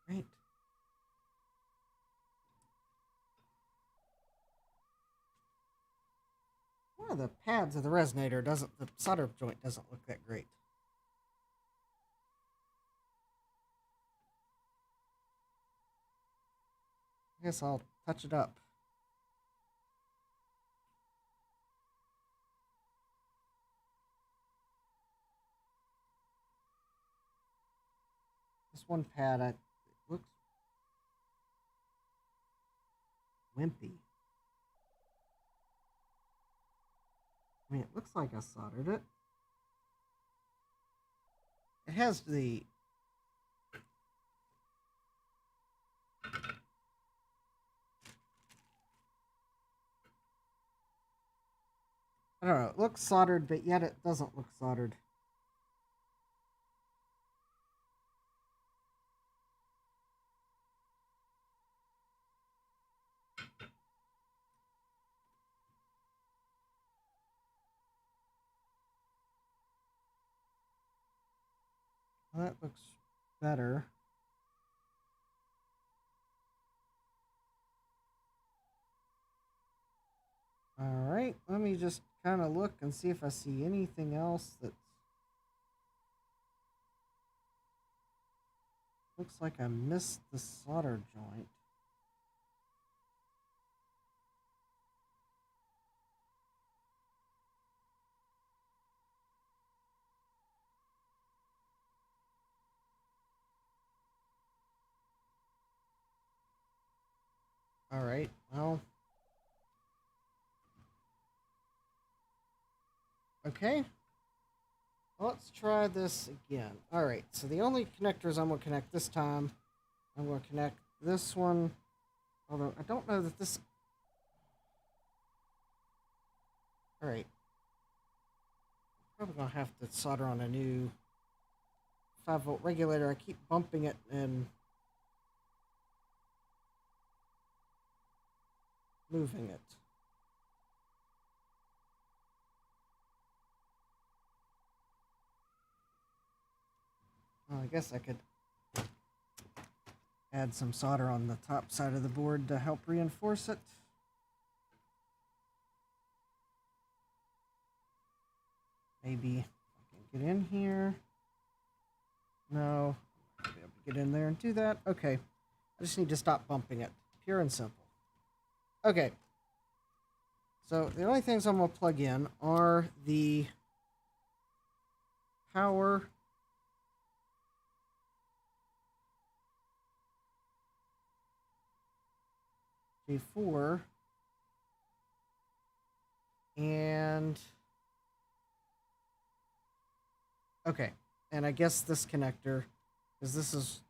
Right. One of the pads of the resonator the solder joint doesn't look that great. I guess I'll touch it up. This one pad, it looks wimpy. I mean, it looks like I soldered it. It has the... I don't know, it looks soldered, but yet it doesn't look soldered. Well, that looks better. Alright, let me just kind of look and see if I see anything else that looks like I missed the solder joint. Alright, well... Okay. Let's try this again. Alright, so the only connectors I'm going to connect this time, I'm going to connect this one. Although, I don't know that this... Alright. Probably going to have to solder on a new 5-volt regulator. I keep bumping it and moving it. Well, I guess I could add some solder on the top side of the board to help reinforce it. Maybe I can get in here. No, I'm not going to be able to get in there and do that. Okay, I just need to stop bumping it. Pure and simple. Okay, so the only things I'm going to plug in are the power J4 and okay, and I guess this connector, because this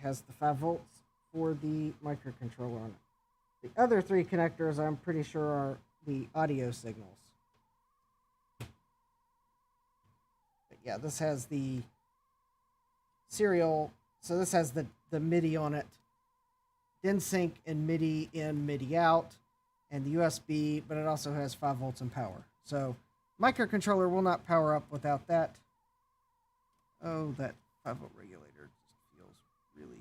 has the 5 volts for the microcontroller on it. The other 3 connectors I'm pretty sure are the audio signals. But yeah, this has the serial, so this has the MIDI on it. DIN sync and MIDI in, MIDI out, and the USB, but it also has 5 volts and power. So microcontroller will not power up without that. Oh, that 5-volt regulator just feels really...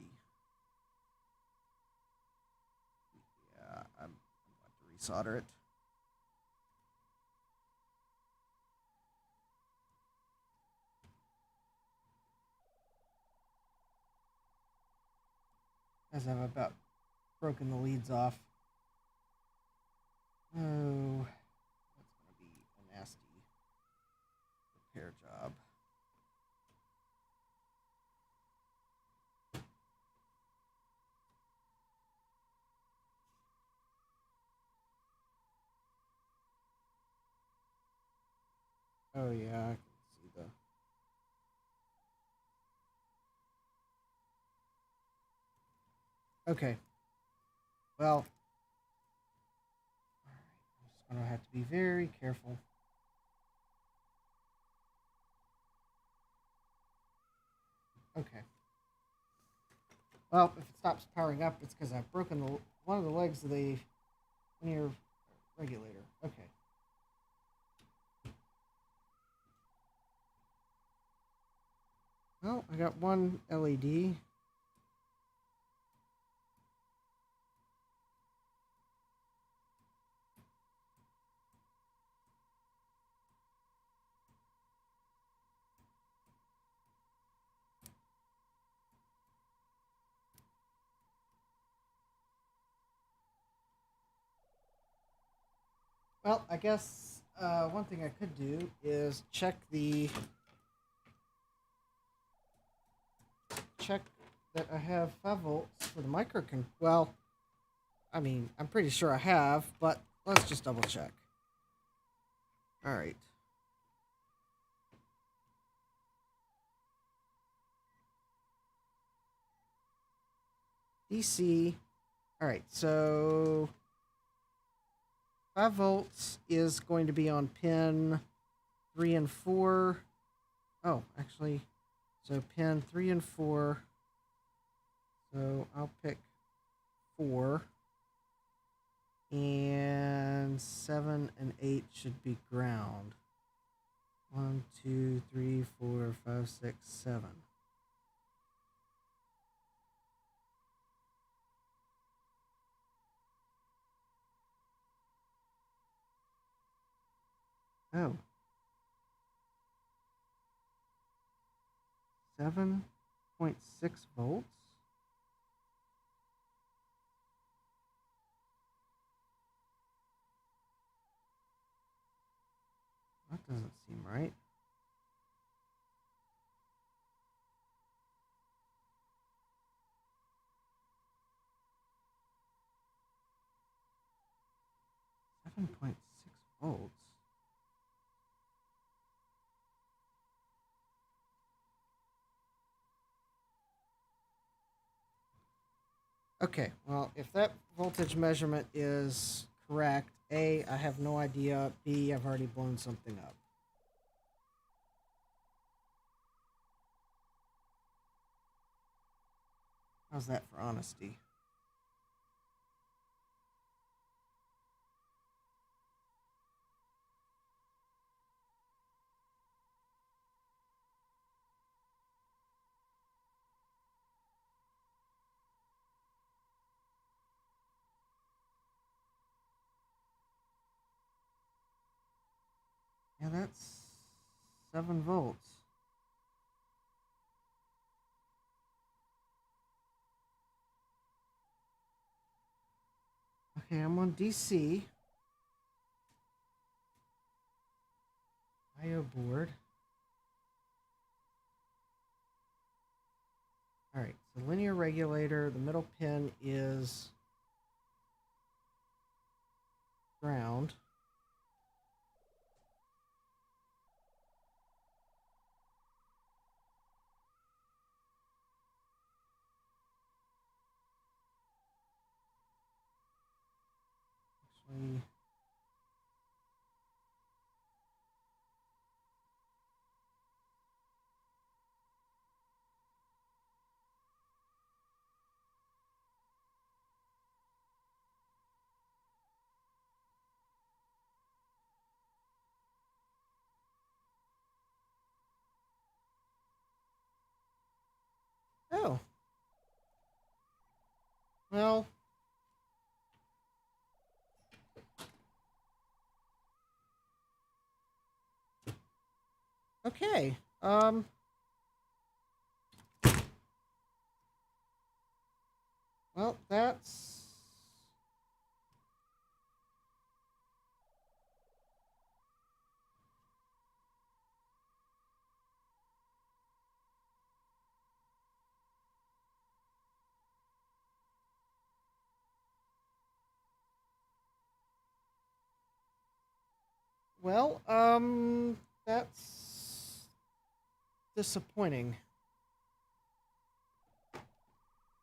Yeah, I'm about to resolder it. As I've about broken the leads off. Oh, that's going to be a nasty repair job. Oh yeah, I can see the... Okay. Well, I'm just going to have to be very careful. Okay. Well, if it stops powering up, it's because I've broken one of the legs of the linear regulator. Okay. Oh, I got one LED. Well, I guess one thing I could do is check that I have 5 volts for the microcon. Well, I mean, I'm pretty sure I have, but let's just double check. All right. DC. All right, so 5 volts is going to be on pin 3 and 4. Oh, actually, so pin 3 and 4. So I'll pick 4. And 7 and 8 should be ground. 1, 2, 3, 4, 5, 6, 7. Oh. 7.6 volts? That doesn't seem right. .6 volts. Okay, well, if that voltage measurement is correct, A, I have no idea. B, I've already blown something up. How's that for honesty? Yeah, that's 7 volts. Okay, I'm on DC. IO board. Alright, so linear regulator, the middle pin is ground. Actually, oh. Well, okay. Well, that's... Well, that's disappointing.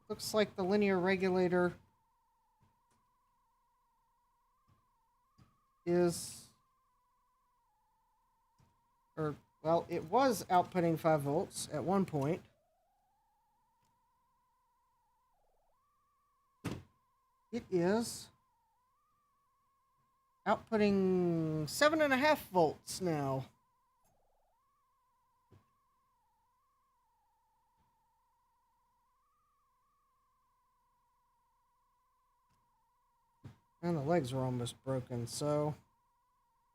Looks like the linear regulator is... Or, well, it was outputting 5 volts at one point. It is outputting 7.5 volts now. And the legs were almost broken, so...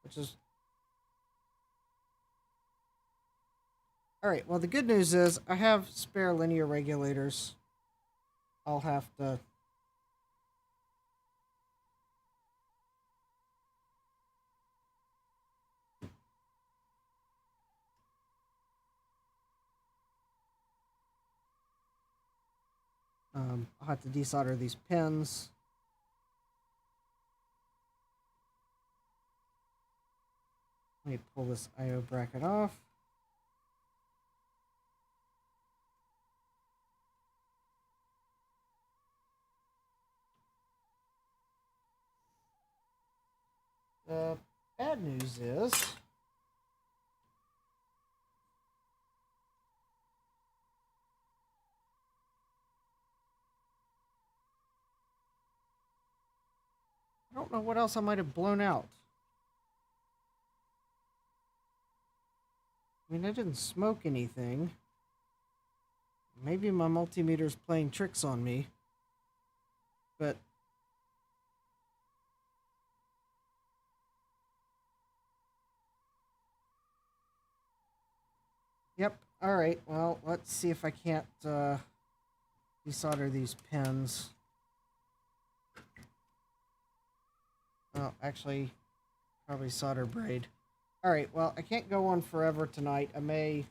Which is... Alright, well the good news is I have spare linear regulators. I'll have to... I'll have to desolder these pins. Let me pull this I/O bracket off. The bad news is I don't know what else I might have blown out. I mean, I didn't smoke anything. Maybe my multimeter's playing tricks on me. But yep, alright, well, let's see if I can't desolder these pins. Oh, actually, probably solder braid. Alright, well, I can't go on forever tonight. I may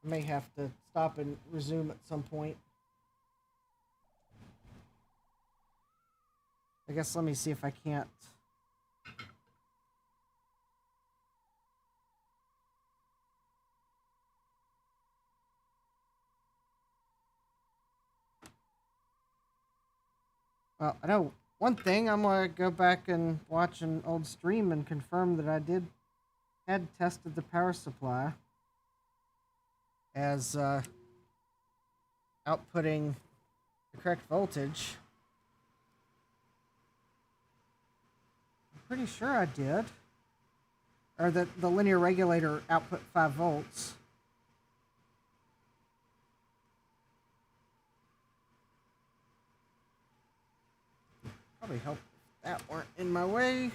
have to stop and resume at some point. I guess let me see if I can't. Well, I know one thing. I'm going to go back and watch an old stream and confirm that I had tested the power supply as outputting the correct voltage. I'm pretty sure I did. Or that the linear regulator output 5 volts. Probably help if that weren't in my way.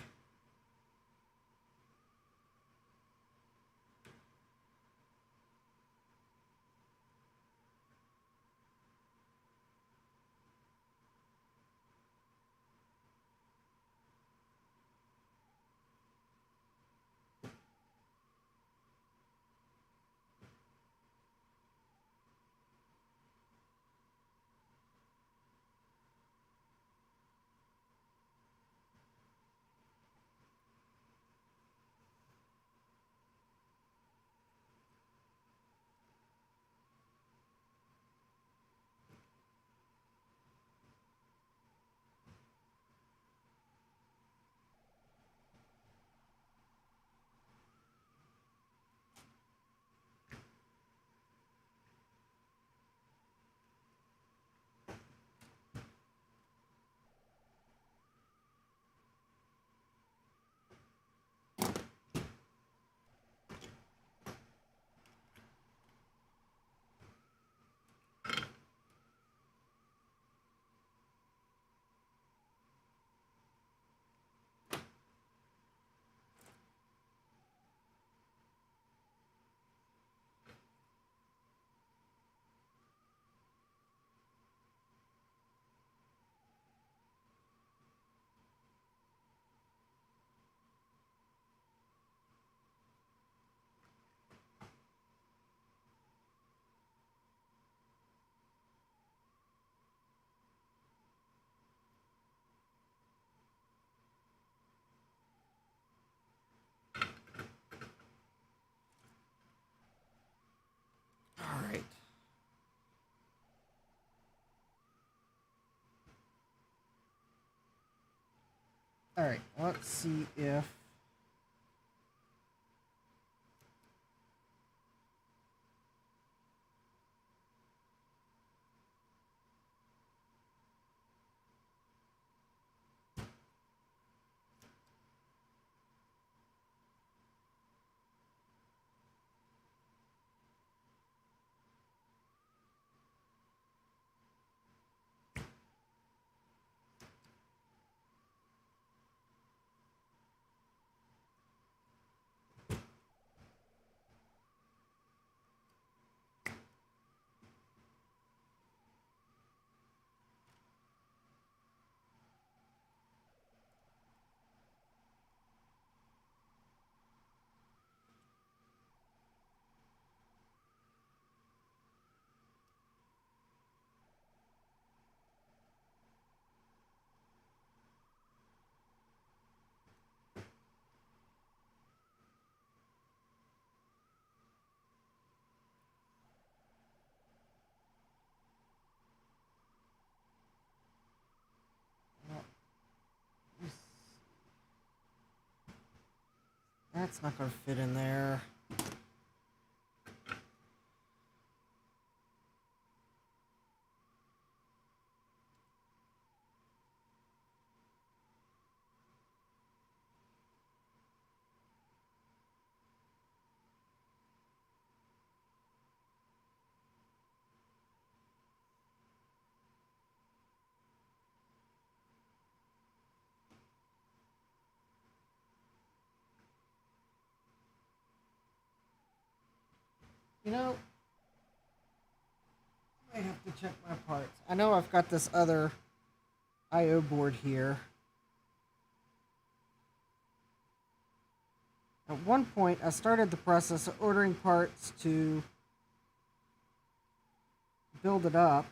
All right. All right, let's see if... That's not going to fit in there. You know, I might have to check my parts. I know I've got this other I/O board here. At one point, I started the process of ordering parts to build it up.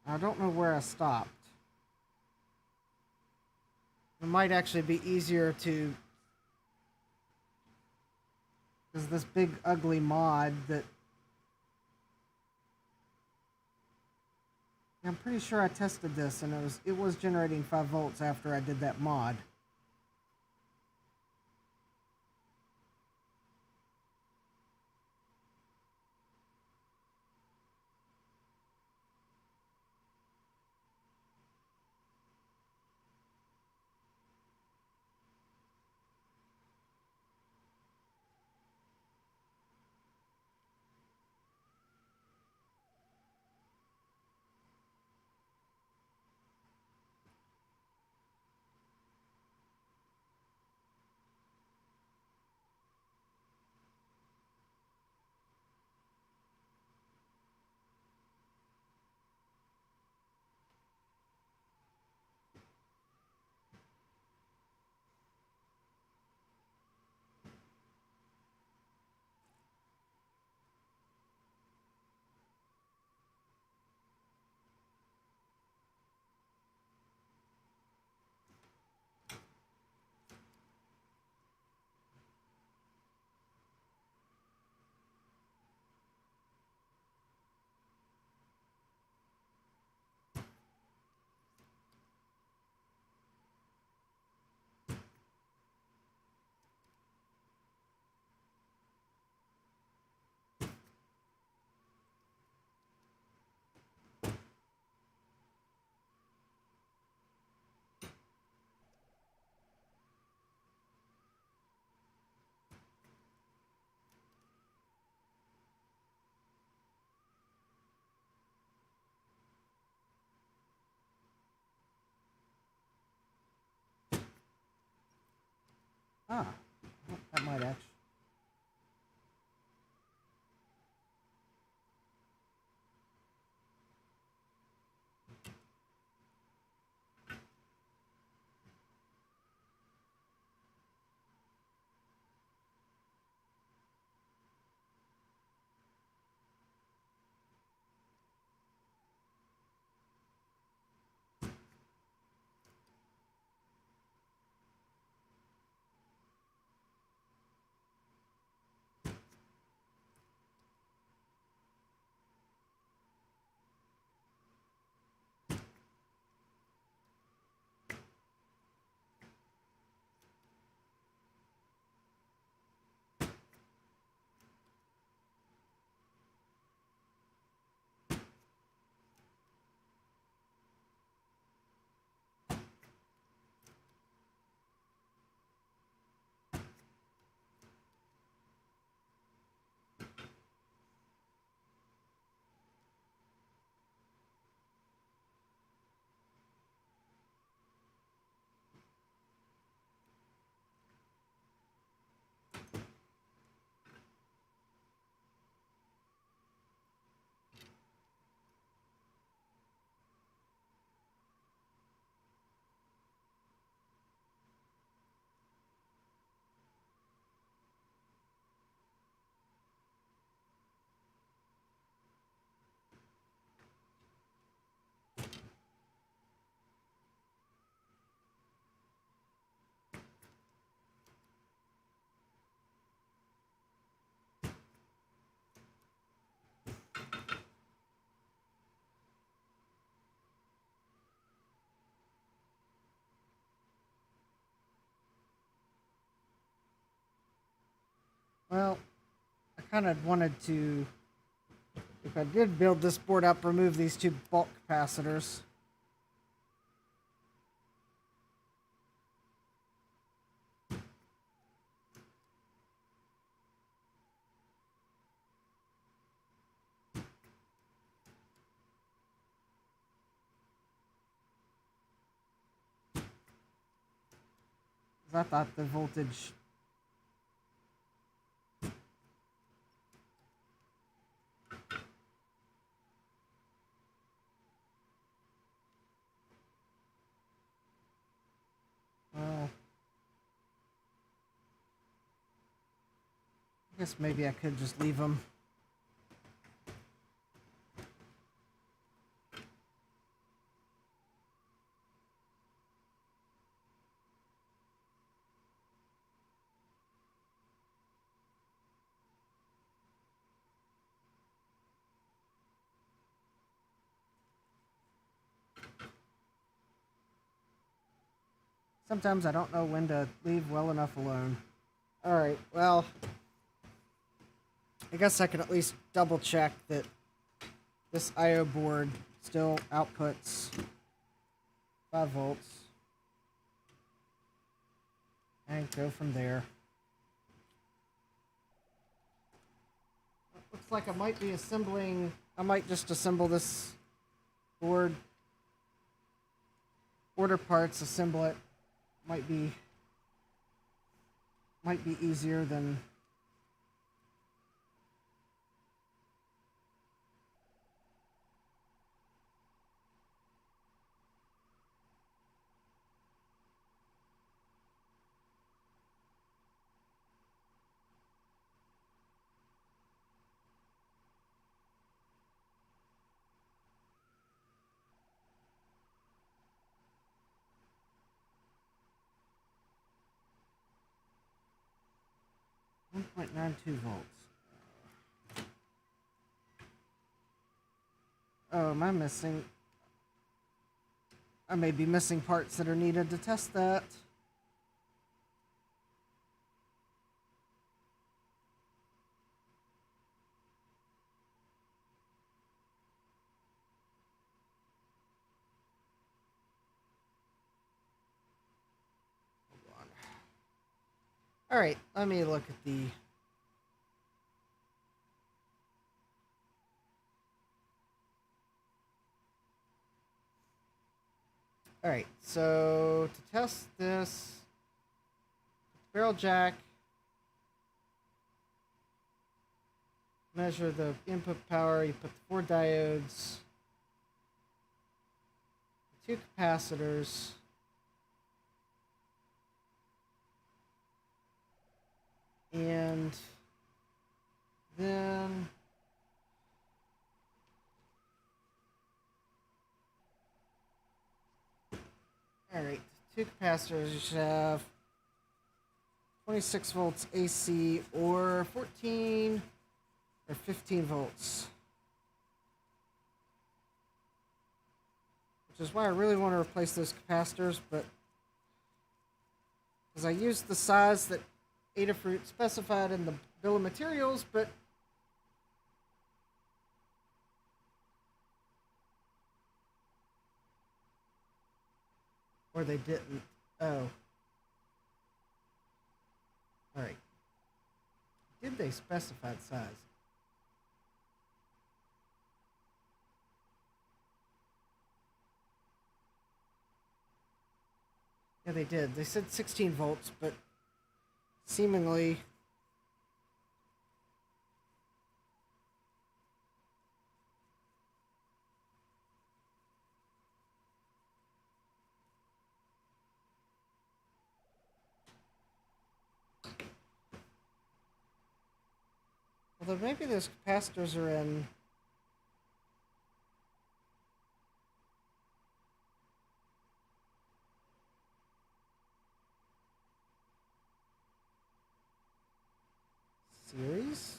I don't know where I stopped. It might actually be easier to... There's this big ugly mod that... I'm pretty sure I tested this and it was generating 5 volts after I did that mod. Ah, that might actually... Well, I kind of wanted to, if I did build this board up, remove these two bulk capacitors. I thought the voltage well, I guess maybe I could just leave them. Sometimes I don't know when to leave well enough alone. Alright, well, I guess I can at least double check that this I/O board still outputs 5 volts. And go from there. Looks like I might be assembling, I might just assemble this board. Order parts, assemble it. Might be easier than .92 volts. Oh, am I missing? I may be missing parts that are needed to test that. Hold on. All right, let me look at the Alright, so to test this, barrel jack, measure the input power, you put the 4 diodes, 2 capacitors, and then alright, 2 capacitors, you should have 26 volts AC or 14 or 15 volts. Which is why I really want to replace those capacitors, but because I used the size that Adafruit specified in the bill of materials, but or they didn't. Oh. Alright. Did they specify the size? Yeah, they did. They said 16 volts, but seemingly although maybe those capacitors are in series?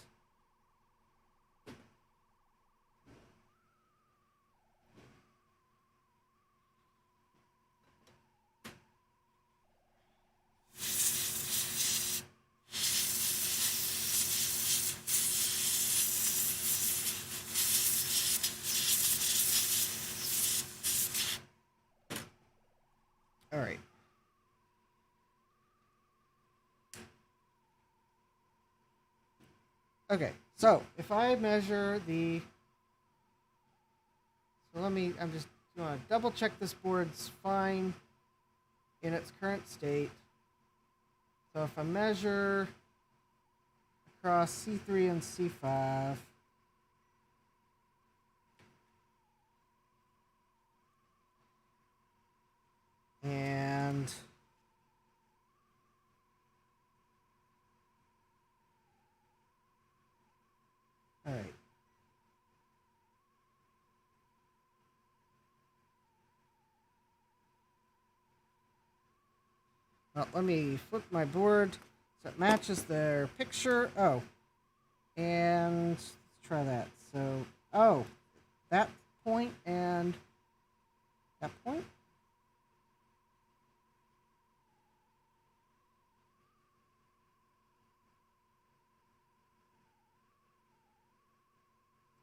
All right. Okay, so if I measure the, so I'm just going to double check this board's fine in its current state. So if I measure across C3 and C5, and all right. Well, let me flip my board so it matches their picture. Oh, and let's try that. So, oh, that point and that point.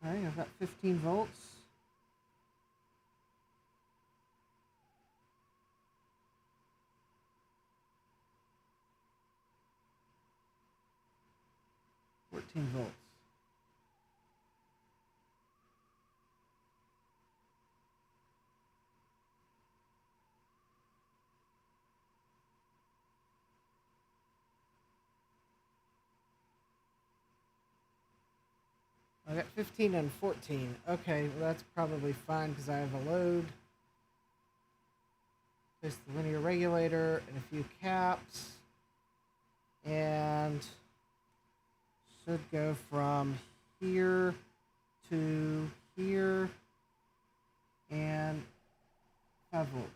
All right, I've got 15 volts. Volts. I got 15 and 14. Okay, well that's probably fine because I have a load. There's the linear regulator and a few caps. And should go from here to here and 5 volts.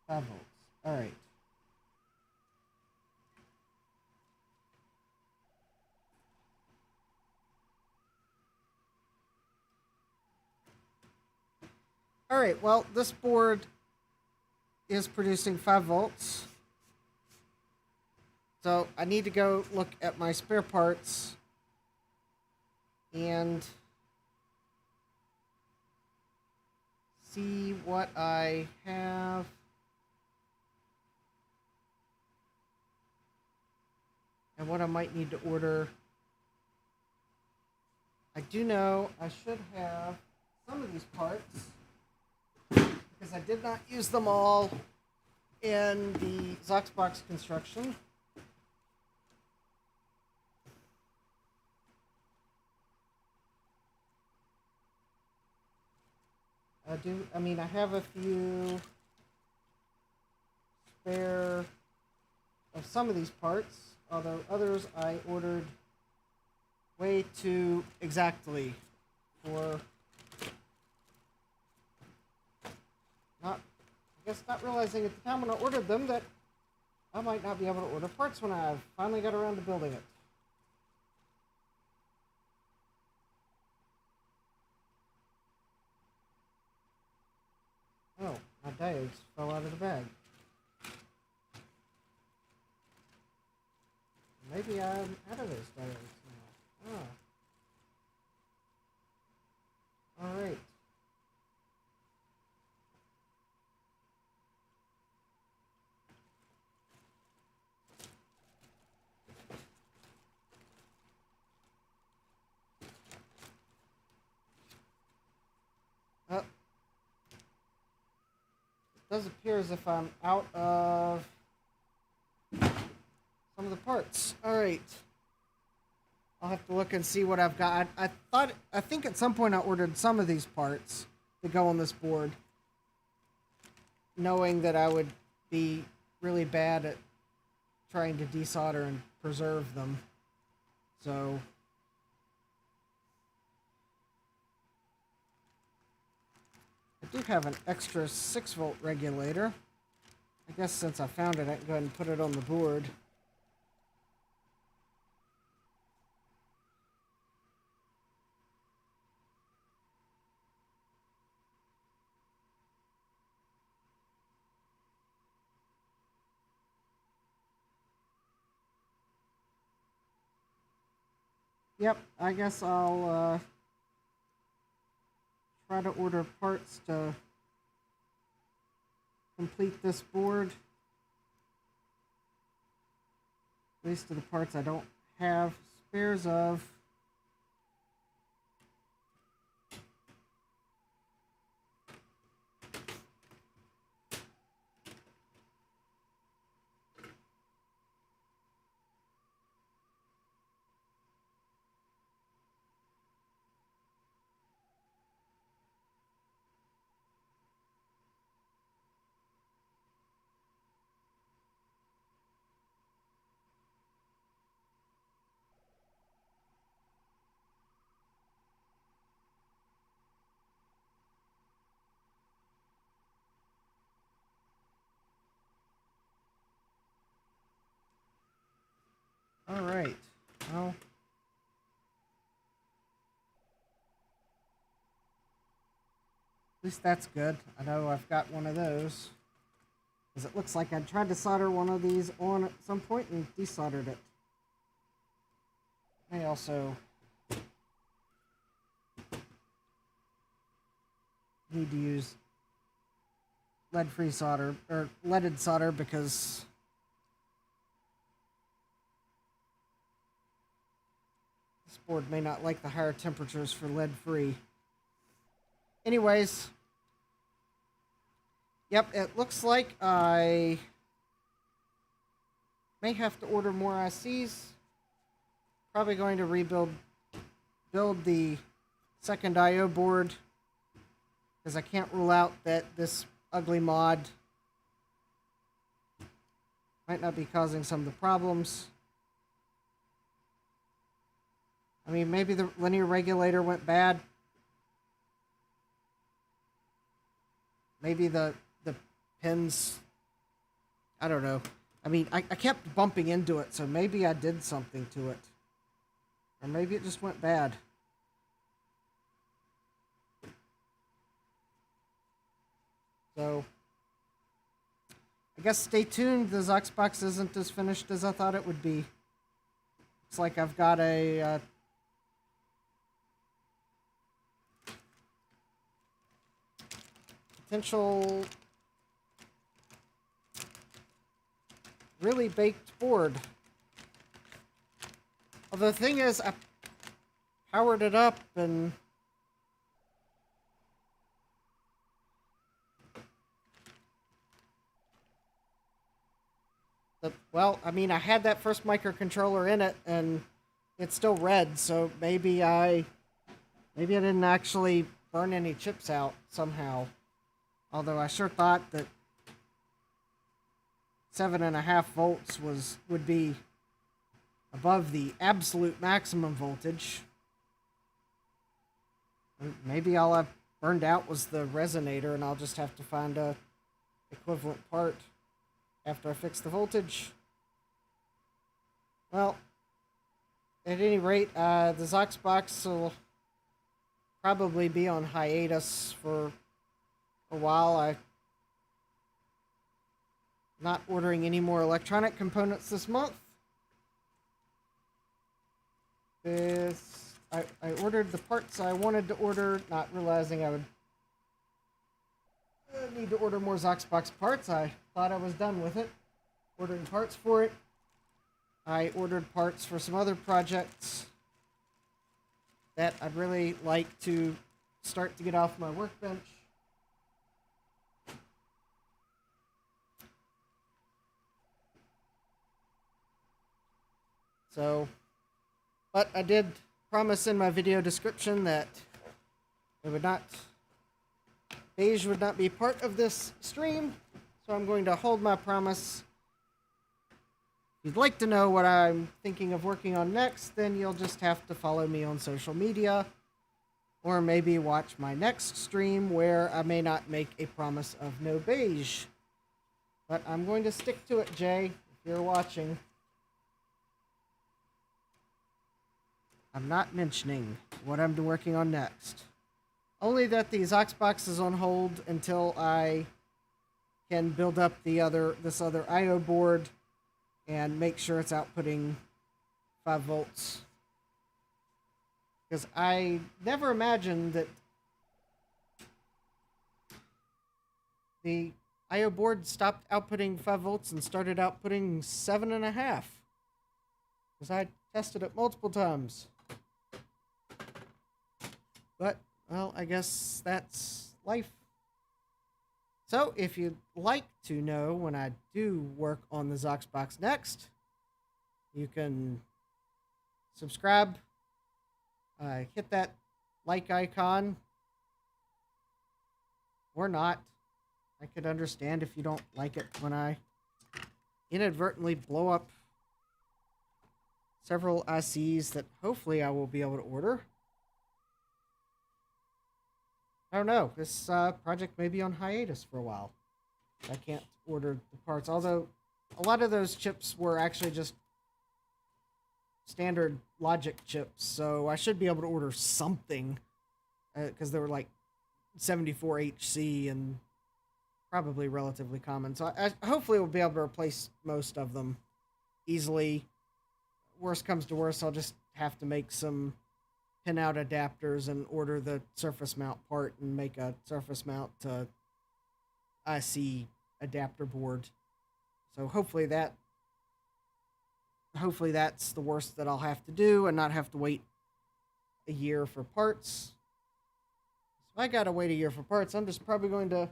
5 volts. All right. All right, well, this board is producing 5 volts. So I need to go look at my spare parts and see what I have. And what I might need to order. I do know I should have some of these parts because I did not use them all in the Zoxbox construction. I have a few spare of some of these parts, although others I ordered way too exactly for not realizing at the time when I ordered them that I might not be able to order parts when I finally got around to building it. Oh, my diodes fell out of the bag. Maybe I'm out of those diodes now. Oh. Alright. It does appear as if I'm out of some of the parts. All right. I'll have to look and see what I've got. I think at some point I ordered some of these parts to go on this board, knowing that I would be really bad at trying to desolder and preserve them. So I do have an extra 6-volt regulator. I guess since I found it, I can go ahead and put it on the board. Yep, I guess I'll try to order parts to complete this board. At least to the parts I don't have spares of. All right. Well, at least that's good. I know I've got one of those. Because it looks like I tried to solder one of these on at some point and desoldered it. I also need to use lead-free solder, or leaded solder, because this board may not like the higher temperatures for lead-free. Anyways, yep, it looks like I may have to order more ICs. Probably going to build the second I/O board, because I can't rule out that this ugly mod might not be causing some of the problems. I mean, maybe the linear regulator went bad. Maybe the pins, I don't know. I mean, I kept bumping into it, so maybe I did something to it. Or maybe it just went bad. So, I guess stay tuned. The Zoxbox isn't as finished as I thought it would be. Looks like I've got a potential really baked board. Although the thing is, I powered it up and well, I mean, I had that first microcontroller in it, and it's still red, so maybe I didn't actually burn any chips out somehow. Although I sure thought that 7.5 volts would be above the absolute maximum voltage. Maybe all I burned out was the resonator, and I'll just have to find a equivalent part after I fix the voltage. Well, at any rate, the Zoxbox will probably be on hiatus for a while. I'm not ordering any more electronic components this month. I ordered the parts I wanted to order, not realizing I would need to order more Zoxbox parts. I thought I was done with it, ordering parts for it. I ordered parts for some other projects that I'd really like to start to get off my workbench. So, but I did promise in my video description that beige would not be part of this stream, so I'm going to hold my promise. If you'd like to know what I'm thinking of working on next, then you'll just have to follow me on social media, or maybe watch my next stream where I may not make a promise of no beige. But I'm going to stick to it, Jay, if you're watching. I'm not mentioning what I'm working on next. Only that the Zoxbox is on hold until I can build up this other I/O board and make sure it's outputting 5 volts. Because I never imagined that IO board stopped outputting 5 volts and started outputting 7.5. Because I tested it multiple times. But, well, I guess that's life. So, if you'd like to know when I do work on the XOXbox next, you can subscribe, hit that like icon, or not. I could understand if you don't like it when I inadvertently blow up several ICs that hopefully I will be able to order. I don't know. This project may be on hiatus for a while. I can't order the parts, although a lot of those chips were actually just standard logic chips, so I should be able to order something, because they were like 74HC and probably relatively common. So I hopefully will be able to replace most of them easily. Worst comes to worst, I'll just have to make some pin-out adapters and order the surface mount part and make a surface mount IC adapter board. So hopefully that's the worst that I'll have to do and not have to wait a year for parts. If I gotta wait a year for parts, I'm just probably going to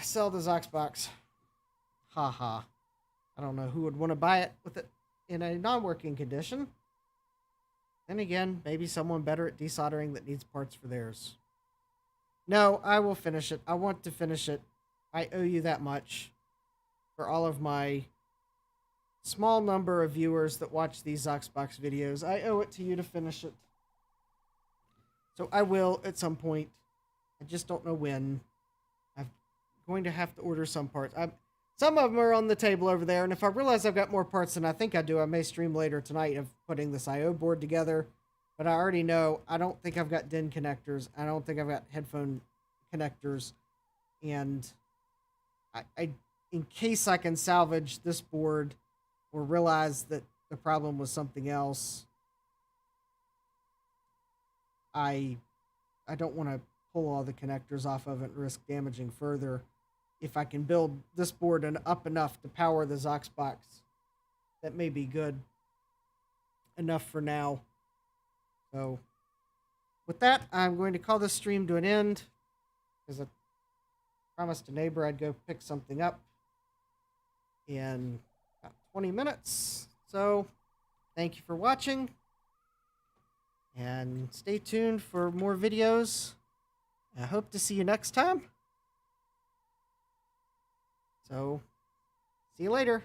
sell the XOXbox. Haha. I don't know who would want to buy it with it in a non-working condition. Then again, maybe someone better at desoldering that needs parts for theirs. No, I will finish it. I want to finish it. I owe you that much for all of my small number of viewers that watch these XOXbox videos. I owe it to you to finish it. So I will at some point. I just don't know when. I'm going to have to order some parts. Some of them are on the table over there, and if I realize I've got more parts than I think I do, I may stream later tonight of putting this IO board together. But I already know I don't think I've got DIN connectors. I don't think I've got headphone connectors. And I in case I can salvage this board or realize that the problem was something else, I don't want to pull all the connectors off of it and risk damaging further. If I can build this board up enough to power the XOXbox, that may be good enough for now. So with that, I'm going to call this stream to an end, because I promised a neighbor I'd go pick something up in about 20 minutes. So thank you for watching, and stay tuned for more videos. I hope to see you next time. So, see you later.